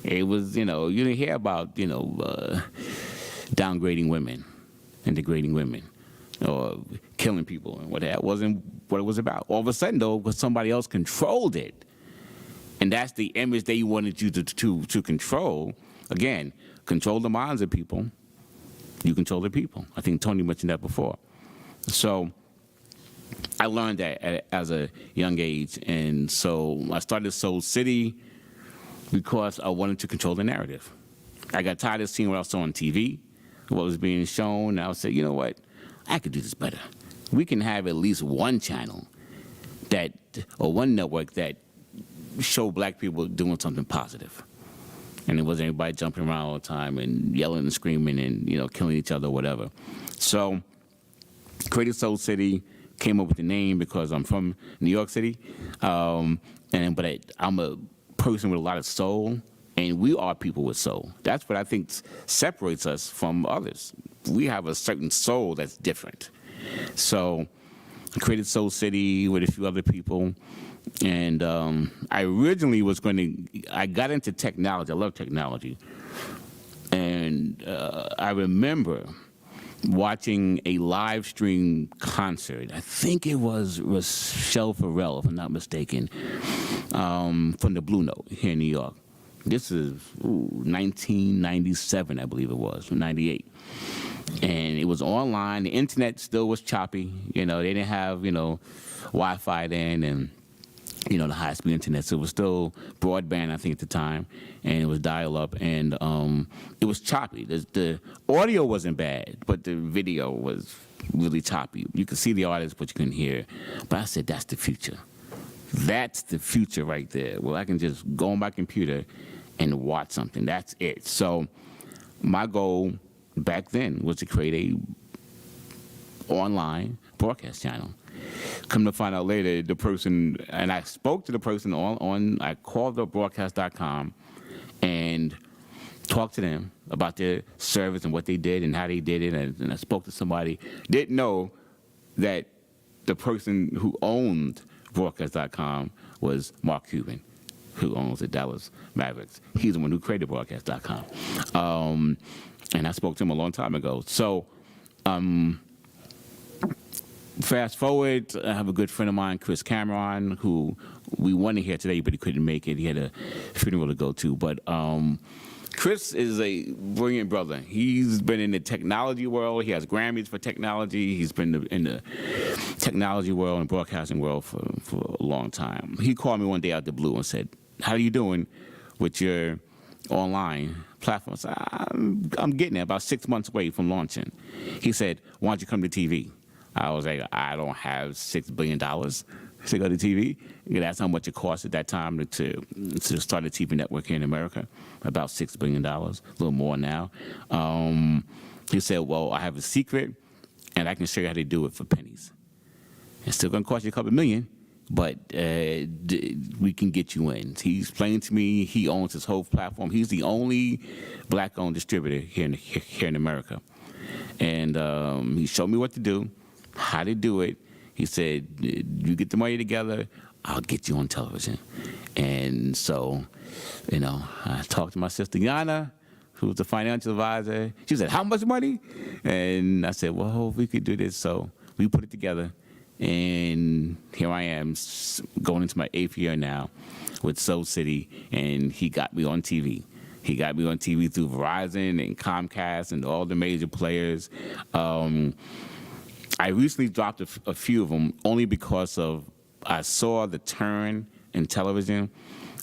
It was, you didn't hear about, downgrading women and degrading women or killing people, and what that wasn't what it was about. All of a sudden, though, because somebody else controlled it, and that's the image they wanted you to control. Again, control the minds of people. You control the people. I think Tony mentioned that before. So I learned that as a young age, and so I started Soul City because I wanted to control the narrative. I got tired of seeing what I saw on TV, what was being shown, and I would say, you know what, I could do this better. We can have at least one channel or one network that show black people doing something positive. And it wasn't everybody jumping around all the time and yelling and screaming and, killing each other or whatever. So created Soul City, came up with the name because I'm from New York City. But I'm a person with a lot of soul, and we are people with soul. That's what I think separates us from others. We have a certain soul that's different. So I created Soul City with a few other people. And I originally I got into technology. I love technology. And I remember watching a live stream concert. I think it was Rochelle Farrell, if I'm not mistaken, from the Blue Note here in New York. This is 1997, I believe it was, 98. And it was online. The internet still was choppy. They didn't have, Wi-Fi then, and the high-speed internet. So it was still broadband, I think, at the time, and it was dial-up, and it was choppy. The audio wasn't bad, but the video was really choppy. You could see the artist, but you couldn't hear. But I said, that's the future. That's the future right there. Well, I can just go on my computer and watch something. That's it. So my goal back then was to create a online broadcast channel. Come to find out later, the person, and I spoke to the person I called up broadcast.com and talked to them about their service and what they did and how they did it, and I spoke to somebody. Didn't know that the person who owned broadcast.com was Mark Cuban, who owns the Dallas Mavericks. He's the one who created broadcast.com. And I spoke to him a long time ago. So Fast forward, I have a good friend of mine, Chris Cameron, who we wanted here today, but he couldn't make it. He had a funeral to go to. But Chris is a brilliant brother. He's been in the technology world. He has Grammys for technology. He's been in the technology world and broadcasting world for a long time. He called me one day out of the blue and said, "How are you doing with your online platform?" I said, I'm getting there, about 6 months away from launching. He said, "Why don't you come to TV?" I was like, "I don't have $6 billion to go to TV." That's how much it cost at that time to start a TV network here in America, about $6 billion, a little more now. He said, "Well, I have a secret, and I can show you how to do it for pennies. It's still going to cost you a couple million, but we can get you in." He explained to me he owns his whole platform. He's the only black-owned distributor here in America. And he showed me what to do, how to do it. He said, "You get the money together, I'll get you on television." And so, I talked to my sister Yana, who was the financial advisor. She said, "How much money?" And I said, "Well, we could do this." So we put it together. And here I am, going into my 8th year now with Soul City, and he got me on TV. He got me on TV through Verizon and Comcast and all the major players. I recently dropped a few of them only because I saw the turn in television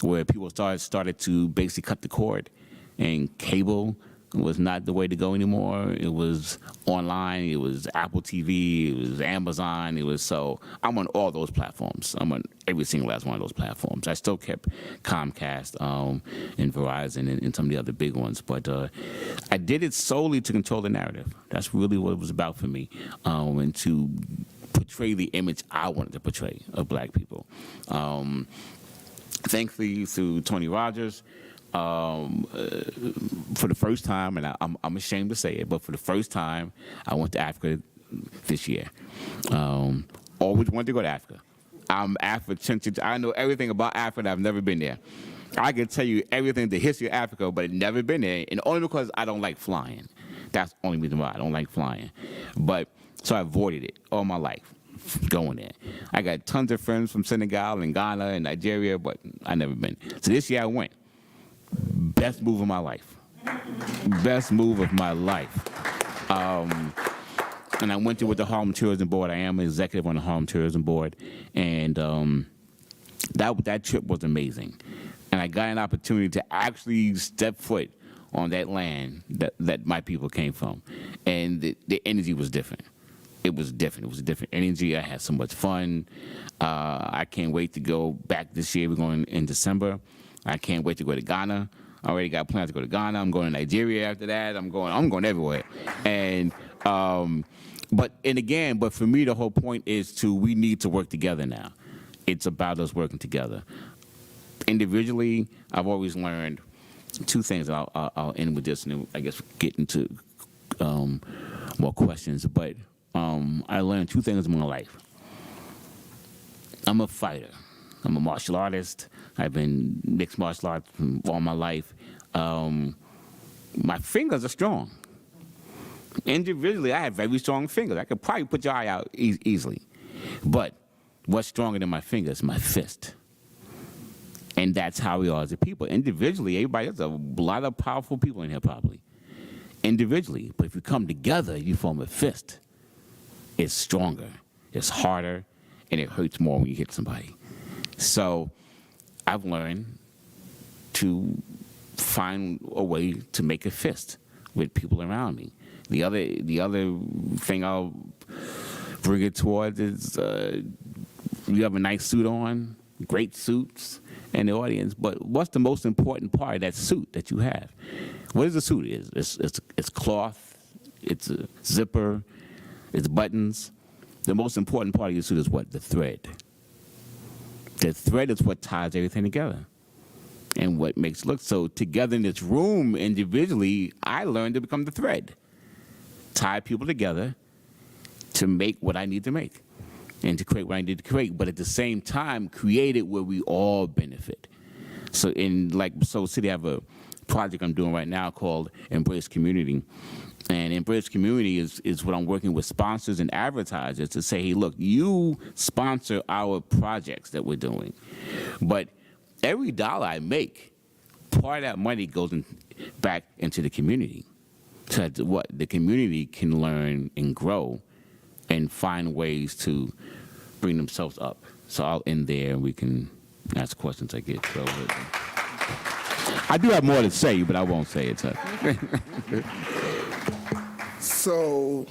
where people started to basically cut the cord, and cable was not the way to go anymore. It was online, it was Apple TV, it was Amazon, so I'm on all those platforms. I'm on every single last one of those platforms. I still kept Comcast and Verizon and some of the other big ones, but I did it solely to control the narrative. That's really what it was about for me, and to portray the image I wanted to portray of black people. Thankfully, through Tony Rogers, for the first time, and I'm ashamed to say it, but for the first time, I went to Africa this year. Always wanted to go to Africa. I'm Afrocentric. I know everything about Africa, and I've never been there. I can tell you everything, the history of Africa, but I've never been there, and only because I don't like flying. That's the only reason why I don't like flying. So I avoided it all my life, going there. I got tons of friends from Senegal and Ghana and Nigeria, but I never been. So this year I went. Best move of my life. Best move of my life. And I went there with the Harlem Tourism Board. I am an executive on the Harlem Tourism Board. And that trip was amazing. And I got an opportunity to actually step foot on that land that my people came from. And the energy was different. It was different. It was a different energy. I had so much fun. I can't wait to go back this year. We're going in December. I can't wait to go to Ghana. I already got plans to go to Ghana. I'm going to Nigeria after that. I'm going everywhere. And but for me, the whole point is we need to work together now. It's about us working together. Individually, I've always learned two things. I'll end with this, and then I guess get into more questions. But I learned two things in my life. I'm a fighter. I'm a martial artist. I've been mixed martial arts all my life. My fingers are strong. Individually, I have very strong fingers. I could probably put your eye out easily. But what's stronger than my fingers? My fist. And that's how we are as a people. Individually, there's a lot of powerful people in here probably. Individually. But if you come together, you form a fist. It's stronger. It's harder. And it hurts more when you hit somebody. So I've learned to find a way to make a fist with people around me. The other thing I'll bring it towards is you have a nice suit on, great suits in the audience, but what's the most important part of that suit that you have? What is a suit? It's cloth, it's a zipper, it's buttons. The most important part of your suit is what? The thread. The thread is what ties everything together and what makes it look. So together in this room, individually, I learned to become the thread. Tie people together to make what I need to make and to create what I need to create, but at the same time, create it where we all benefit. So in Soul City, I have a project I'm doing right now called Embrace Community. And Embrace Community is what I'm working with sponsors and advertisers to say, hey, look, you sponsor our projects that we're doing. But every dollar I make, part of that money goes back into the community. So that what the community can learn and grow and find ways to bring themselves up. So I'll end there and we can ask questions I get. So, I do have more to say, but I won't say it. So. So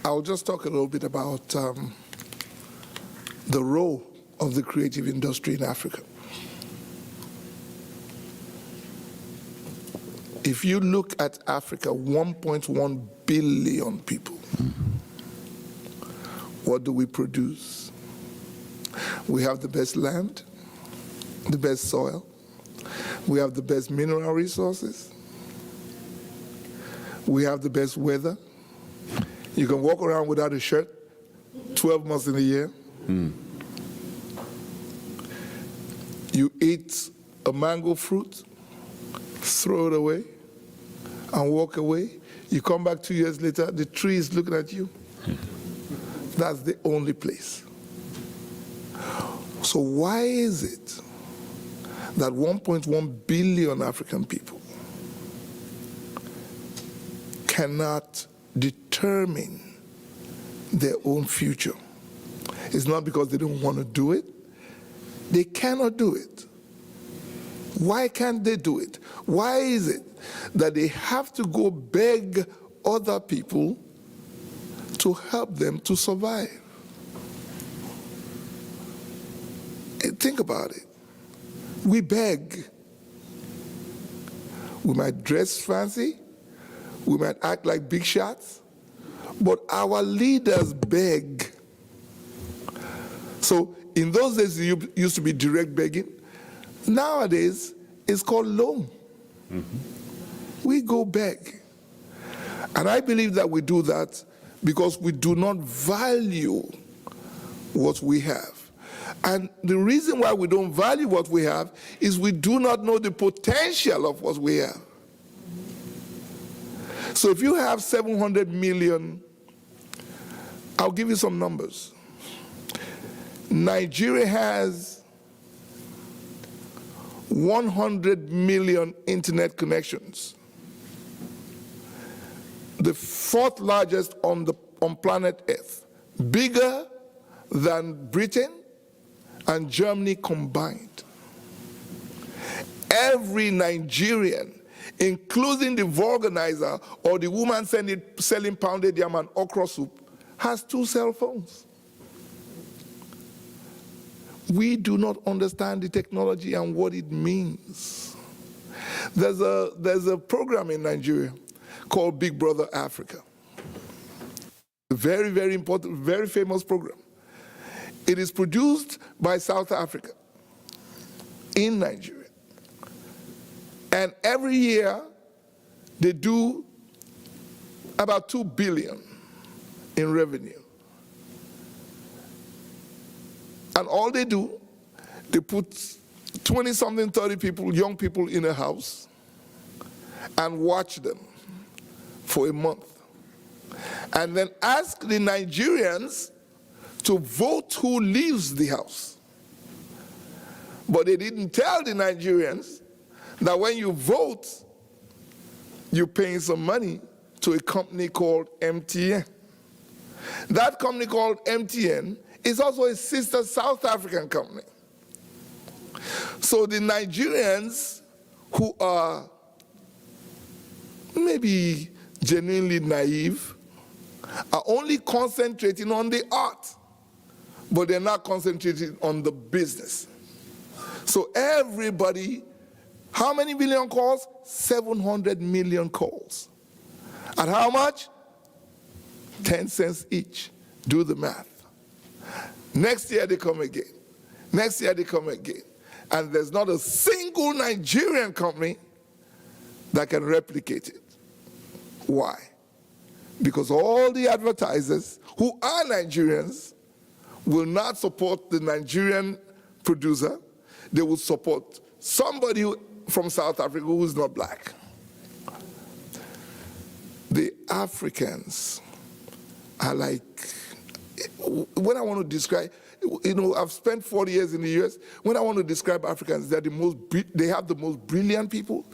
I'll just talk a little bit about the role of the creative industry in Africa. If you look at Africa, 1.1 billion people, what do we produce? We have the best land, the best soil, we have the best mineral resources, we have the best weather. You can walk around without a shirt 12 months in a year. You eat a mango fruit, throw it away, and walk away. You come back 2 years later, the tree is looking at you. That's the only place. So why is it that 1.1 billion African people cannot determine their own future? It's not because they don't want to do it. They cannot do it. Why can't they do it? Why is it that they have to go beg other people to help them to survive? Think about it. We beg. We might dress fancy, we might act like big shots, but our leaders beg. So in those days, it used to be direct begging. Nowadays, it's called loan. We go beg. And I believe that we do that because we do not value what we have. And the reason why we don't value what we have is we do not know the potential of what we have. So if you have 700 million, I'll give you some numbers. Nigeria has 100 million internet connections. The fourth largest on planet Earth, bigger than Britain and Germany combined. Every Nigerian, including the vulganizer or the woman selling pounded yam and okra soup, has 2 cell phones. We do not understand the technology and what it means. There's a program in Nigeria called Big Brother Africa. A very, very important, very famous program. It is produced by South Africa in Nigeria. And every year, they do about 2 billion in revenue. And all they do, they put 20-something, 30 people, young people in a house and watch them for a month. And then ask the Nigerians to vote who leaves the house. But they didn't tell the Nigerians that when you vote, you're paying some money to a company called MTN. That company called MTN is also a sister South African company. So the Nigerians who are maybe genuinely naive are only concentrating on the art, but they're not concentrating on the business. So everybody, how many million calls? 700 million calls. At how much? 10 cents each. Do the math. Next year they come again. Next year they come again. And there's not a single Nigerian company that can replicate it. Why? Because all the advertisers who are Nigerians will not support the Nigerian producer. They will support somebody who from South Africa who's not black. The Africans are like, when I want to describe, I've spent 40 years in the US. When I want to describe Africans, they have the most brilliant people.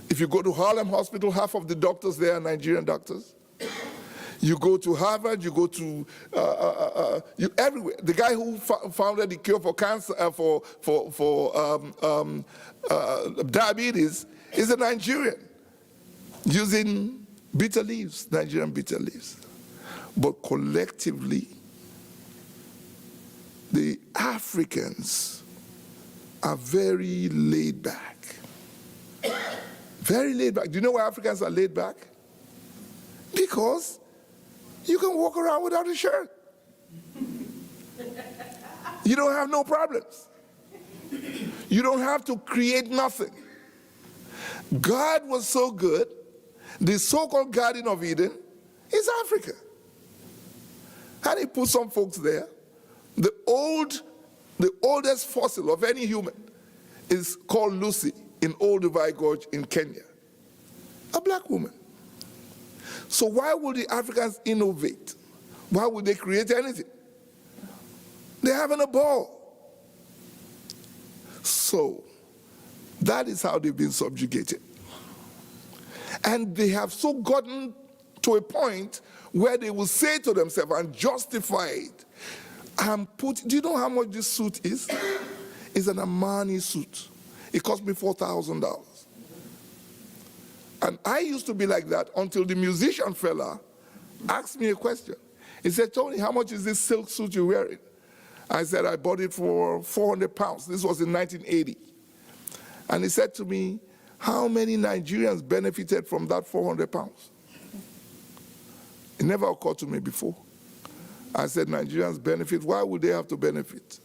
If you go to Harlem Hospital, half of the doctors there are Nigerian doctors. You go to Harvard, you go to everywhere. The guy who founded the cure for cancer, diabetes, is a Nigerian using bitter leaves, Nigerian bitter leaves. But collectively, the Africans are very laid back. Very laid back. Do you know why Africans are laid back? Because you can walk around without a shirt. You don't have no problems. You don't have to create nothing. God was so good, the so-called Garden of Eden is Africa. And he put some folks there. The oldest fossil of any human is called Lucy in Old Dubai Gorge in Kenya. A black woman. So why would the Africans innovate? Why would they create anything? They're having a ball. So that is how they've been subjugated. And they have so gotten to a point where they will say to themselves and justify it. Do you know how much this suit is? It's an Armani suit. It cost me $4,000. And I used to be like that until the musician fella asked me a question. He said, Tony, how much is this silk suit you're wearing? I said, I bought it for 400 pounds. This was in 1980. And he said to me, how many Nigerians benefited from that 400 pounds? It never occurred to me before. I said, Nigerians benefit. Why would they have to benefit?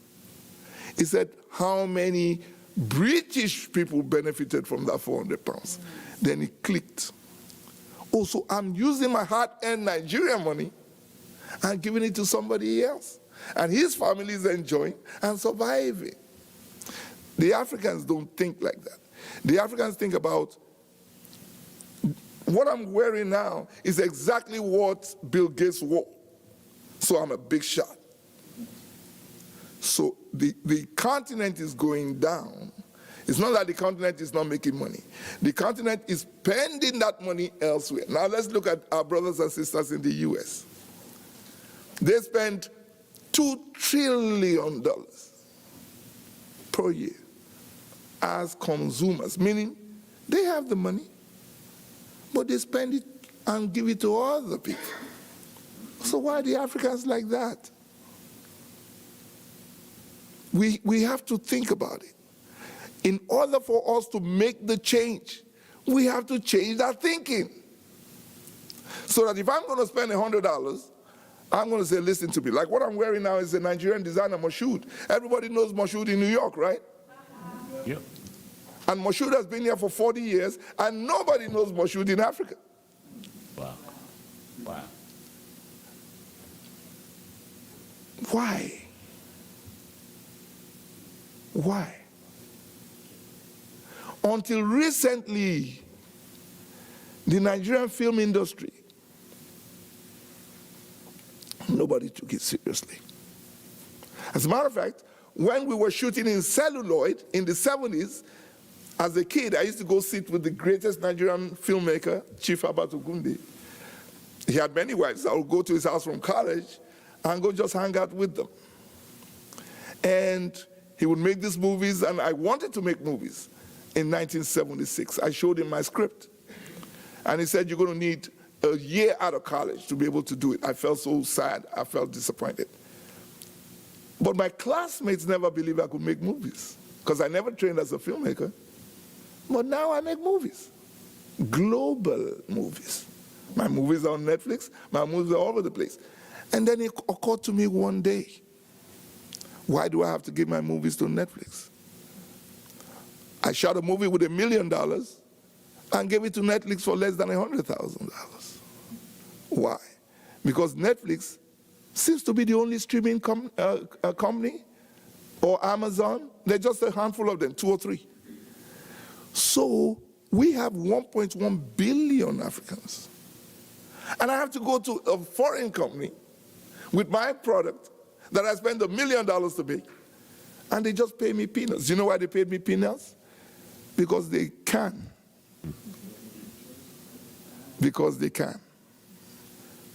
He said, how many British people benefited from that 400 pounds? Then it clicked. Oh, so I'm using my hard-earned Nigerian money and giving it to somebody else. And his family is enjoying and surviving. The Africans don't think like that. The Africans think about, what I'm wearing now is exactly what Bill Gates wore. So I'm a big shot. So the continent is going down. It's not that the continent is not making money. The continent is spending that money elsewhere. Now let's look at our brothers and sisters in the US. They spend $2 trillion per year as consumers, meaning they have the money, but they spend it and give it to other people. So why are the Africans like that? We have to think about it. In order for us to make the change, we have to change our thinking. So that if I'm going to spend $100, I'm going to say, listen to me. Like what I'm wearing now is a Nigerian designer, Moshood. Everybody knows Moshood in New York, right? Yep. And Moshood has been here for 40 years, and nobody knows Moshood in Africa. Wow. Wow. Why? Why? Until recently, the Nigerian film industry, nobody took it seriously. As a matter of fact, when we were shooting in celluloid in the 70s, as a kid, I used to go sit with the greatest Nigerian filmmaker, Chief Abat Ogunde. He had many wives. I would go to his house from college and go just hang out with them. And he would make these movies, and I wanted to make movies. In 1976, I showed him my script. And he said, you're going to need a year out of college to be able to do it. I felt so sad. I felt disappointed. But my classmates never believed I could make movies because I never trained as a filmmaker. But now I make movies, global movies. My movies are on Netflix. My movies are all over the place. And then it occurred to me one day, why do I have to give my movies to Netflix? I shot a movie with $1 million and gave it to Netflix for less than $100,000. Why? Because Netflix seems to be the only streaming company, or Amazon. There's just a handful of them, 2 or 3, So we have 1.1 billion Africans. And I have to go to a foreign company with my product that I spend $1 million to make, and they just pay me peanuts. You know why they paid me peanuts? Because they can. Because they can.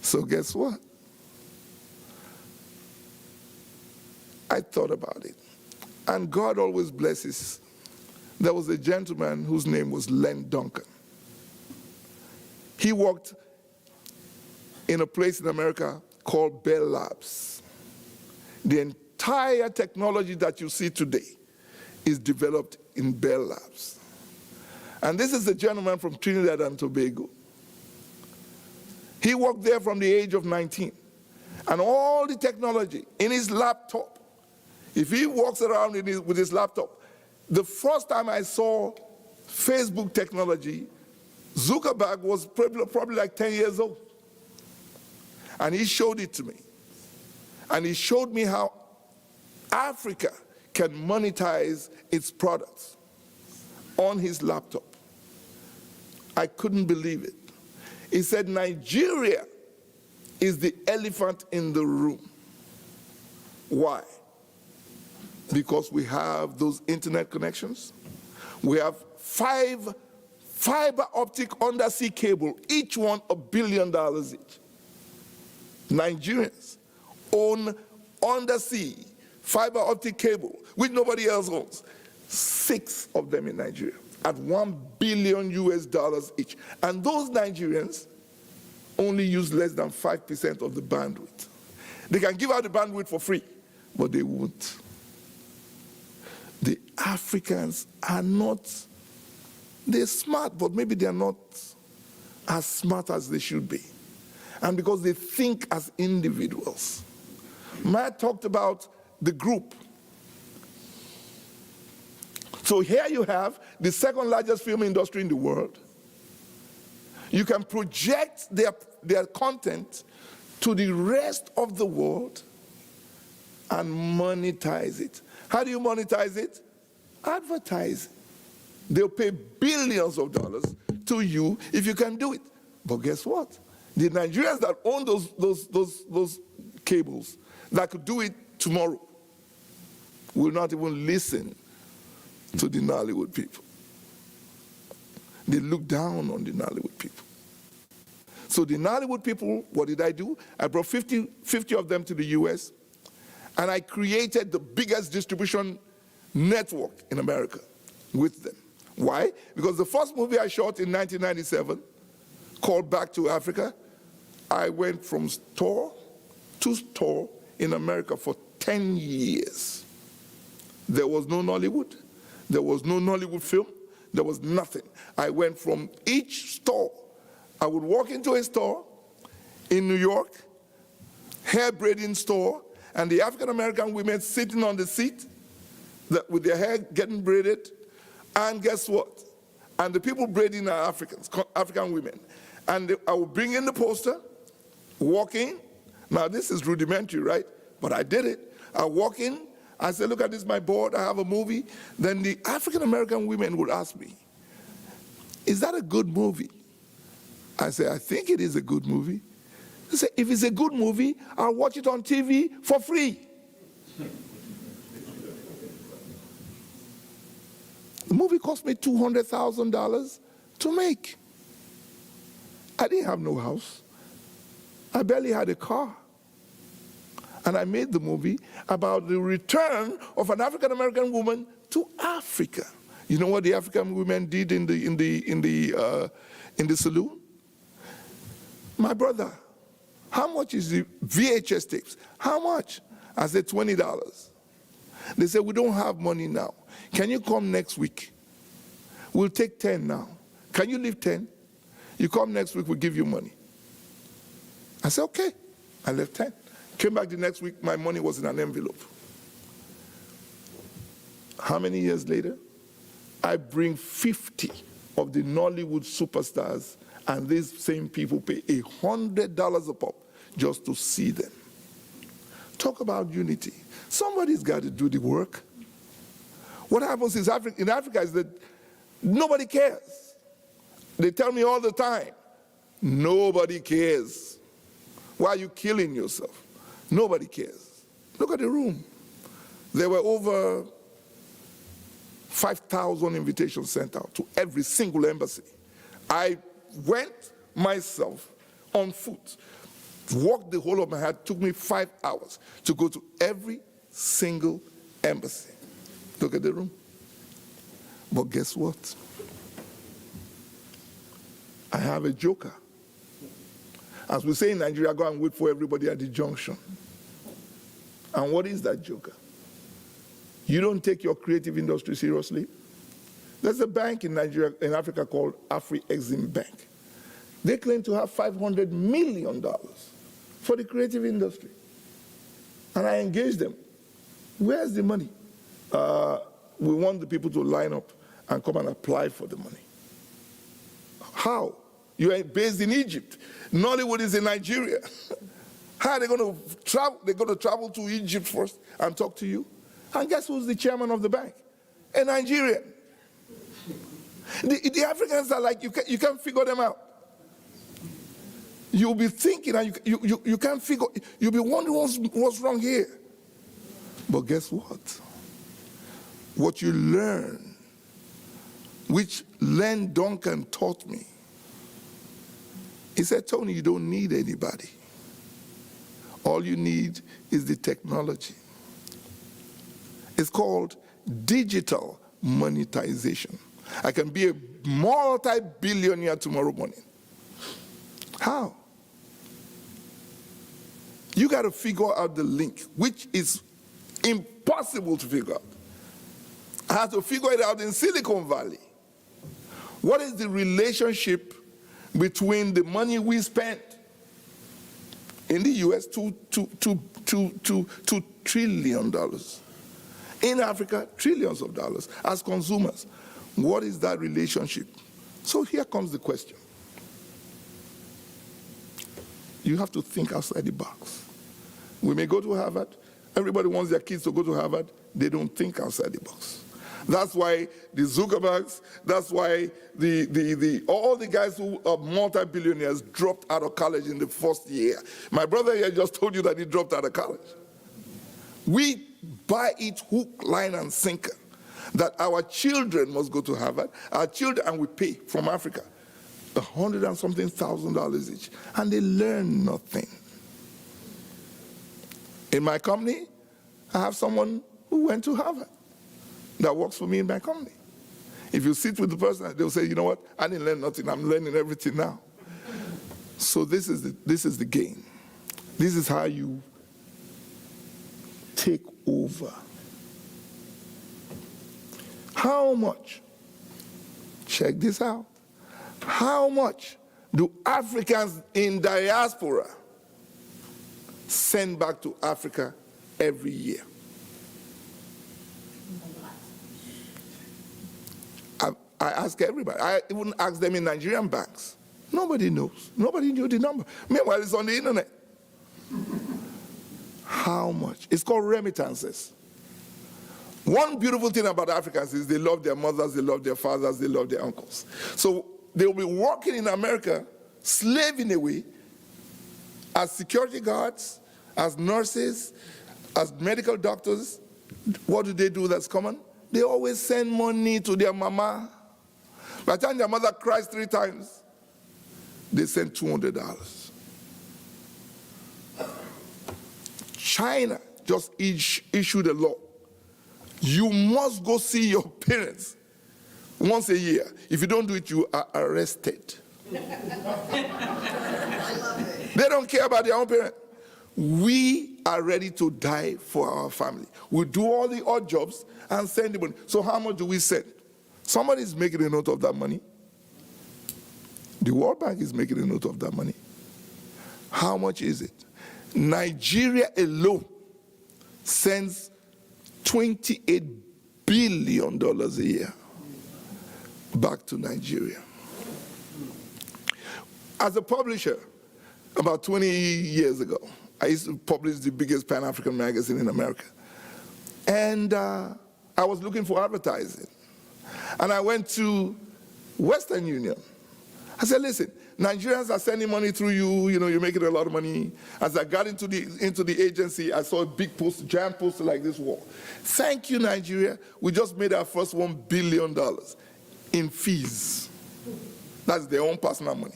So guess what? I thought about it. And God always blesses. There was a gentleman whose name was Len Duncan. He worked in a place in America called Bell Labs. The entire technology that you see today is developed in Bell Labs. And this is a gentleman from Trinidad and Tobago. He worked there from the age of 19. And all the technology in his laptop, if he walks around with his laptop, the first time I saw Facebook technology, Zuckerberg was probably like 10 years old. And he showed it to me. And he showed me how Africa can monetize its products on his laptop. I couldn't believe it. He said Nigeria is the elephant in the room. Why? Because we have those internet connections. We have 5 fiber optic undersea cable, each one $1 billion each. Nigerians own undersea fiber optic cable, which nobody else owns. 6 of them in Nigeria at $1 billion each. And those Nigerians only use less than 5% of the bandwidth. They can give out the bandwidth for free, but they won't. The Africans are not, they're smart, but maybe they're not as smart as they should be. And because they think as individuals. Matt talked about the group. So here you have the second largest film industry in the world. You can project their content to the rest of the world and monetize it. How do you monetize it? Advertise. They'll pay billions of dollars to you if you can do it. But guess what? The Nigerians that own those cables that could do it tomorrow will not even listen to the Nollywood people. They look down on the Nollywood people. So the Nollywood people, what did I do? I brought 50 of them to the US, and I created the biggest distribution network in America with them. Why? Because the first movie I shot in 1997, called Back to Africa, I went from store to store in America for 10 years. There was no Nollywood. There was no Nollywood film. There was nothing. I went from each store. I would walk into a store in New York, hair braiding store, and the African-American women sitting on the seat with their hair getting braided. And guess what? And the people braiding are Africans, African women. And I would bring in the poster, walk in. Now this is rudimentary, right? But I did it. I walk in, I said, look at this, my board, I have a movie. Then the African-American women would ask me, is that a good movie? I say, I think it is a good movie. They say, if it's a good movie, I'll watch it on TV for free. The movie cost me $200,000 to make. I didn't have no house. I barely had a car. And I made the movie about the return of an African-American woman to Africa. You know what the African women did in the saloon? My brother, how much is the VHS tapes? How much? I said $20. They said, we don't have money now. Can you come next week? We'll take 10 now. Can you leave 10? You come next week, we'll give you money. I said, okay. I left 10. Came back the next week, my money was in an envelope. How many years later? I bring 50 of the Nollywood superstars, and these same people pay $100 a pop just to see them. Talk about unity. Somebody's got to do the work. What happens in Africa is that Nobody cares. They tell me all the time, nobody cares. Why are you killing yourself? Nobody cares. Look at the room. There were over 5,000 invitations sent out to every single embassy. I went myself on foot, walked the whole of Manhattan. Took me 5 hours to go to every single embassy. Look at the room. But guess what? I have a joker. As we say in Nigeria, go and wait for everybody at the junction. And what is that joker? You don't take your creative industry seriously. There's a bank in Nigeria, in Africa called Afri-Exim Bank. They claim to have $500 million for the creative industry. And I engaged them. Where's the money? We want the people to line up and come and apply for the money. How? You are based in Egypt. Nollywood is in Nigeria. How are they going to travel? They're going to travel to Egypt first and talk to you? And guess who's the chairman of the bank? A Nigerian. The Africans are like, you can't figure them out. You'll be thinking and you can't figure, you'll be wondering what's wrong here. But guess what? What you learn, which Len Duncan taught me, he said, Tony, you don't need anybody. All you need is the technology. It's called digital monetization. I can be a multi-billionaire tomorrow morning. How? You got to figure out the link, which is impossible to figure out. I had to figure it out in Silicon Valley. What is the relationship between the money we spent in the US, $2 trillion. In Africa, trillions of dollars as consumers. What is that relationship? So here comes the question. You have to think outside the box. We may go to Harvard. Everybody wants their kids to go to Harvard. They don't think outside the box. That's why the Zuckerbergs, that's why all the guys who are multi-billionaires dropped out of college in the first year. My brother here just told you that he dropped out of college. We buy it hook, line, and sinker that our children must go to Harvard, our children, and we pay from Africa $100 and something thousand each, and they learn nothing. In my company, I have someone who went to Harvard that works for me in my company. If you sit with the person, they'll say, you know what, I didn't learn nothing, I'm learning everything now. So this is the game. This is how you take over. How much, check this out, how much do Africans in diaspora send back to Africa every year? I ask everybody. I even ask them in Nigerian banks. Nobody knows. Nobody knew the number. Meanwhile, it's on the internet. How much? It's called remittances. One beautiful thing about Africans is they love their mothers, they love their fathers, they love their uncles. So they'll be working in America, slaving away as security guards, as nurses, as medical doctors. What do that's common? They always send money to their mama. By the time their mother cries 3 times, they send $200. China just issued a law. You must go see your parents once a year. If you don't do it, you are arrested. They don't care about their own parents. We are ready to die for our family. We do all the odd jobs and send the money. So how much do we send? Somebody is making a note of that money. The World Bank is making a note of that money. How much is it? Nigeria alone sends $28 billion a year back to Nigeria. As a publisher, about 20 years ago, I used to publish the biggest Pan-African magazine in America. And I was looking for advertising. And I went to Western Union. I said, listen, Nigerians are sending money through you, you're making a lot of money. As I got into the agency, I saw a big poster, giant poster like this wall. Thank you, Nigeria. We just made our first $1 billion in fees. That's their own personal money.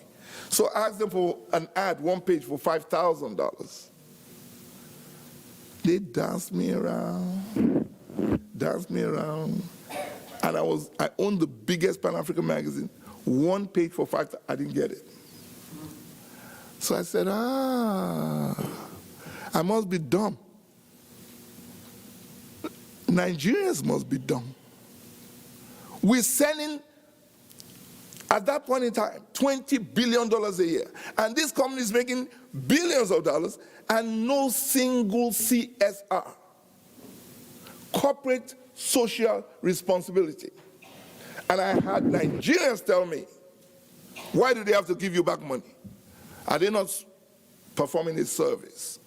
So I asked them for an ad, one page for $5,000. They danced me around, and I owned the biggest Pan-African magazine. One page for $5,000, I didn't get it. So I said, I must be dumb. Nigerians must be dumb. We're sending, at that point in time, $20 billion a year. And this company is making billions of dollars and no single CSR, corporate social responsibility. And I had Nigerians tell me, why do they have to give you back money? Are they not performing a service?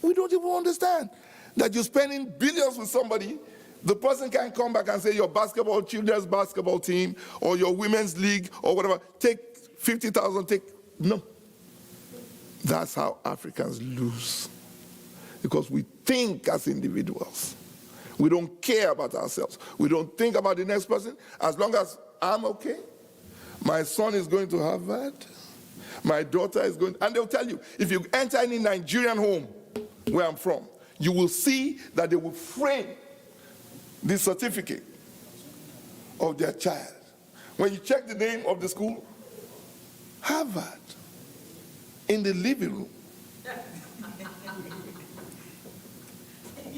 We don't even understand that you're spending billions with somebody. The person can come back and say your children's basketball team or your women's league or whatever, take 50,000, no. That's how Africans lose. Because we think as individuals. We don't care about ourselves. We don't think about the next person. As long as I'm okay, my son is going to Harvard, my daughter is going, and they'll tell you, if you enter any Nigerian home where I'm from, you will see that they will frame the certificate of their child. When you check the name of the school, Harvard, in the living room.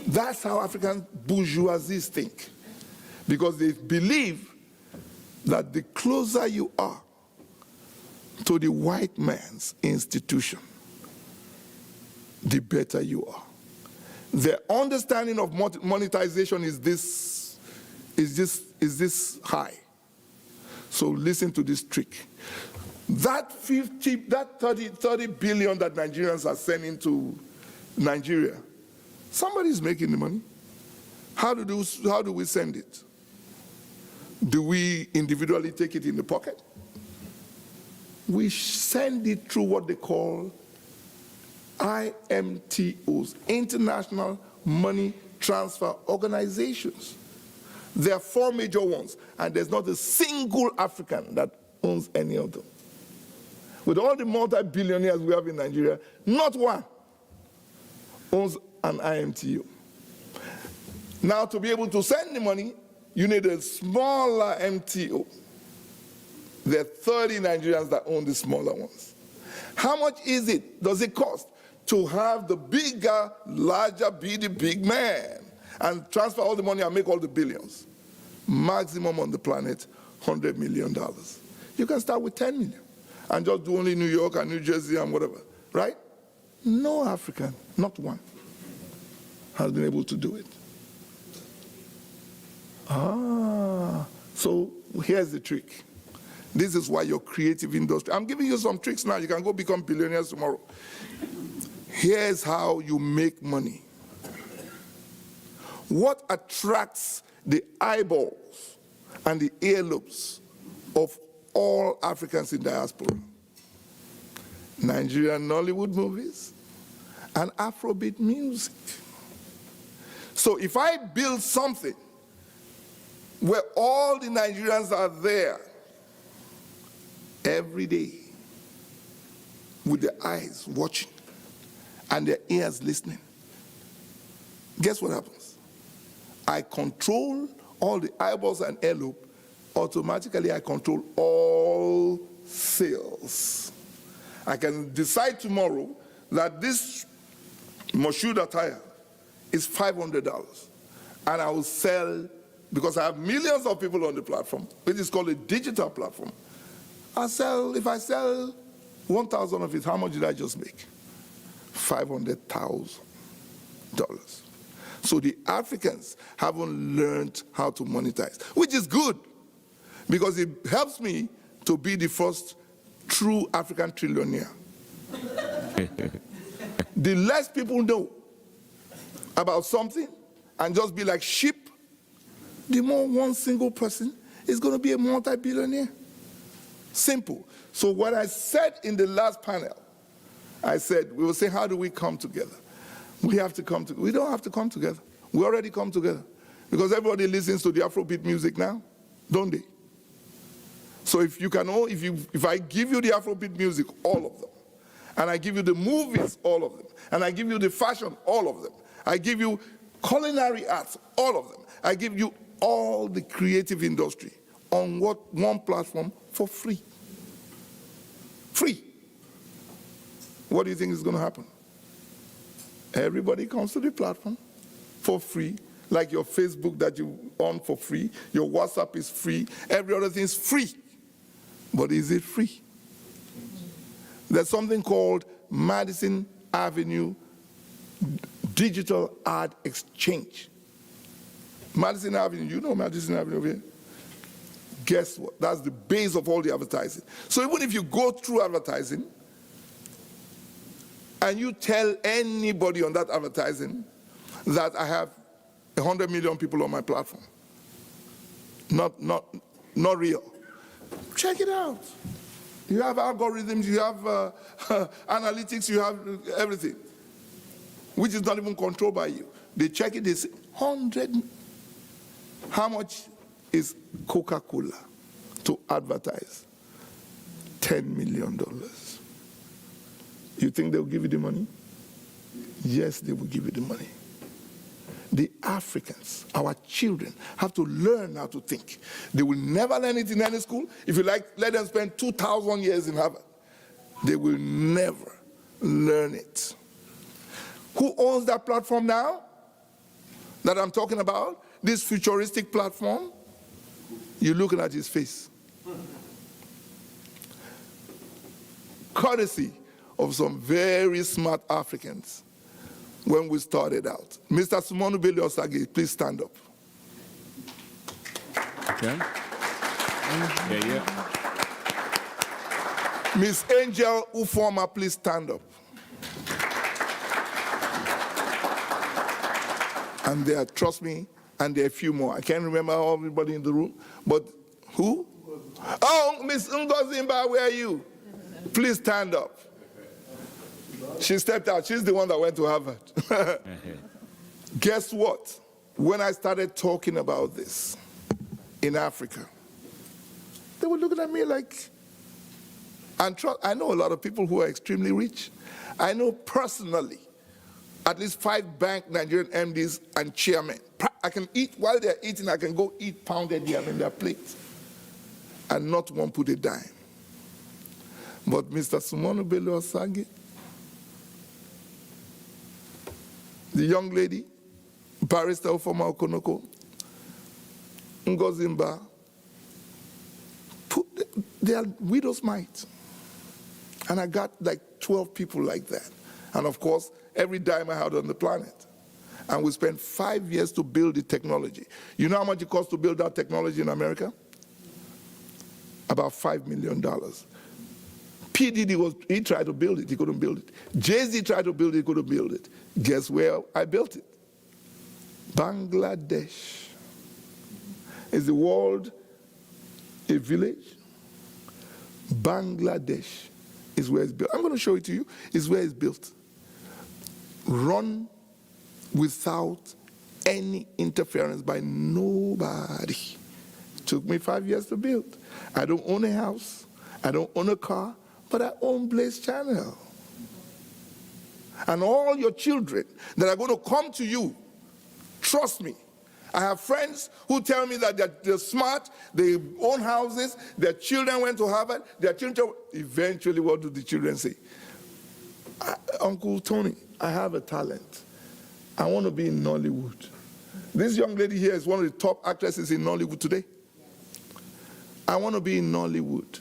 That's how African bourgeoisies think. Because they believe that the closer you are to the white man's institution, the better you are. Their understanding of monetization is this high. So listen to this trick. That 30 billion that Nigerians are sending to Nigeria, somebody's making the money. How do we send it? Do we individually take it in the pocket? We send it through what they call IMTOs, International Money Transfer Organizations. There are 4 major ones, and there's not a single African that owns any of them. With all the multi-billionaires we have in Nigeria, not one owns an IMTO. Now, to be able to send the money, you need a smaller MTO. There are 30 Nigerians that own the smaller ones. How much does it cost to have the bigger, larger, be the big man and transfer all the money and make all the billions? Maximum on the planet, $100 million. You can start with 10 million and just do only New York and New Jersey and whatever, right? No African, not one, has been able to do it. So here's the trick. This is why your creative industry, I'm giving you some tricks now, you can go become billionaires tomorrow. Here's how you make money. What attracts the eyeballs and the earlobes of all Africans in diaspora? Nigerian Nollywood movies and Afrobeat music. So if I build something where all the Nigerians are there every day with their eyes watching and their ears listening, guess what happens? I control all the eyeballs and earlobe. Automatically, I control all sales. I can decide tomorrow that this Moshood attire is $500, and I will sell, because I have millions of people on the platform, which is called a digital platform. If I sell 1,000 of it, how much did I just make? $500,000. So the Africans haven't learned how to monetize, which is good, because it helps me to be the first true African trillionaire. The less people know about something and just be like sheep, the more one single person is going to be a multi-billionaire. Simple. So what I said in the last panel, I said, we will say, how do we come together? We have to come together. We don't have to come together. We already come together. Because everybody listens to the Afrobeat music now, don't they? So if I give you the Afrobeat music, all of them, and I give you the movies, all of them, and I give you the fashion, all of them, I give you culinary arts, all of them, I give you all the creative industry on one platform for free. Free. What do you think is going to happen? Everybody comes to the platform for free, like your Facebook that you own for free, your WhatsApp is free, every other thing is free. But is it free? There's something called Madison Avenue Digital Art Exchange. Madison Avenue, you know Madison Avenue over here? Guess what? That's the base of all the advertising. So even if you go through advertising and you tell anybody on that advertising that I have 100 million people on my platform, not real. Check it out. You have algorithms, you have analytics, you have everything, which is not even controlled by you. They check it, they say, 100. How much is Coca-Cola to advertise? $10 million. You think they'll give you the money? Yes, they will give you the money. The Africans, our children, have to learn how to think. They will never learn it in any school. If you like, let them spend 2,000 years in Harvard. They will never learn it. Who owns that platform now that I'm talking about? This futuristic platform? You're looking at his face. Courtesy of some very smart Africans. When we started out. Mr. Sumonu Bello Osage, please stand up. Okay. Yeah. Miss Angel Ufoma, please stand up. And there, trust me, and there are a few more. I can't remember everybody in the room, but who? Oh, Miss Ngozimba, where are you? Please stand up. She stepped out. She's the one that went to Harvard. Guess what? When I started talking about this in Africa, they were looking at me like, and I know a lot of people who are extremely rich. I know personally at least 5 bank Nigerian MDs and chairmen. I can eat, while they're eating, I can go eat pounded yam in their plate. And not one put a dime. But Mr. Sumonu Bello Osage, the young lady, Barrister Ufoma Okonoko, Ngozimba, they are widow's mite. And I got like 12 people like that. And of course, every dime I had on the planet. And we spent 5 years to build the technology. You know how much it costs to build that technology in America? About $5 million. P. Diddy he tried to build it, he couldn't build it. Jay-Z tried to build it, he couldn't build it. Guess where I built it? Bangladesh. Is the world a village? Bangladesh is where it's built. I'm going to show it to you. It's where it's built. Run without any interference by nobody. It took me 5 years to build. I don't own a house. I don't own a car. But I own Blaze Channel. And all your children that are going to come to you, trust me. I have friends who tell me that they're smart, they own houses, their children went to Harvard, their children, eventually what do the children say? Uncle Tony, I have a talent. I want to be in Nollywood. This young lady here is one of the top actresses in Nollywood today. I want to be in Nollywood.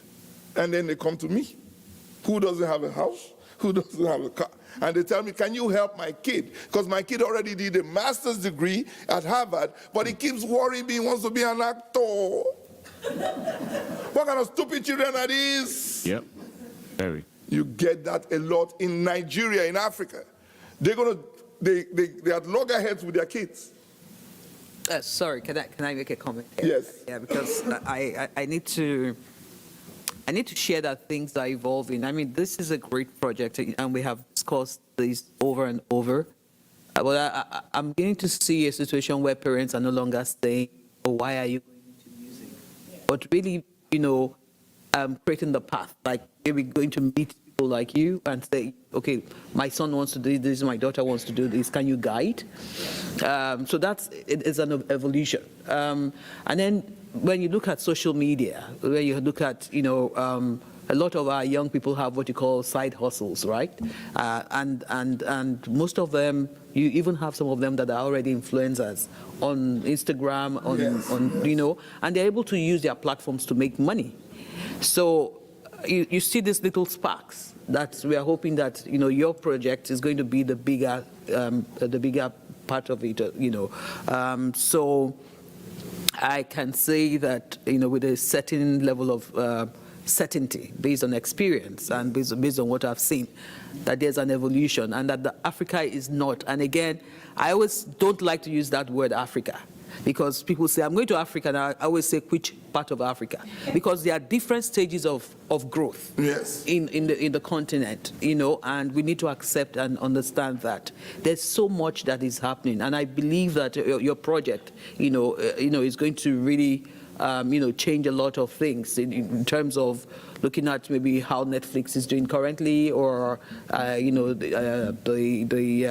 And then they come to me. Who doesn't have a house? Who doesn't have a car? And they tell me, can you help my kid? Because my kid already did a master's degree at Harvard, but he keeps worrying me, he wants to be an actor. What kind of stupid children are these? Yep. Very. You get that a lot in Nigeria, in Africa. They are loggerheads with their kids. Sorry, can I make a comment? Yes. Yeah, because I need to share that things are evolving. I mean, this is a great project, and we have discussed this over and over. But I'm beginning to see a situation where parents are no longer saying, "Oh, why are you going into music?" But really, creating the path, like maybe going to meet people like you and say, "Okay, my son wants to do this, my daughter wants to do this. Can you guide?" So it's an evolution. And then when you look at social media, when you look at, a lot of our young people have what you call side hustles, right? And most of them, you even have some of them that are already influencers on Instagram, and they're able to use their platforms to make money. So you see these little sparks that we are hoping that, your project is going to be the bigger part of it, So I can say that, with a certain level of certainty based on experience and based on what I've seen, that there's an evolution and that Africa is not. And again, I always don't like to use that word Africa, because people say, I'm going to Africa, and I always say, which part of Africa? Because there are different stages of growth in the continent, and we need to accept and understand that. There's so much that is happening, and I believe that your project, is going to really change a lot of things in terms of looking at maybe how Netflix is doing currently, or the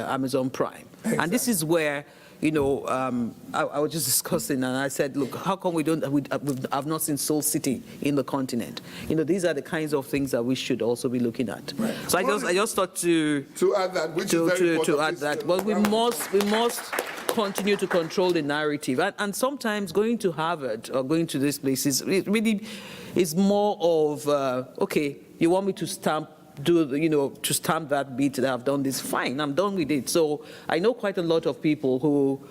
Amazon Prime. Exactly. And this is where I was just discussing, and I said, look, how come I've not seen Soul City in the continent? These are the kinds of things that we should also be looking at. Right. So I just thought to add that, which is very important. To add that, but we must continue to control the narrative, and sometimes going to Harvard or going to these places, it really is more of okay, you want me to stamp that beat that I've done this, fine, I'm done with it. So I know quite a lot of people who,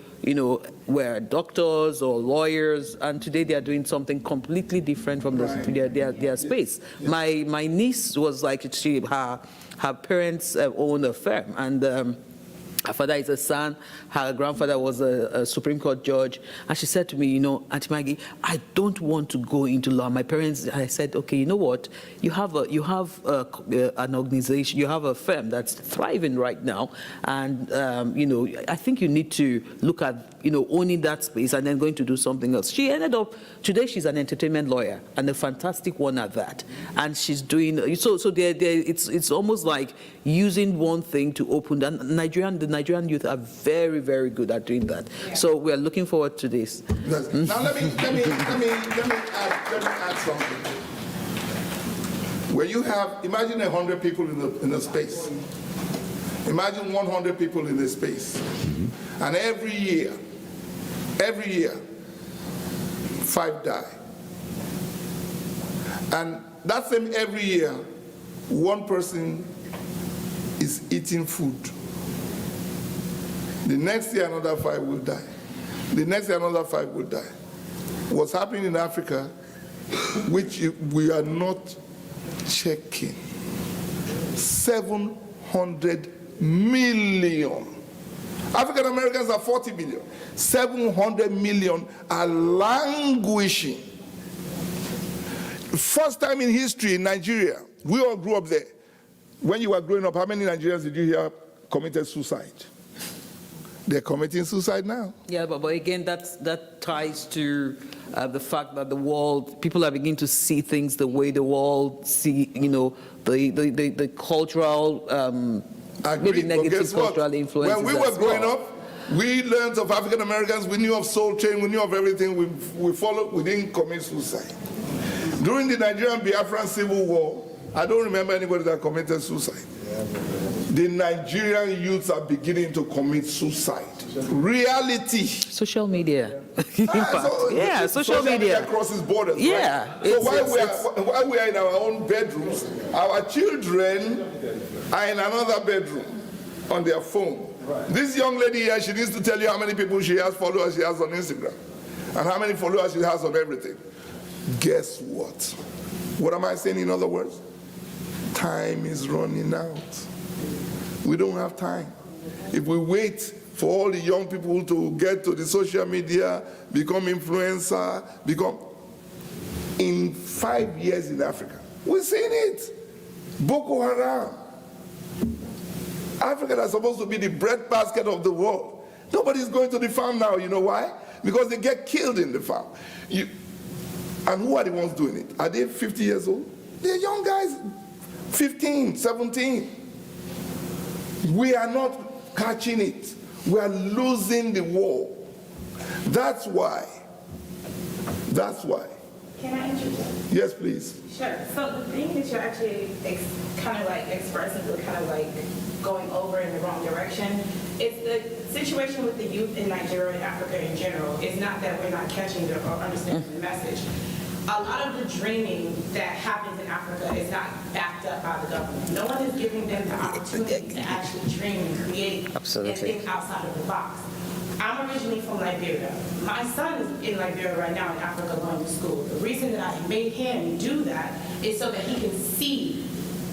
were doctors or lawyers, and today they are doing something completely different from their space. Yes. My niece was like, her parents own a firm, and her father is a son, her grandfather was a Supreme Court judge, and she said to me, Auntie Maggie, I don't want to go into law. My parents, I said, okay, you know what? You have an organization, you have a firm that's thriving right now, and I think you need to look at owning that space and then going to do something else. She ended up, today she's an entertainment lawyer, and a fantastic one at that, and she's doing so. It's almost like using one thing to open. The Nigerian youth are very, very good at doing that. Yeah. So we are looking forward to this. Yes. Now let me add something. When you have, imagine 100 people in a space. Imagine 100 people in a space, and every year, 5 die. And that same every year, one person is eating food. The next year, another 5 will die. The next year, another 5 will die. What's happening in Africa, which we are not checking, 700 million. African Americans are 40 million. 700 million are languishing. First time in history in Nigeria, we all grew up there. When you were growing up, how many Nigerians did you hear committed suicide? They're committing suicide now. Yeah, but again, that ties to the fact that the world, people are beginning to see things the way the world see, the cultural, maybe negative cultural influences. When we were growing up, we learned of African Americans, we knew of Soul Train, we knew of everything, we followed, we didn't commit suicide. During the Nigerian Biafran Civil War, I don't remember anybody that committed suicide. The Nigerian youths are beginning to commit suicide. Reality. Social media. Social media crosses borders. Yeah. Right? So while we are in our own bedrooms, our children are in another bedroom on their phone. Right. This young lady here, she needs to tell you how many people she has, followers she has on Instagram, and how many followers she has on everything. Guess what? What am I saying in other words? Time is running out. We don't have time. If we wait for all the young people to get to the social media, become influencer, in 5 years in Africa. We're seeing it. Boko Haram. Africa that's supposed to be the breadbasket of the world. Nobody's going to the farm now. You know why? Because they get killed in the farm. And who are the ones doing it? Are they 50 years old? They're young guys, 15, 17. We are not catching it. We are losing the war. That's why. That's why. Can I interject? Yes, please. Sure. So the thing that you're actually kind of like expressing, but kind of like going over in the wrong direction, is the situation with the youth in Nigeria and Africa in general. It's not that we're not catching or understanding the message. A lot of the dreaming that happens in Africa is not backed up by the government. No one is giving them the opportunity to actually dream and create and think outside of the box. I'm originally from Liberia. My son is in Liberia right now in Africa going to school. The reason that I made him do that is so that he can see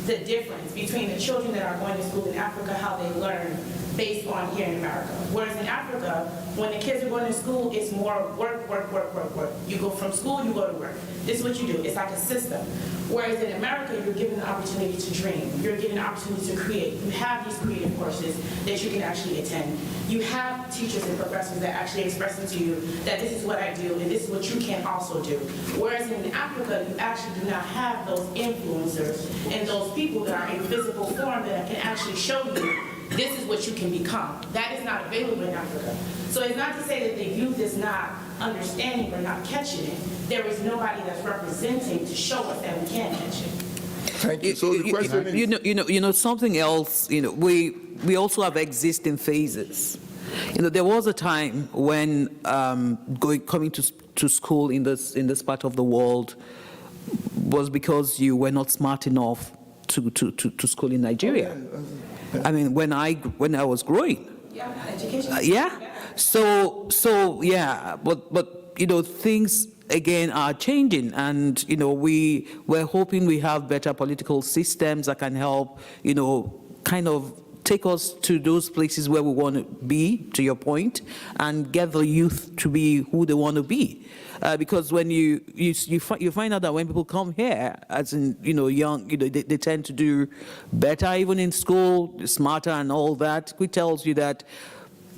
the difference between the children that are going to school in Africa, how they learn based on here in America. Whereas in Africa, when the kids are going to school, it's more work, work, work, work, work. You go from school, you go to work. This is what you do. It's like a system. Whereas in America, you're given the opportunity to dream. You're given the opportunity to create. You have these creative courses that you can actually attend. You have teachers and professors that actually expressing to you that this is what I do and this is what you can also do. Whereas in Africa, you actually do not have those influencers and those people that are in physical form that can actually show you this is what you can become. That is not available in Africa. So it's not to say that the youth is not understanding or not catching it. There is nobody that's representing to show us that we can catch it. Thank you. So the question is... You know, something else, we also have existing phases. There was a time when coming to school in this part of the world was because you were not smart enough to school in Nigeria. I mean, when I was growing. Yeah, education. Yeah. So yeah, but things again are changing, and we're hoping we have better political systems that can help kind of take us to those places where we want to be, to your point, and get the youth to be who they want to be. Because when you find out that when people come here, as in young, they tend to do better even in school, smarter and all that, which tells you that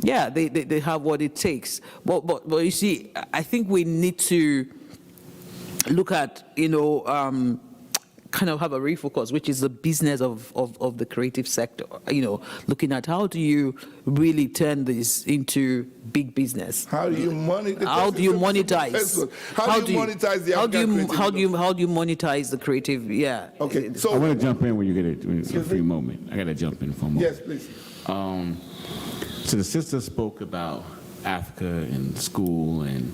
yeah, they have what it takes. But you see, I think we need to look at kind of have a refocus, which is the business of the creative sector. Looking at how do you really turn this into big business? How do you monetize? How do you monetize? How do you monetize the how do you monetize the creative? Yeah. Okay. So I want to jump in when you get a free moment. I got to jump in for a moment. Yes, please. So the sister spoke about Africa and school and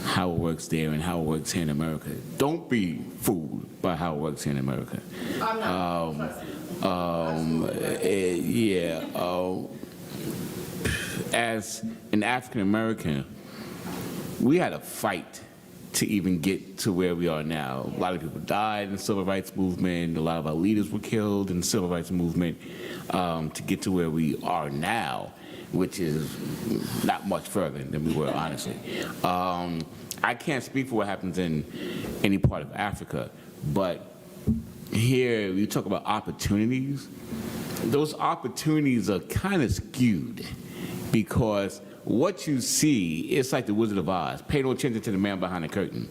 how it works there and how it works here in America. Don't be fooled by how it works here in America. As an African American, we had a fight to even get to where we are now. A lot of people died in the civil rights movement. A lot of our leaders were killed in the civil rights movement to get to where we are now, which is not much further than we were, honestly. I can't speak for what happens in any part of Africa, but here we talk about opportunities. Those opportunities are kind of skewed because what you see, it's like the Wizard of Oz. Pay no attention to the man behind the curtain.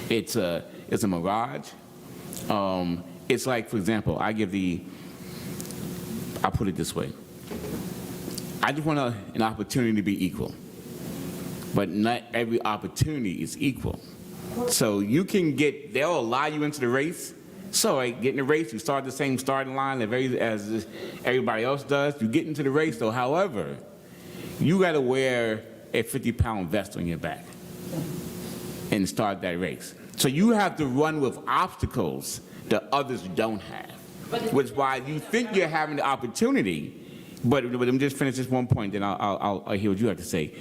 It's a mirage. It's like, for example, I'll put it this way. I just want an opportunity to be equal. But not every opportunity is equal. So you can they'll allow you into the race. So get in the race, you start the same starting line as everybody else does. You get into the race, though. However, you got to wear a 50-pound vest on your back and start that race. So you have to run with obstacles that others don't have, which is why you think you're having the opportunity. But let me just finish this one point, then I'll hear what you have to say.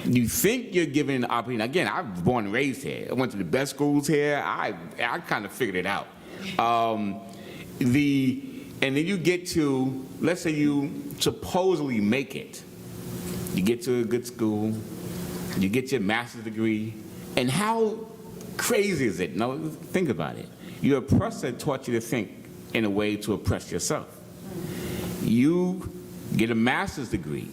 You think you're given an opportunity. Again, I was born and raised here. I went to the best schools here. I kind of figured it out. And then you get to, let's say you supposedly make it. you get to a good school, you get your master's degree, and how crazy is it? Now, think about it. Your oppressor taught you to think in a way to oppress yourself. You get a master's degree,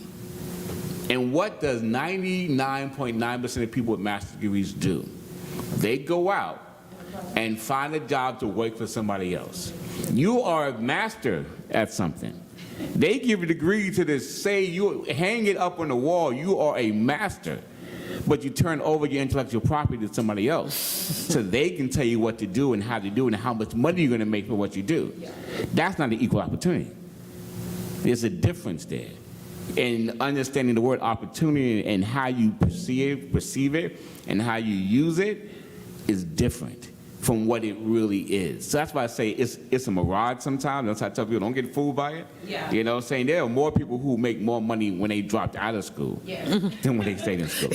and what does 99.9% of people with master's degrees do? They go out and find a job to work for somebody else. You are a master at something. They give a degree to this, say you hang it up on the wall, you are a master, but you turn over your intellectual property to somebody else so they can tell you what to do and how to do it and how much money you're going to make for what you do. That's not an equal opportunity. There's a difference there. And understanding the word opportunity and how you perceive it and how you use it is different from what it really is. So that's why I say it's a mirage sometimes. That's why I tell people, don't get fooled by it. Yeah. You know what I'm saying? There are more people who make more money when they dropped out of school than when they stayed in school.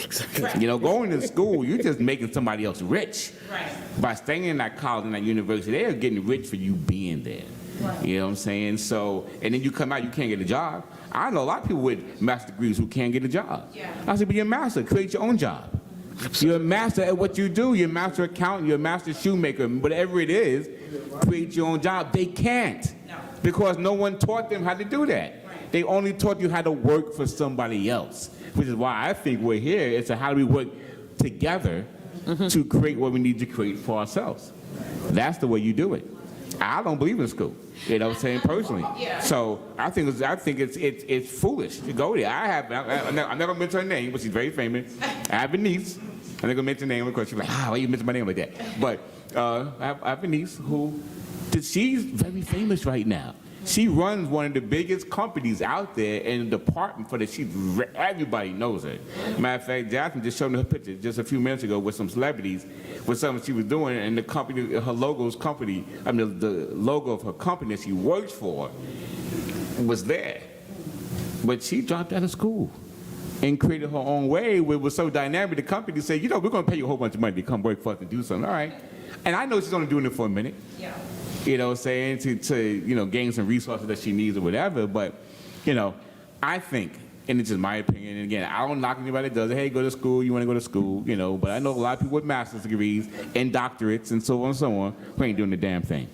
You know, going to school, you're just making somebody else rich. Right. By staying in that college and that university, they are getting rich for you being there. Right. You know what I'm saying? So, and then you come out, you can't get a job. I know a lot of people with master's degrees who can't get a job. Yeah. I said, be a master, create your own job. You're a master at what you do. You're a master accountant, you're a master shoemaker, whatever it is, create your own job. They can't because no one taught them how to do that. Right. They only taught you how to work for somebody else, which is why I think we're here. It's how do we work together to create what we need to create for ourselves. That's the way you do it. I don't believe in school. You know what I'm saying, personally. Yeah. So I think it's foolish to go there. I'm not gonna mention her name, but she's very famous. I have a niece. I'm not gonna mention her name because she's like, why you mention my name like that? But I have a niece she's very famous right now. She runs one of the biggest companies out there in the department for the everybody knows her. Matter of fact, Jasmine just showed me her picture just a few minutes ago with some celebrities, with something she was doing, and the company, the logo of her company that she works for was there. But she dropped out of school and created her own way, which was so dynamic. The company said, you know, we're going to pay you a whole bunch of money to come work for us and do something. All right. And I know she's only doing it for a minute. Yeah. You know, saying to gain some resources that she needs or whatever. But, you know, I think, and it's just my opinion, and again, I don't knock anybody that does it. Hey, go to school, you want to go to school, you know. But I know a lot of people with master's degrees and doctorates and so on and so on who ain't doing the damn thing.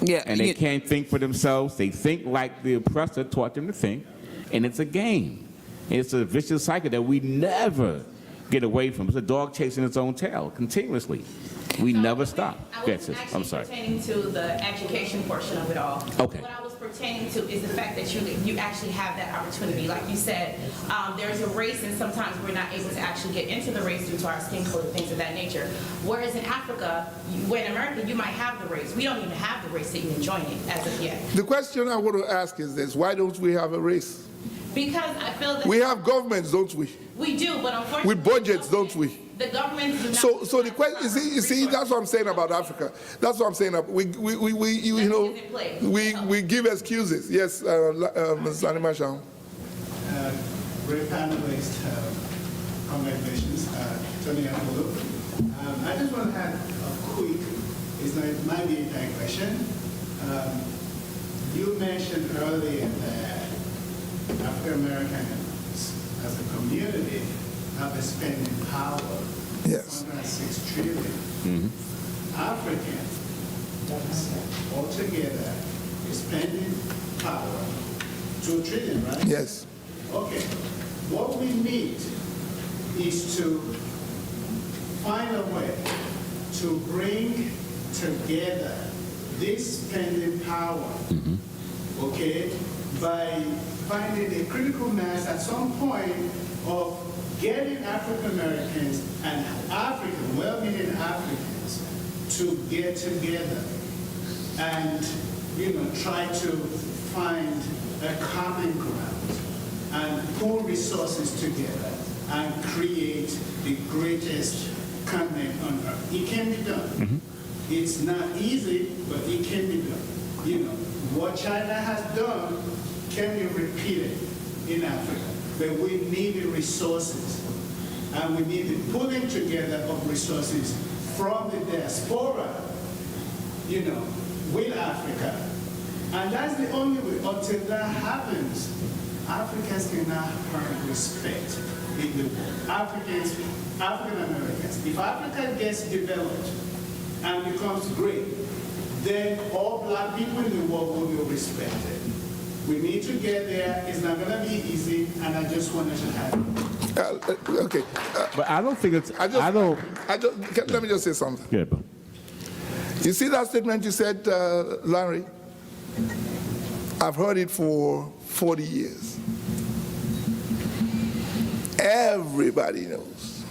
Yeah, and they can't think for themselves. They think like the oppressor taught them to think, and it's a game. It's a vicious cycle that we never get away from. It's a dog chasing its own tail continuously. We never stop. I'm sorry. Pertaining to the education portion of it all. Okay. What I was pertaining to is the fact that you actually have that opportunity. Like you said, there's a race, and sometimes we're not able to actually get into the race due to our skin color, things of that nature. Whereas in Africa, in America, you might have the race. We don't even have the race to even join it as of yet. The question I want to ask is this: why don't we have a race? Because I feel that we have governments, don't we? We do, but unfortunately, with budgets, don't we? The governments do not. So the question, you see, that's what I'm saying about Africa. That's what I'm saying. We give excuses. Yes, Ms. Animashan. Great panelists, congratulations, Tony and Polo. I just want to have a quick, it might be a digression. You mentioned earlier that African Americans as a community have a spending power. Yes. 106 trillion. Africans altogether is spending power 2 trillion, right? Yes. Okay. What we need is to find a way to bring together this spending power, okay, by finding a critical mass at some point of getting African Americans and African, well-meaning Africans, to get together and, try to find a common ground and pool resources together and create the greatest continent on earth. It can be done. It's not easy, but it can be done. What China has done can be repeated in Africa. But we need the resources, and we need the pulling together of resources from the diaspora, with Africa. And that's the only way. Until that happens, Africans cannot earn respect in the world. African Americans. If Africa gets developed and becomes great, then all black people in the world will be respected. We need to get there. It's not going to be easy, and I just wanted to have it. Okay. But I don't think it's, Let me just say something. Yeah, bro. You see that statement you said, Larry? I've heard it for 40 years. Everybody knows.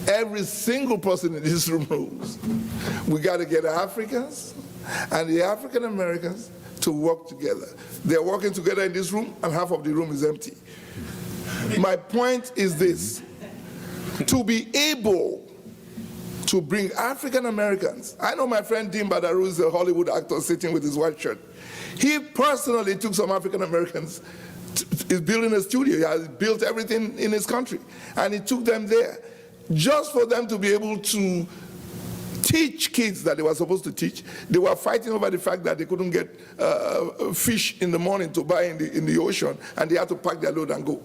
Every single person in this room knows. We got to get Africans and the African Americans to work together. They're working together in this room, and half of the room is empty. My point is this: to be able to bring African Americans. I know my friend Dean Badaru is a Hollywood actor sitting with his white shirt. He personally took some African Americans, is building a studio. He has built everything in his country, and he took them there just for them to be able to teach kids that they were supposed to teach. They were fighting over the fact that they couldn't get fish in the morning to buy in the ocean, and they had to pack their load and go.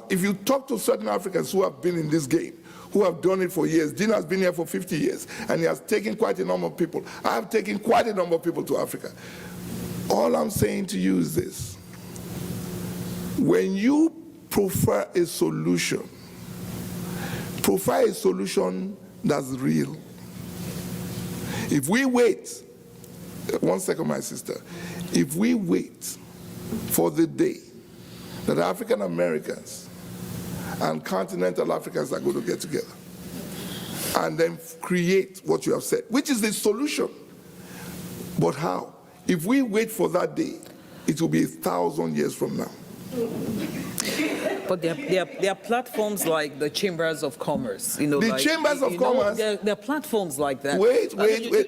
If you talk to certain Africans who have been in this game, who have done it for years, Dean has been here for 50 years, and he has taken quite a number of people. I have taken quite a number of people to Africa. All I'm saying to you is this: when you prefer a solution that's real. If we wait, one second, my sister, if we wait for the day that African Americans and continental Africans are going to get together and then create what you have said, which is the solution, but how? If we wait for that day, it will be 1,000 years from now. But there are platforms like the Chambers of Commerce. The like, Chambers of Commerce. There are platforms like that. Wait,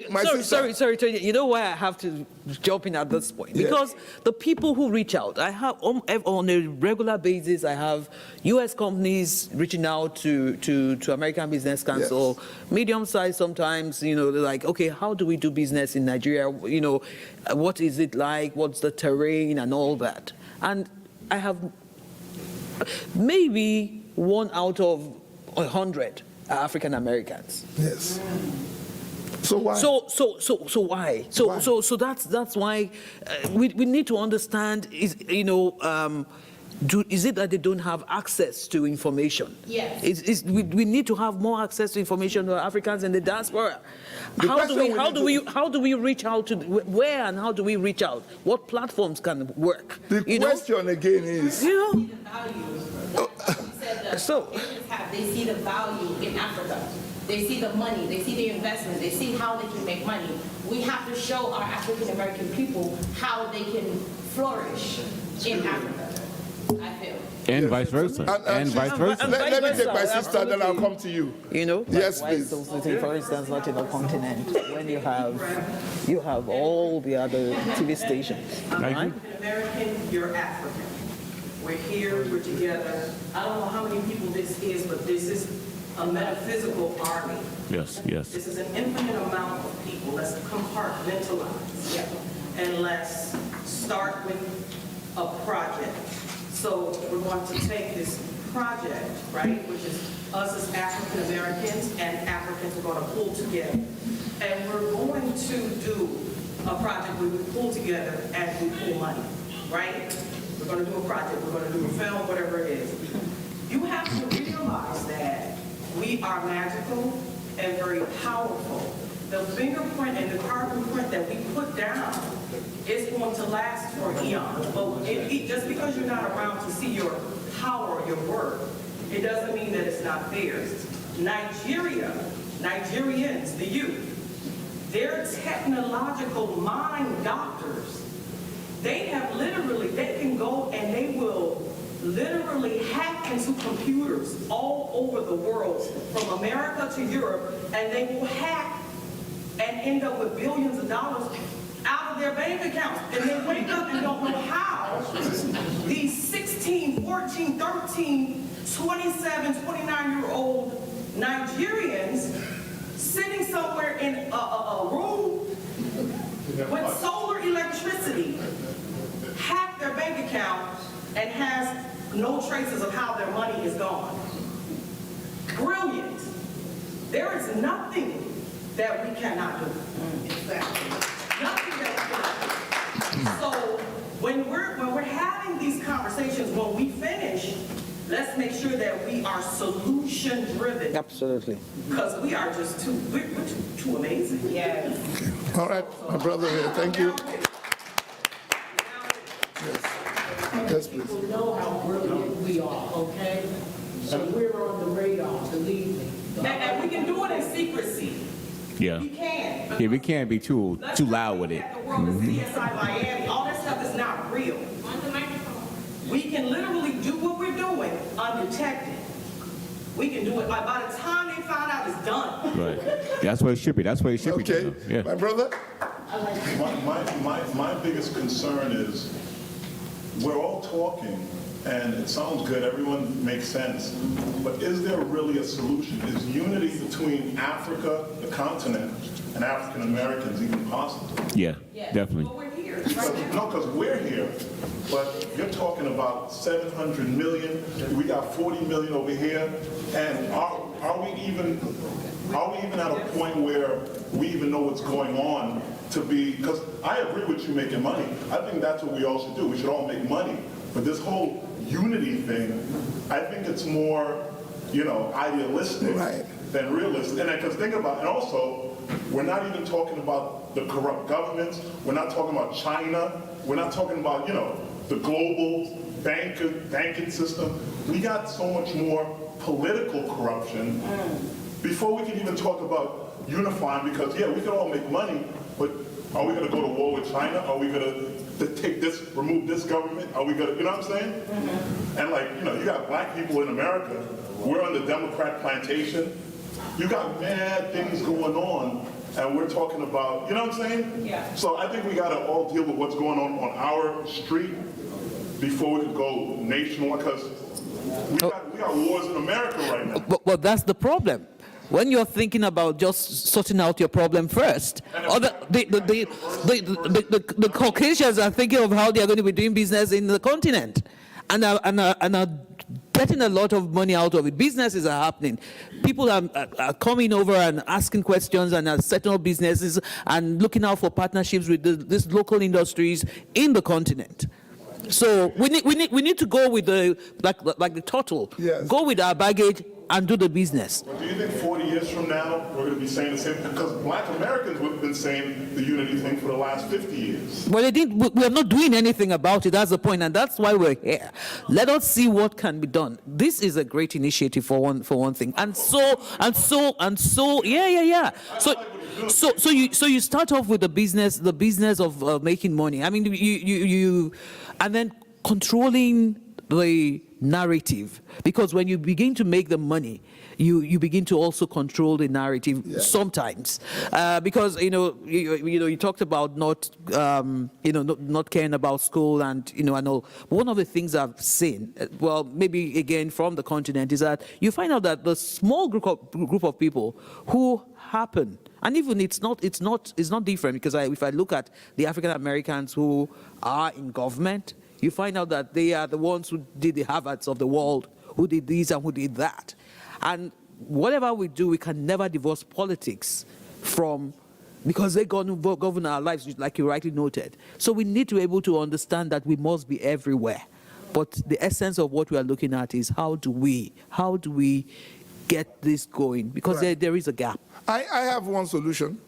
my sister. Sorry. You know why I have to jump in at this point? Because the people who reach out, I have on a regular basis, I have U.S. companies reaching out to American Business Council, medium size sometimes. They're like, okay, how do we do business in Nigeria? What is it like? What's the terrain and all that? And I have maybe 1 out of 100 are African Americans. Yes. So why? So why? So that's why we need to understand is it that they don't have access to information? Yes. We need to have more access to information to Africans in the diaspora. How do we reach out to where and how do we reach out? What platforms can work? The question again is, they see the value in Africa. They see the money, they see the investment, they see how they can make money. We have to show our African American people how they can flourish in Africa, I feel. And vice versa. And vice versa. Let me take my sister, then I'll come to you. Yes, please. For instance, not in a continent when you have all the other TV stations. Right? American, you're African. We're here, we're together. I don't know how many people this is, but this is a metaphysical army. Yes. This is an infinite amount of people. Let's compartmentalize. And let's start with a project. So we're going to take this project, right, which is us as African Americans and Africans are going to pull together. And we're going to do a project where we pull together and we pull money, right? We're going to do a project, we're going to do a film, whatever it is. You have to realize that we are magical and very powerful. The fingerprint and the carbon print that we put down is going to last for eons. But just because you're not around to see your power, your work, it doesn't mean that it's not there. Nigerians, the youth, they're technological mind doctors. They can go and they will literally hack into computers all over the world, from America to Europe, and they will hack and end up with billions of dollars out of their bank accounts. And they wake up and don't know how these 16, 14, 13, 27, 29-year-old Nigerians sitting somewhere in a room with solar electricity hack their bank account and has no traces of how their money is gone. Brilliant. There is nothing that we cannot do. Exactly. Nothing that we cannot do. So when we're having these conversations, when we finish, let's make sure that we are solution driven. Absolutely. Because we are just we're too amazing. Yes. All right, my brother here, thank you. Yes, yes, please. People know how brilliant we are, okay? So we're on the radar, believe me. And we can do it in secrecy. Yeah. We can. Yeah, we can't be too loud with it. The world is CSI Miami. All that stuff is not real. On the microphone. We can literally do what we're doing undetected. We can do it. By the time they find out, it's done. Right. That's what it should be. That's what it should be. Okay, Yeah. my brother? My biggest concern is we're all talking and it sounds good, everyone makes sense, but is there really a solution? Is unity between Africa, the continent, and African Americans even possible? Yeah, definitely. But we're here. No, because we're here, but you're talking about 700 million, we got 40 million over here, and are we even at a point where we even know what's going on to be, because I agree with you making money. I think that's what we all should do. We should all make money. But this whole unity thing, I think it's more, idealistic than realistic. And because think about it, and also, we're not even talking about the corrupt governments. We're not talking about China. We're not talking about, the global banking system. We got so much more political corruption before we can even talk about unifying, because, we can all make money, but are we going to go to war with China? Are we going to take this, remove this government? Are we going to, you know what I'm saying? And you got black people in America. We're on the Democrat plantation. You got mad things going on, and we're talking about, you know what I'm saying? Yeah. So I think we got to all deal with what's going on our street before we can go nationwide, because we got wars in America right now. Well, that's the problem. When you're thinking about just sorting out your problem first, the Caucasians are thinking of how they're going to be doing business in the continent, and are getting a lot of money out of it. Businesses are happening. People are coming over and asking questions and are setting up businesses and looking out for partnerships with these local industries in the continent. So we need to go with the like the turtle. Yes. Go with our baggage and do the business. But do you think 40 years from now, we're going to be saying the same? Because black Americans have been saying the unity thing for the last 50 years. Well, we are not doing anything about it. That's the point, and that's why we're here. Let us see what can be done. This is a great initiative for one thing, and so, yeah. So you start off with the business of making money. I mean, you and then controlling the narrative, because when you begin to make the money, you begin to also control the narrative sometimes, because you talked about not caring about school and and all. But one of the things I've seen, well, maybe again from the continent, is that you find out that the small group of people who happen, and even it's not different, because if I look at the African Americans who are in government, you find out that they are the ones who did the Harvards of the world, who did this and who did that. And whatever we do, we can never divorce politics from, because they govern our lives, like you rightly noted. So we need to be able to understand that we must be everywhere. But the essence of what we are looking at is how do we get this going? Because there is a gap. I have one solution.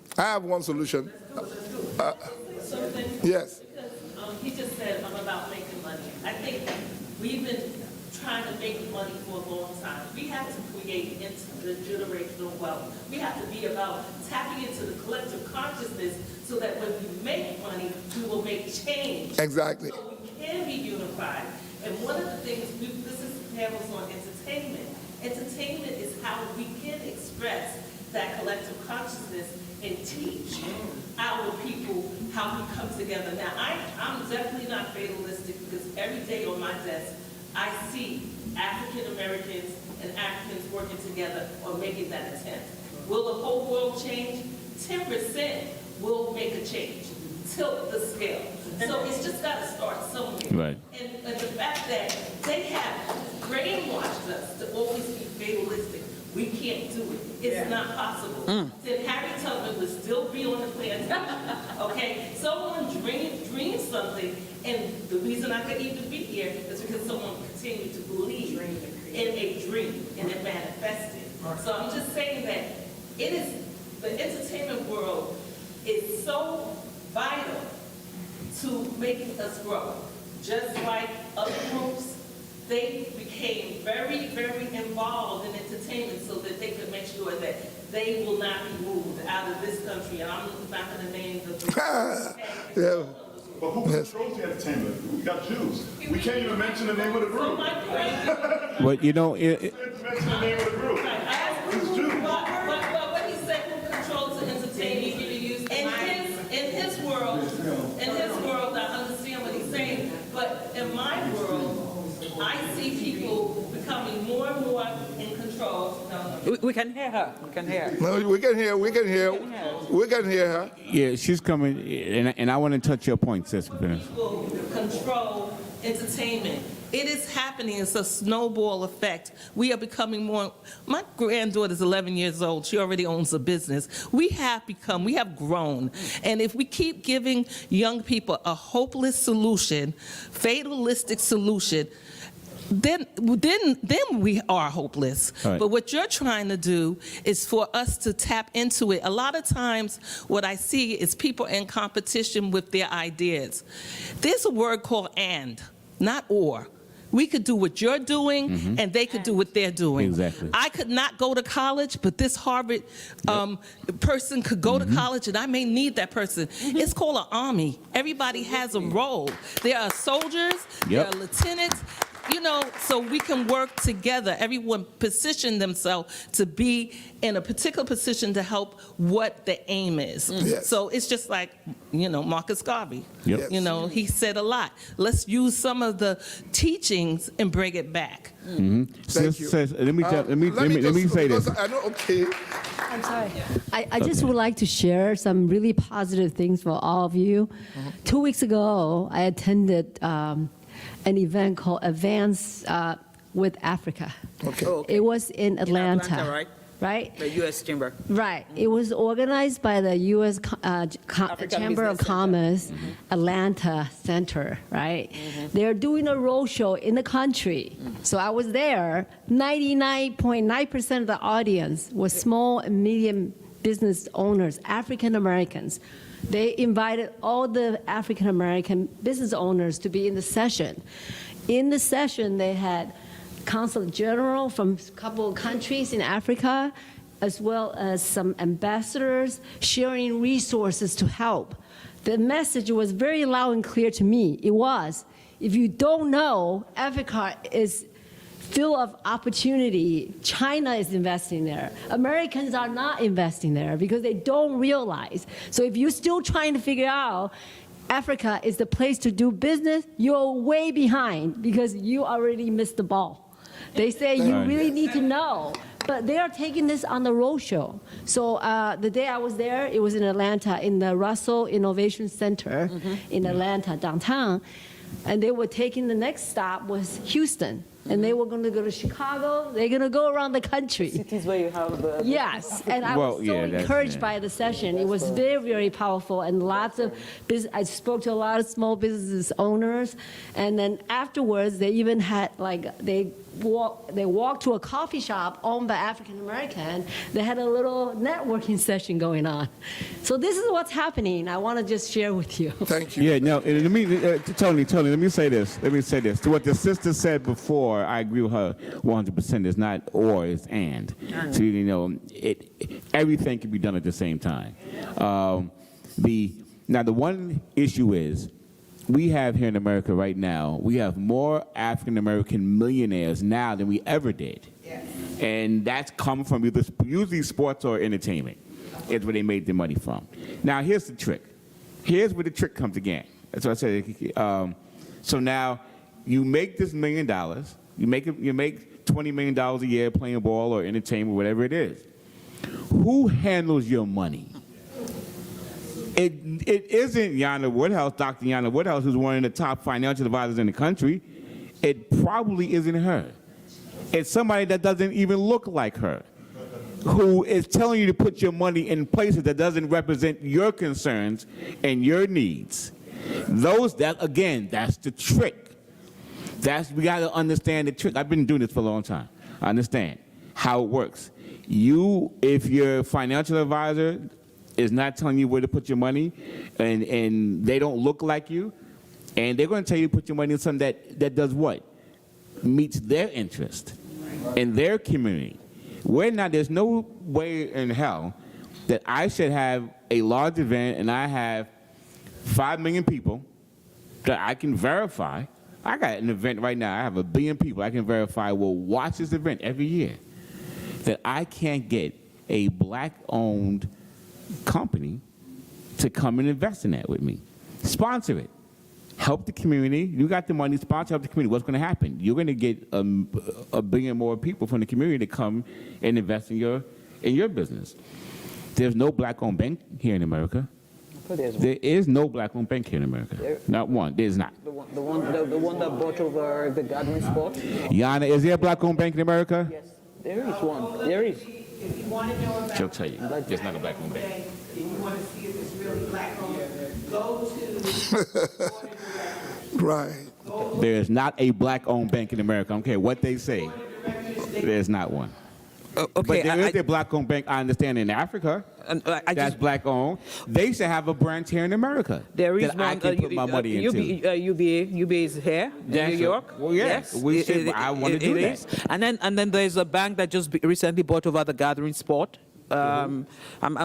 Yes. Because he just said about making money. I think we've been trying to make money for a long time. We have to create intergenerational wealth. We have to be about tapping into the collective consciousness so that when we make money, we will make change. Exactly. So we can be unified. And one of the things, this is panels on entertainment. Entertainment is how we can express that collective consciousness and teach our people how we come together. Now, I'm definitely not fatalistic, because every day on my desk, I see African Americans and Africans working together on making that attempt. Will the whole world change? 10% will make a change. Tilt the scale. So it's just got to start somewhere. Right. And the fact fact that they have brainwashed us to always be fatalistic. We can't do it. It's not possible. Then Harry Tubman would still be on the plantation. Okay? Someone dreamed something, and the reason I could even be here is because someone continued to believe in a dream, and it manifested. So I'm just saying that it is, the entertainment world is so vital to making us grow. Just like other groups, they became very, very involved in entertainment so that they could make sure that they will not be moved out of this country. And I'm not going to name the Yeah. But who controls the entertainment? We got Jews. We can't even mention the name of the group. But you know, Mention the name of the group. It's Jews. But what he said, who controls the entertainment? In his world, I understand what he's saying. But in my world, I see people becoming more and more in control. We can hear her. We can hear her. No, we can hear her. yeah, she's coming, and I want to touch your point, sis. People control entertainment. It is happening. It's a snowball effect. We are becoming more. My granddaughter's 11 years old. She already owns a business. We have grown. And if we keep giving young people a hopeless solution, fatalistic solution, then we are hopeless. Right. But what you're trying to do is for us to tap into it. A lot of times what I see is people in competition with their ideas. There's a word called and, not or. We could do what you're doing, and they could do what they're doing. Exactly. I could not go to college, but this Harvard person could go to college, and I may need that person. It's called an army. Everybody has a role. There are soldiers, there are lieutenants, you know, so we can work together. Everyone position themselves to be in a particular position to help what the aim is. Yes. So it's just like, you know, Marcus Garvey. Yep. You know, he said a lot. Let's use some of the teachings and bring it back. Thank you. Sis, let me say this. I know, okay. I'm sorry. I just would like to share some really positive things for all of you. 2 weeks ago, I attended an event called Advance with Africa. Okay. It was in Atlanta. Right? The U.S. Chamber. Right. It was organized by the U.S. Chamber of Commerce, Atlanta Center, right? They're doing a roadshow in the country. So I was there. 99.9% of the audience was small and medium business owners, African Americans. They invited all the African American business owners to be in the session. In the session, they had consul general from a couple of countries in Africa, as well as some ambassadors sharing resources to help. The message was very loud and clear to me. It was, if you don't know, Africa is full of opportunity. China is investing there. Americans are not investing there because they don't realize. So if you're still trying to figure out Africa is the place to do business, you're way behind because you already missed the ball. They say you really need to know. But they are taking this on the roadshow. So the day I was there, it was in Atlanta, in the Russell Innovation Center in Atlanta, downtown. And they were taking, the next stop was Houston. And they were going to go to Chicago. They're going to go around the country. Cities where you have the... Yes, and I was so encouraged by the session. It was very, very powerful, and lots of business. I spoke to a lot of small business owners, and then afterwards, they even had, like, they walked to a coffee shop owned by African American. They had a little networking session going on. So this is what's happening. I want to just share with you. Thank you. Yeah, no, let me, Tony, let me say this. To what the sister said before, I agree with her 100%. It's not or, it's and. So, you know, everything can be done at the same time. Now, the one issue is, we have here in America right now, we have more African-American millionaires now than we ever did. Yes. And that's come from usually sports or entertainment. It's where they made their money from. Now, here's the trick. Here's where the trick comes again. That's what I said. So now, you make this $1 million. You make $20 million a year playing ball or entertainment, whatever it is. Who handles your money? It isn't Yana Woodhouse, Dr. Yana Woodhouse, who's one of the top financial advisors in the country. it probably isn't her. It's somebody that doesn't even look like her, who is telling you to put your money in places that doesn't represent your concerns and your needs. That's the trick. We got to understand the trick. I've been doing this for a long time. I understand how it works. If your financial advisor is not telling you where to put your money, and they don't look like you, and they're going to tell you to put your money in something that does what? Meets their interest in their community. There's no way in hell that I should have a large event and I have 5 million people that I can verify. I got an event right now, I have 1 billion people I can verify will watch this event every year, that I can't get a black-owned company to come and invest in that with me. Sponsor it. Help the community. You got the money, sponsor, help the community. What's going to happen? You're going to get 1 billion more people from the community to come and invest in your business. There's no black-owned bank here in America. There is no black-owned bank here in America. Not one. There's not. The one that bought over the gathering spot? Yana, is there a black-owned bank in America? Yes, there is one. There is. If you want to know about She'll tell you. There's not a black-owned bank. if you want to see if it's really black-owned, go to Right. There is not a black-owned bank in America. I don't care what they say. There's not one. Okay, but there is a black-owned bank, I understand, in Africa. That's black-owned. They should have a branch here in America. There is that one. I can put my money into. UBA is here in New York. Well, yes. I want to do that. Is. And then there's a bank that just recently bought over the gathering spot. I'm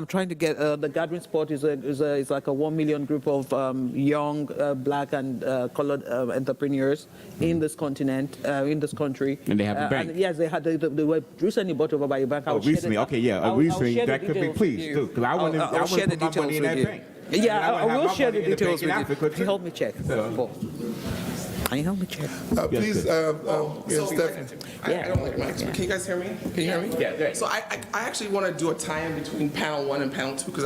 trying to get the gathering spot is like a 1 million group of young black and colored entrepreneurs in this continent, in this country. And they have a bank. And yes, they were recently bought over by a bank. Recently, okay, yeah, recently that could be, please do, because I want to put my money in that bank. Yeah, I will share the details with you. Can you help me check? Can you help me check? Please, Stephen. I don't like mics, but can you guys hear me? Can you hear me? Yeah. So I actually want to do a tie-in between panel 1 and panel 2 because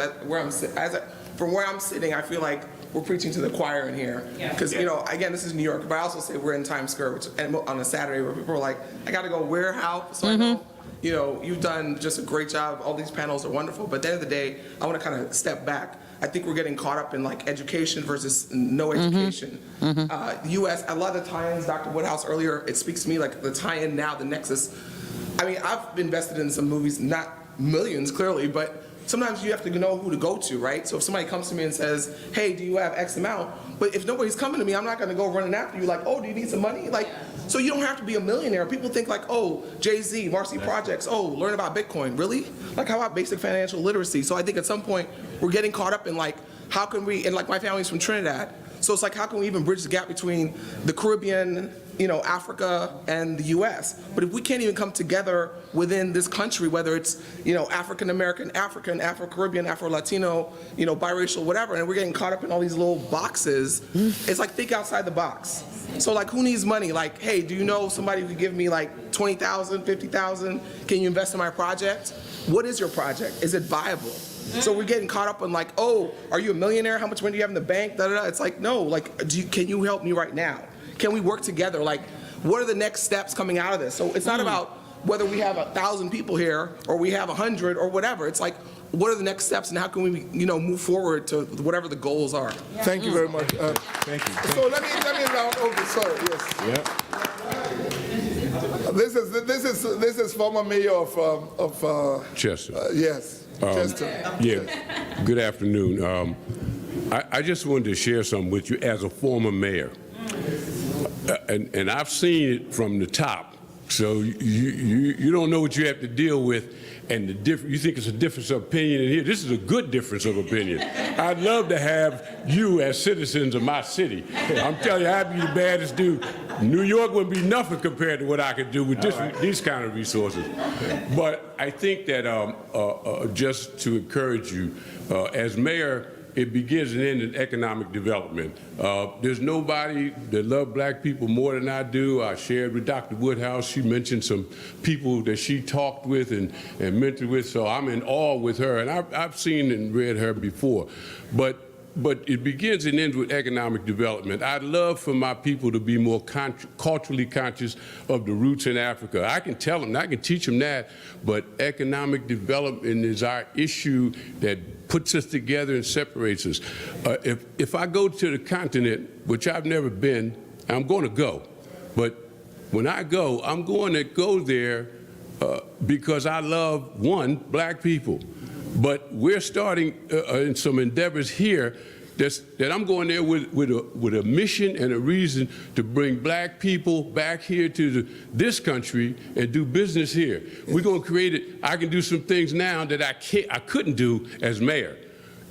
from where I'm sitting, I feel like we're preaching to the choir in here. Because again, this is New York, but I also say we're in Times Square, and on a Saturday where people are like, I got to go where, how, so I know. You've done just a great job. All these panels are wonderful, but at the end of the day, I want to kind of step back. I think we're getting caught up in like education versus no education. U.S., a lot of the tie-ins, Dr. Woodhouse earlier, it speaks to me like the tie-in now, the nexus. I mean, I've invested in some movies, not millions clearly, but sometimes you have to know who to go to, right? So if somebody comes to me and says, hey, do you have X amount? But if nobody's coming to me, I'm not going to go running after you like, oh, do you need some money? Like, so you don't have to be a millionaire. People think like, oh, Jay-Z, Marcy Projects, oh, learn about Bitcoin. Really? Like, how about basic financial literacy? So I think at some point we're getting caught up in like, how can we, and like my family's from Trinidad, so it's like, how can we even bridge the gap between the Caribbean, Africa and the U.S.? But if we can't even come together within this country, whether it's, African American, Afro-Caribbean, Afro-Latino, biracial, whatever, and we're getting caught up in all these little boxes, it's like, think outside the box. So like, who needs money? Like, hey, do you know somebody who could give me like 20,000, 50,000? Can you invest in my project? What is your project? Is it viable? So we're getting caught up on like, oh, are you a millionaire? How much money do you have in the bank? Da, da, da. It's like, no, like, can you help me right now? Can we work together? Like, what are the next steps coming out of this? So it's not about whether we have 1,000 people here or we have 100 or whatever. It's like, what are the next steps and how can we, move forward to whatever the goals are? Thank you very much. Thank you. So let me round over. Sorry, yes. Yep. This is former mayor of Chester. Yes. Chester. Yeah. Good afternoon. I just wanted to share something with you as a former mayor, and I've seen it from the top. So you don't know what you have to deal with, and you think it's a difference of opinion in here. This is a good difference of opinion. I'd love to have you as citizens of my city. I'm telling you, I'd be the baddest dude. New York would be nothing compared to what I could do with these kind of resources. But I think that just to encourage you, as mayor, it begins and ends in economic development. There's nobody that loves black people more than I do. I shared with Dr. Woodhouse. She mentioned some people that she talked with and mentored with, so I'm in awe with her. And I've seen and read her before. But it begins and ends with economic development. I'd love for my people to be more culturally conscious of the roots in Africa. I can tell them, I can teach them that, but economic development is our issue that puts us together and separates us. If I go to the continent, which I've never been, I'm going to go, but when I go, I'm going to go there because I love, one, black people. But we're starting in some endeavors here that I'm going there with a mission and a reason to bring black people back here to this country and do business here. We're going to create it. I can do some things now that I couldn't do as mayor.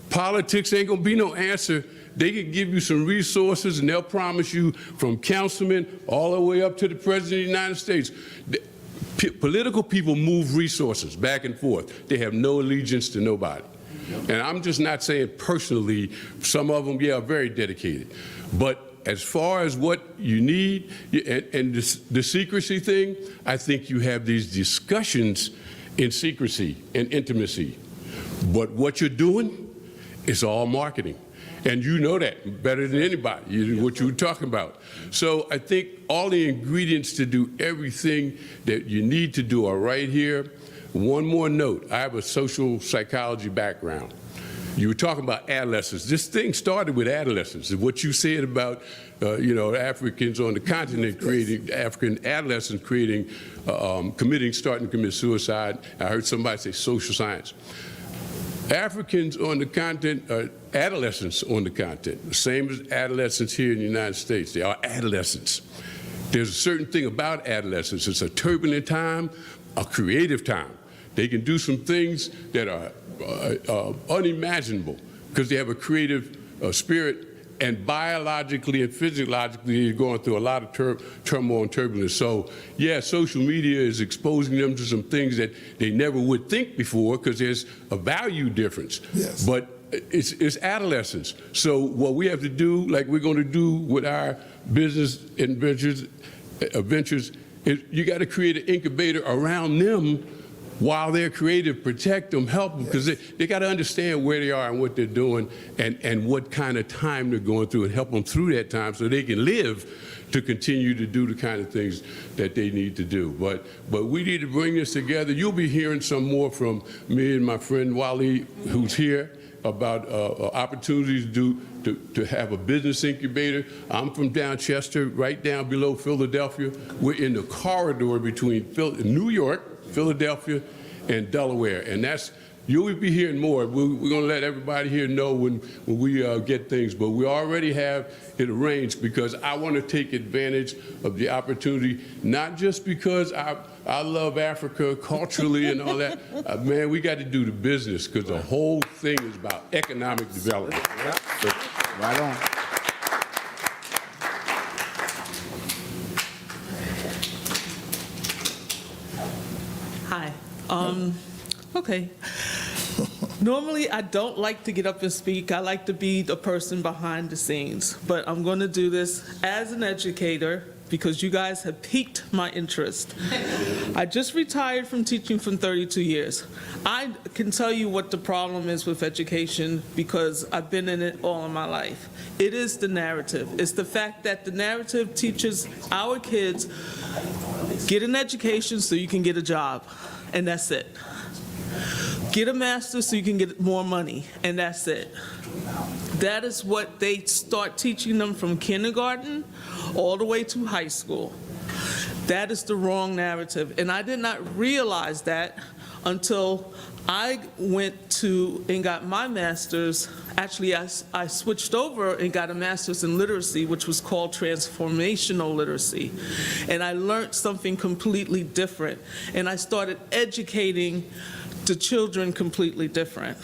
Politics ain't going to be no answer. They can give you some resources and they'll promise you from councilman all the way up to the president of the United States. Political people move resources back and forth. They have no allegiance to nobody. And I'm just not saying personally, some of them, yeah, are very dedicated. But as far as what you need, and the secrecy thing, I think you have these discussions in secrecy and intimacy. But what you're doing is all marketing. And you know that better than anybody, what you were talking about. So I think all the ingredients to do everything that you need to do are right here. One more note, I have a social psychology background. You were talking about adolescents. This thing started with adolescents. What you said about, Africans on the continent creating, African adolescents creating, starting to commit suicide. I heard somebody say social science. Africans on the continent are adolescents on the continent, the same as adolescents here in the United States. They are adolescents. There's a certain thing about adolescence. It's a turbulent time, a creative time. They can do some things that are unimaginable because they have a creative spirit, and biologically and physiologically you're going through a lot of turmoil and turbulence. So yeah, social media is exposing them to some things that they never would think before because there's a value difference. Yes. But it's adolescence. So what we have to do, like we're going to do with our business ventures, is you got to create an incubator around them while they're creative, protect them, help them, because they got to understand where they are and what they're doing and what kind of time they're going through, and help them through that time so they can live to continue to do the kind of things that they need to do. But we need to bring this together. You'll be hearing some more from me and my friend Wally, who's here, about opportunities to have a business incubator. I'm from Downchester, right down below Philadelphia. We're in the corridor between New York, Philadelphia, and Delaware, and you'll be hearing more. We're going to let everybody here know when we get things, but we already have it arranged because I want to take advantage of the opportunity, not just because I love Africa culturally and all that. Man, we got to do the business because the whole thing is about economic development. So, right on. Hi. Okay. Normally, I don't like to get up and speak. I like to be the person behind the scenes. But I'm going to do this as an educator because you guys have piqued my interest. I just retired from teaching for 32 years. I can tell you what the problem is with education because I've been in it all of my life. It is the narrative. It's the fact that the narrative teaches our kids, get an education so you can get a job, and that's it. Get a master's so you can get more money, and that's it. That is what they start teaching them from kindergarten all the way to high school. That is the wrong narrative, and I did not realize that until I went to and got my master's. Actually, I switched over and got a master's in literacy, which was called transformational literacy. And I learned something completely different. And I started educating the children completely different.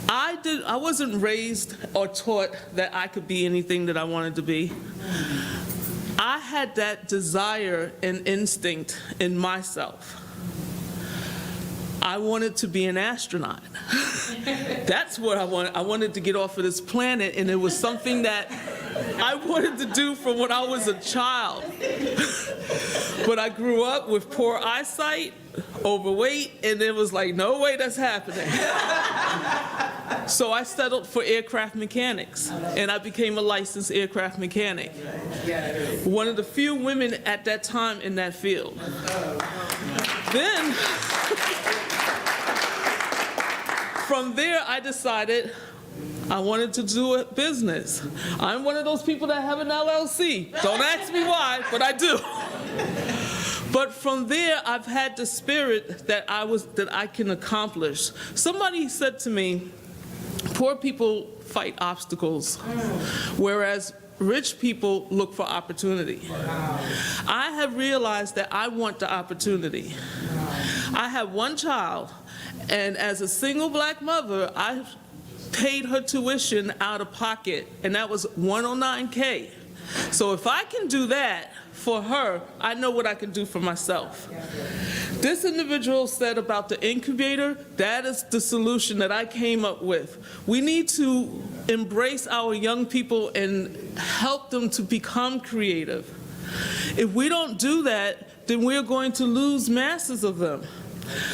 I wasn't raised or taught that I could be anything that I wanted to be. I had that desire and instinct in myself. I wanted to be an astronaut. That's what I wanted. I wanted to get off of this planet, and it was something that I wanted to do from when I was a child. But I grew up with poor eyesight, overweight, and it was like, no way that's happening. So I settled for aircraft mechanics, and I became a licensed aircraft mechanic. One of the few women at that time in that field. Then, from there, I decided I wanted to do a business. I'm one of those people that have an LLC. Don't ask me why, but I do. But from there, I've had the spirit that I can accomplish. Somebody said to me, poor people fight obstacles, whereas rich people look for opportunity. I have realized that I want the opportunity. I have one child, and as a single black mother, I paid her tuition out of pocket, and that was $109K. So if I can do that for her, I know what I can do for myself. This individual said about the incubator, that is the solution that I came up with. We need to embrace our young people and help them to become creative. If we don't do that, then we're going to lose masses of them.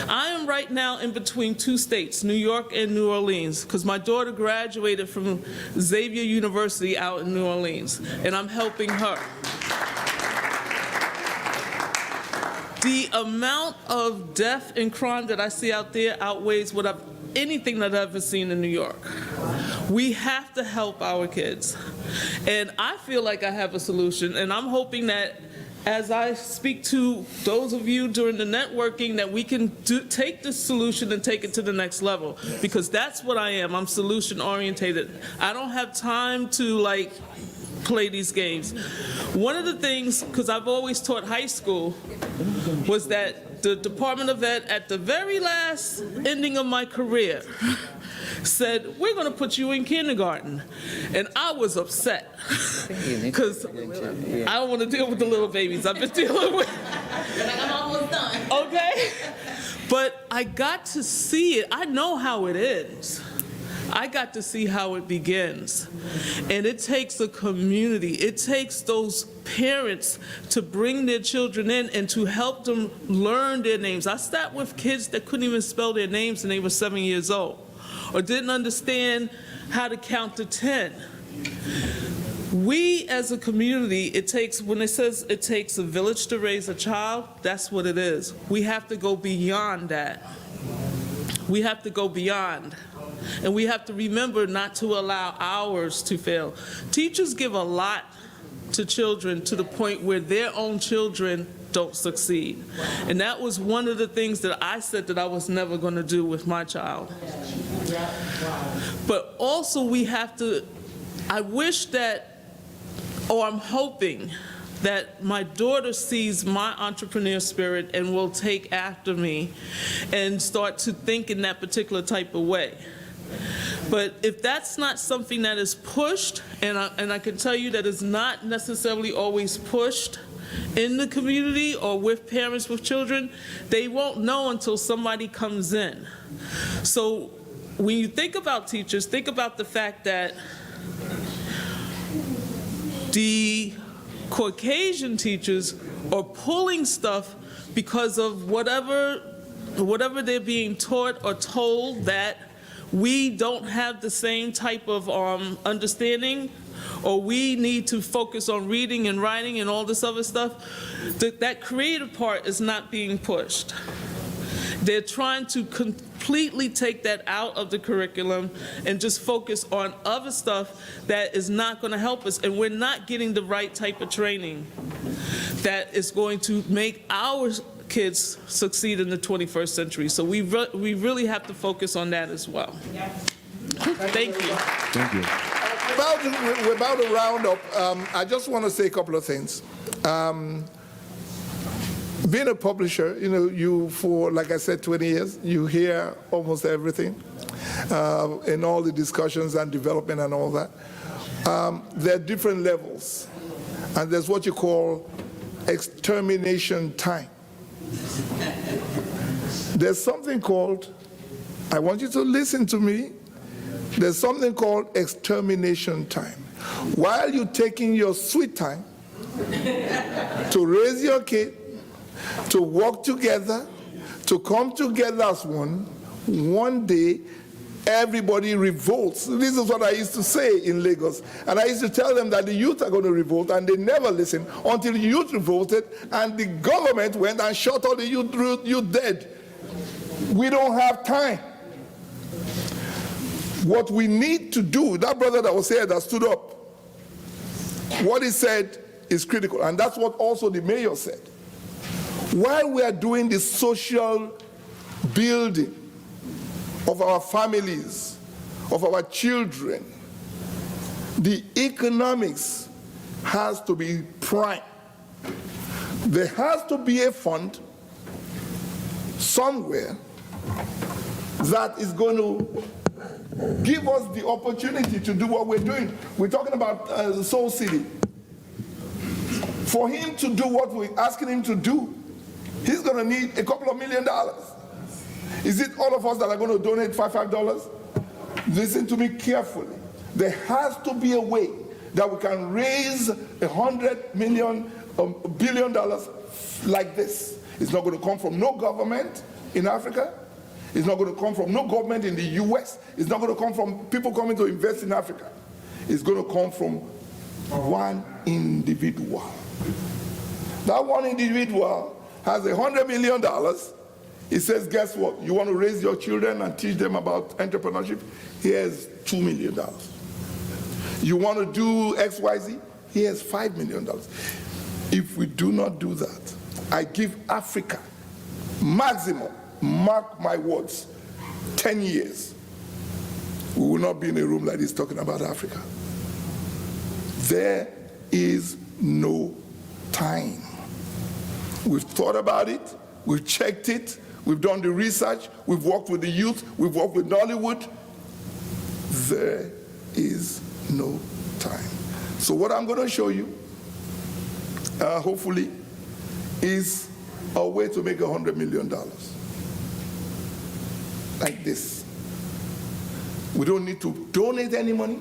I am right now in between two states, New York and New Orleans, because my daughter graduated from Xavier University out in New Orleans, and I'm helping her. The amount of death and crime that I see out there outweighs anything that I've ever seen in New York. We have to help our kids. And I feel like I have a solution, and I'm hoping that as I speak to those of you during the networking, that we can take this solution and take it to the next level, because that's what I am. I'm solution orientated. I don't have time to play these games. One of the things, because I've always taught high school, was that the Department of Ed at the very last ending of my career said, we're going to put you in kindergarten. And I was upset because I don't want to deal with the little babies I've been dealing with. I'm almost done. Okay? But I got to see it. I know how it ends. I got to see how it begins. And it takes a community. It takes those parents to bring their children in and to help them learn their names. I sat with kids that couldn't even spell their names and they were 7 years old, or didn't understand how to count to 10. We as a community, when it says it takes a village to raise a child, that's what it is. We have to go beyond that. We have to go beyond. And we have to remember not to allow ours to fail. Teachers give a lot to children to the point where their own children don't succeed. And that was one of the things that I said that I was never going to do with my child. But also we have to, I wish that, or I'm hoping that my daughter sees my entrepreneur spirit and will take after me and start to think in that particular type of way. But if that's not something that is pushed, and I can tell you that it's not necessarily always pushed in the community or with parents with children, they won't know until somebody comes in. So when you think about teachers, think about the fact that the Caucasian teachers are pulling stuff because of whatever they're being taught or told, that we don't have the same type of understanding, or we need to focus on reading and writing and all this other stuff. That creative part is not being pushed. They're trying to completely take that out of the curriculum and just focus on other stuff that is not going to help us, and we're not getting the right type of training that is going to make our kids succeed in the 21st century. So we really have to focus on that as well. Thank you. Thank you. We're about to round up. I just want to say a couple of things. Being a publisher, you for, like I said, 20 years, you hear almost everything in all the discussions and development and all that. There are different levels, and there's what you call extermination time. There's something called, I want you to listen to me, there's something called extermination time. While you're taking your sweet time to raise your kid, to work together, to come together as one day, everybody revolts. This is what I used to say in Lagos. And I used to tell them that the youth are going to revolt, and they never listened until the youth revolted, and the government went and shot all the youth dead. We don't have time. What we need to do, that brother that was here that stood up, what he said is critical, and that's what also the mayor said. While we are doing the social building of our families, of our children, the economics has to be prime. There has to be a fund somewhere that is going to give us the opportunity to do what we're doing. We're talking about Soul City. For him to do what we're asking him to do, he's going to need a couple of $1 million. Is it all of us that are going to donate $5? Listen to me carefully. There has to be a way that we can raise $100 million, $1 billion like this. It's not going to come from no government in Africa. It's not going to come from no government in the US. It's not going to come from people coming to invest in Africa. It's going to come from one individual. That one individual has $100 million. He says, guess what? You want to raise your children and teach them about entrepreneurship? Here's $2 million. You want to do XYZ? Here's $5 million. If we do not do that, I give Africa maximum, mark my words, 10 years. We will not be in a room like this talking about Africa. There is no time. We've thought about it, we've checked it, we've done the research, we've worked with the youth, we've worked with Nollywood. There is no time. So what I'm going to show you, hopefully, is a way to make $100 million. Like this. We don't need to donate any money.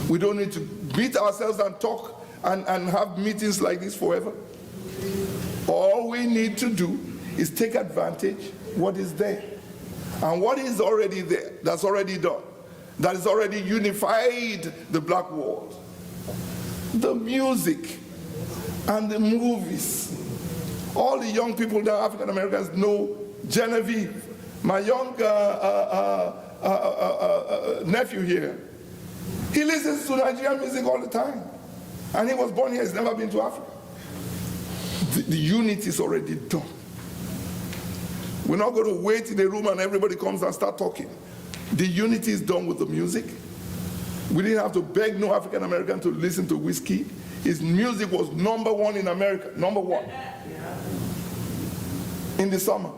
We don't need to beat ourselves and talk and have meetings like this forever. All we need to do is take advantage what is there. And what is already there, that's already done, that is already unified the black world. The music and the movies. All the young people that are African Americans know Genevieve. My young nephew here, he listens to Nigerian music all the time. And he was born here, he's never been to Africa. The unity is already done. We're not going to wait in a room and everybody comes and start talking. The unity is done with the music. We didn't have to beg no African American to listen to Whiskey. His music was #1 in America, #1. In the summer.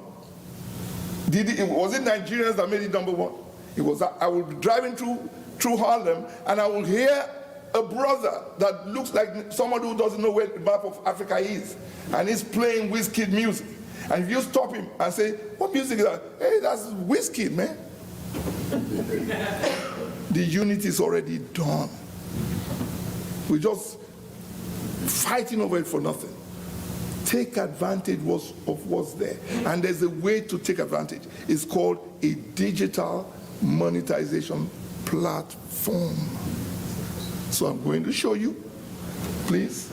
Was it Nigerians that made it #1? It was. I will be driving through Harlem and I will hear a brother that looks like somebody who doesn't know where the map of Africa is, and he's playing Wizkid music. And if you stop him and say, "What music is that?" "Hey, that's Wizkid, man." The unity is already done. We're just fighting over it for nothing. Take advantage of what's there. And there's a way to take advantage. It's called a digital monetization platform. So I'm going to show you, please.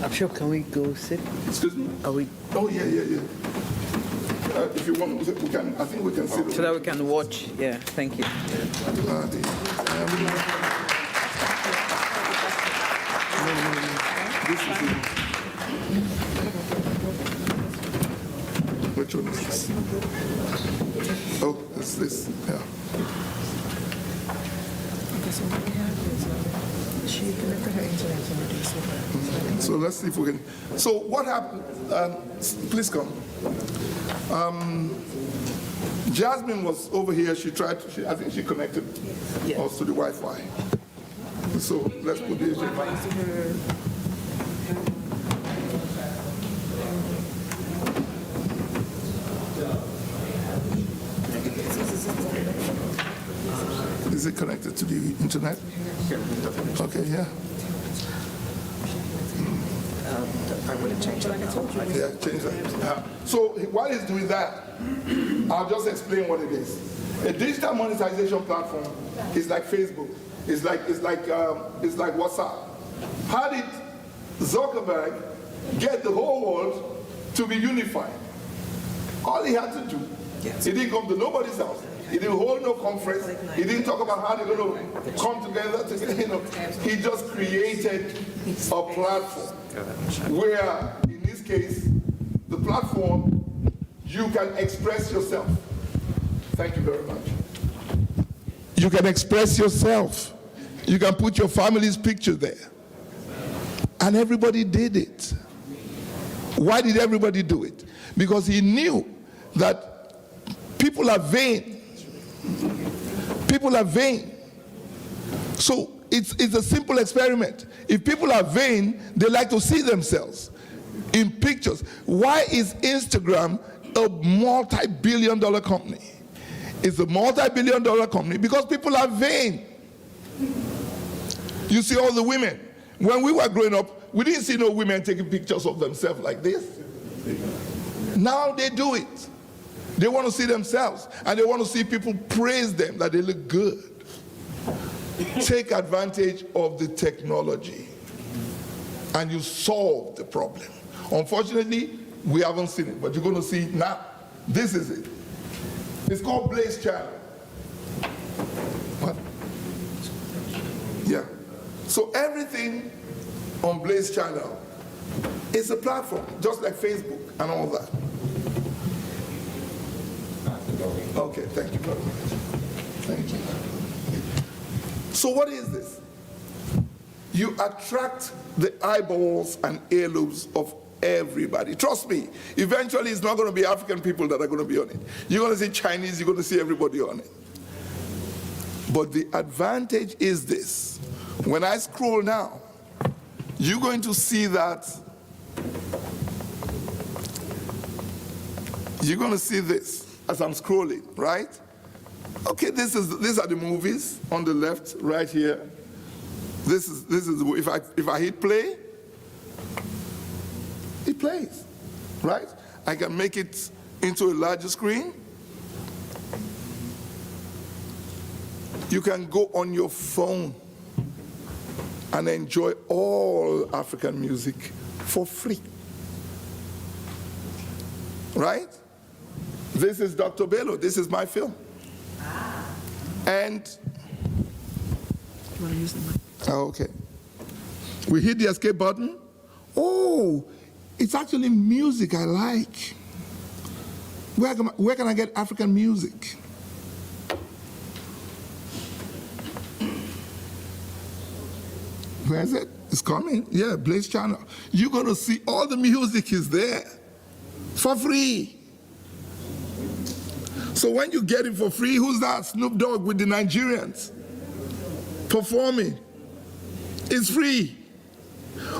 I'm sure, can we go sit? Excuse me? Are we? Oh, yeah. If you want, we can, I think we can sit. So that we can watch. Yeah, thank you. Which one is this? Oh, it's this. Yeah. So let's see if we can. So what happened? Please come. Jasmine was over here. She tried. I think she connected us to the Wi-Fi. So let's put this. Is it connected to the internet? Okay, yeah. I'm going to change it like I told you. Yeah, change that. So while he's doing that, I'll just explain what it is. A digital monetization platform is like Facebook. It's like WhatsApp. How did Zuckerberg get the whole world to be unified? All he had to do, he didn't come to nobody's house. He didn't hold no conference. He didn't talk about how they're going to come together. He just created a platform where, in this case, the platform, you can express yourself. Thank you very much. You can express yourself. You can put your family's picture there. And everybody did it. Why did everybody do it? Because he knew that people are vain. People are vain. So it's a simple experiment. If people are vain, they like to see themselves in pictures. Why is Instagram a multi-billion-dollar company? It's a multi-billion-dollar company because people are vain. You see all the women. When we were growing up, we didn't see no women taking pictures of themselves like this. Now they do it. They want to see themselves, and they want to see people praise them, that they look good. Take advantage of the technology, and you solve the problem. Unfortunately, we haven't seen it, but you're going to see it now. This is it. It's called Blaze Channel. What? Yeah. So everything on Blaze Channel is a platform, just like Facebook and all that. Okay, thank you very much. Thank you. So what is this? You attract the eyeballs and earlobes of everybody. Trust me, eventually it's not going to be African people that are going to be on it. You're going to see Chinese, you're going to see everybody on it. But the advantage is this. When I scroll now, you're going to see that you're going to see this as I'm scrolling, right? Okay, these are the movies on the left, right here. This is if I hit play, it plays, right? I can make it into a larger screen. You can go on your phone and enjoy all African music for free, right? This is Dr. Bello. This is my film. And okay, we hit the escape button. Oh, it's actually music I like. Where can I get African music? Where is it? It's coming. Yeah, Blaze Channel. You're going to see all the music is there for free. So when you get it for free, who's that? Snoop Dogg with the Nigerians performing. It's free.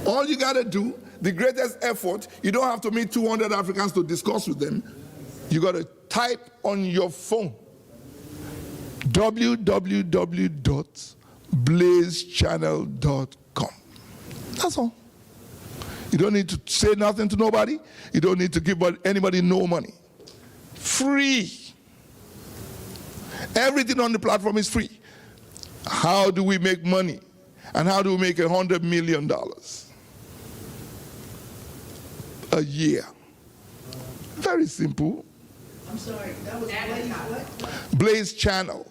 All you got to do, the greatest effort, you don't have to meet 200 Africans to discuss with them. You got to type on your phone www.blazechannel.com. That's all. You don't need to say nothing to nobody. You don't need to give anybody no money. Free. Everything on the platform is free. How do we make money? And how do we make $100 million a year? Very simple. I'm sorry, that was Blaze what? Blaze Channel.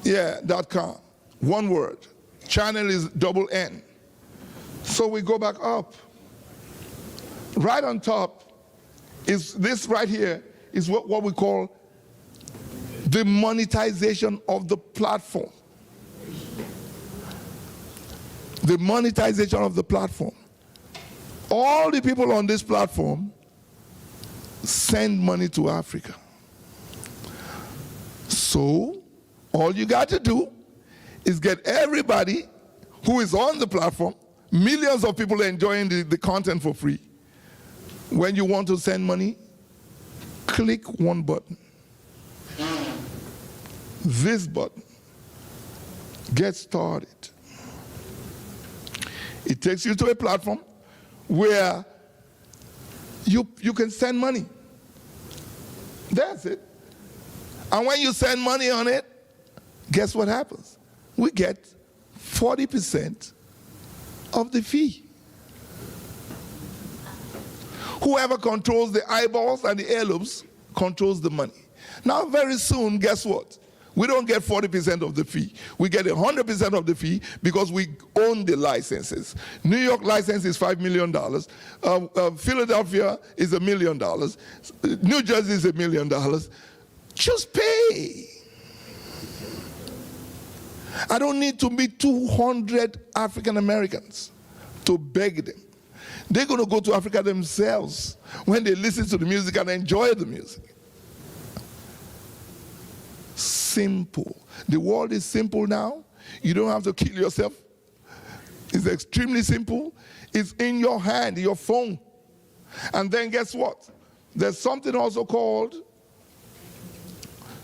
Yeah, .com. One word. Channel is double N. So we go back up. Right on top is this right here is what we call the monetization of the platform. The monetization of the platform. All the people on this platform send money to Africa. So all you got to do is get everybody who is on the platform, millions of people enjoying the content for free. When you want to send money, click one button. This button. Get started. It takes you to a platform where you can send money. That's it. And when you send money on it, guess what happens? We get 40% of the fee. Whoever controls the eyeballs and the heirlooms controls the money. Now, very soon, guess what? We don't get 40% of the fee. We get 100% of the fee because we own the licenses. New York license is $5 million. Philadelphia is $1 million. New Jersey is $1 million. Just pay. I don't need to meet 200 African Americans to beg them. They're going to go to Africa themselves when they listen to the music and enjoy the music. Simple. The world is simple now. You don't have to kill yourself. It's extremely simple. It's in your hand, your phone. And then guess what? There's something also called,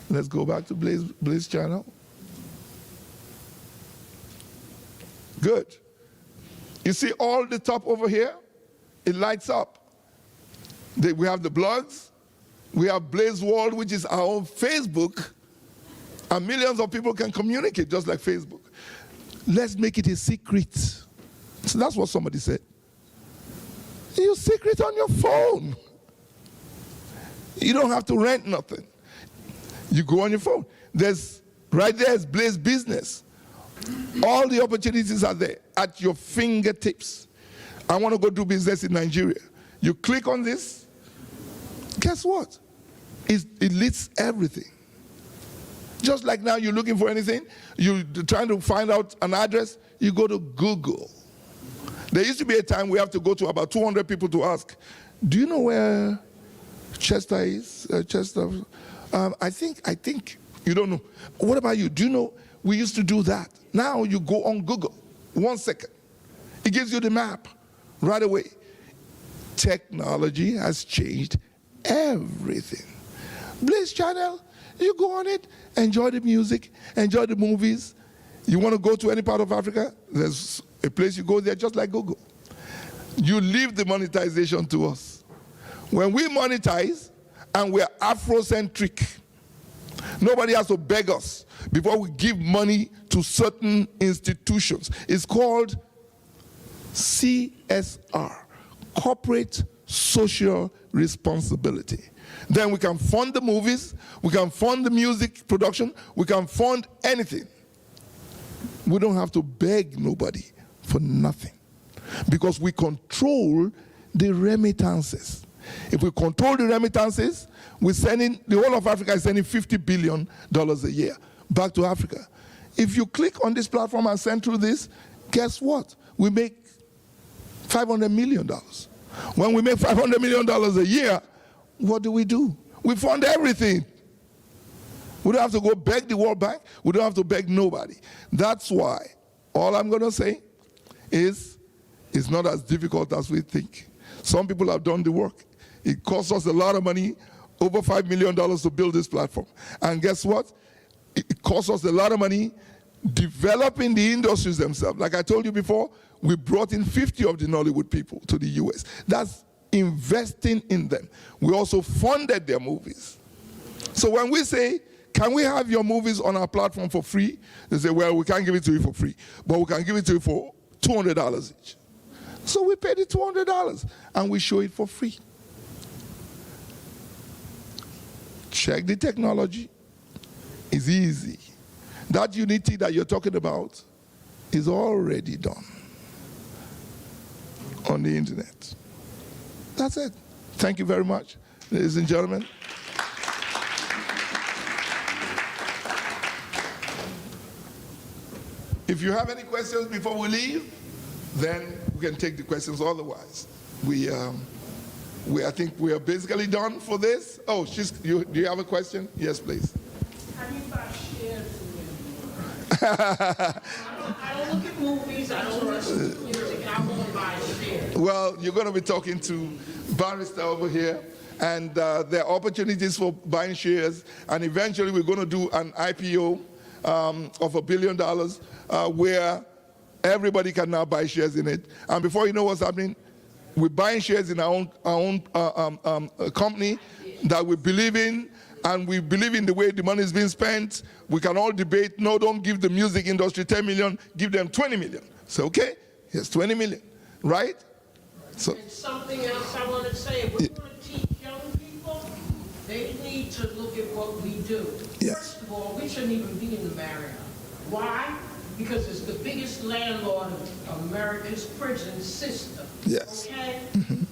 let's go back to Blaze channel. Good. You see all the top over here? It lights up. We have the blogs. We have Blaze World, which is our own Facebook. And millions of people can communicate just like Facebook. Let's make it a secret. So that's what somebody said. You secret on your phone. You don't have to rent nothing. You go on your phone. Right there is Blaze Business. All the opportunities are there at your fingertips. I want to go do business in Nigeria. You click on this, guess what? It lists everything. Just like now you're looking for anything, you're trying to find out an address, you go to Google. There used to be a time we have to go to about 200 people to ask, do you know where Chester is? Chester? I think you don't know. What about you? Do you know? We used to do that. Now you go on Google, 1 second. It gives you the map right away. Technology has changed everything. Blaze channel, you go on it, enjoy the music, enjoy the movies. You want to go to any part of Africa, there's a place you go there just like Google. You leave the monetization to us. When we monetize and we're Afrocentric, nobody has to beg us before we give money to certain institutions. It's called CSR, Corporate Social Responsibility. Then we can fund the movies, we can fund the music production, we can fund anything. We don't have to beg nobody for nothing because we control the remittances. If we control the remittances, the whole of Africa is sending $50 billion a year back to Africa. If you click on this platform and send through this, guess what? We make $500 million. When we make $500 million a year, what do? We fund everything. We don't have to go beg the World Bank. We don't have to beg nobody. That's why all I'm going to say is it's not as difficult as we think. Some people have done the work. It costs us a lot of money, over $5 million to build this platform. And guess what? It costs us a lot of money developing the industries themselves. Like I told you before, we brought in 50 of the Nollywood people to the US. That's investing in them. We also funded their movies. So when we say, can we have your movies on our platform for free? They say, well, we can't give it to you for free, but we can give it to you for $200 each. So we pay the $200 and we show it for free. Check the technology. It's easy. That unity that you're talking about is already done on the internet. That's it. Thank you very much, ladies and gentlemen. If you have any questions before we leave, then we can take the questions. Otherwise, I think we are basically done for this. Oh, do you have a question? Yes, please. How do you buy shares in it? I don't look at movies, I don't listen to music, I won't buy shares. Well, you're going to be talking to Barrister over here, and there are opportunities for buying shares, and eventually we're going to do an IPO of $1 billion where everybody can now buy shares in it. And before you know what's happening, we're buying shares in our own company that we believe in, and we believe in the way the money is being spent, we can all debate, no, don't give the music industry 10 million, give them 20 million. So, okay, here's 20 million, right? So, And something else I want to say, if we're going to teach young people, they need to look at what we do. Yes. First of all, we shouldn't even be in the Marriott. Why? Because it's the biggest landlord of America's prison system. Yes. Okay?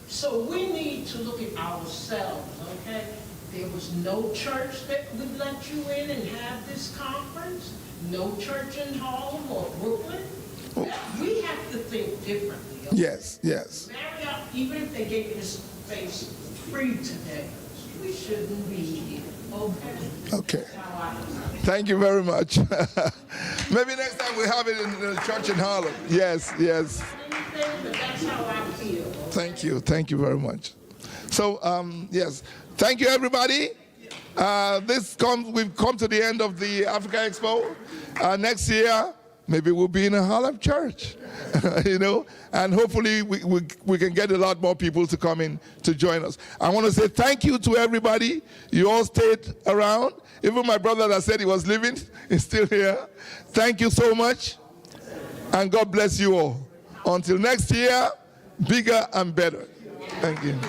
So we need to look at ourselves, okay? There was no church that would let you in and have this conference. No church in Harlem or Brooklyn. We have to think differently. Okay? yes, yes. Marriott, even if they gave you this space free today, we shouldn't be here. Okay? Okay. That's how I feel. Thank you very much. Maybe next time we have it in the church in Harlem. Yes, yes. Anything, but that's how I feel. Thank you. Thank you very much. So, yes. Thank you, everybody. We've come to the end of the Africa Expo. Next year, maybe we'll be in a Harlem church, you know, and hopefully we can get a lot more people to come in to join us. I want to say thank you to everybody. You all stayed around. Even my brother that said he was leaving is still here. Thank you so much, and God bless you all. Until next year, bigger and better. Thank you.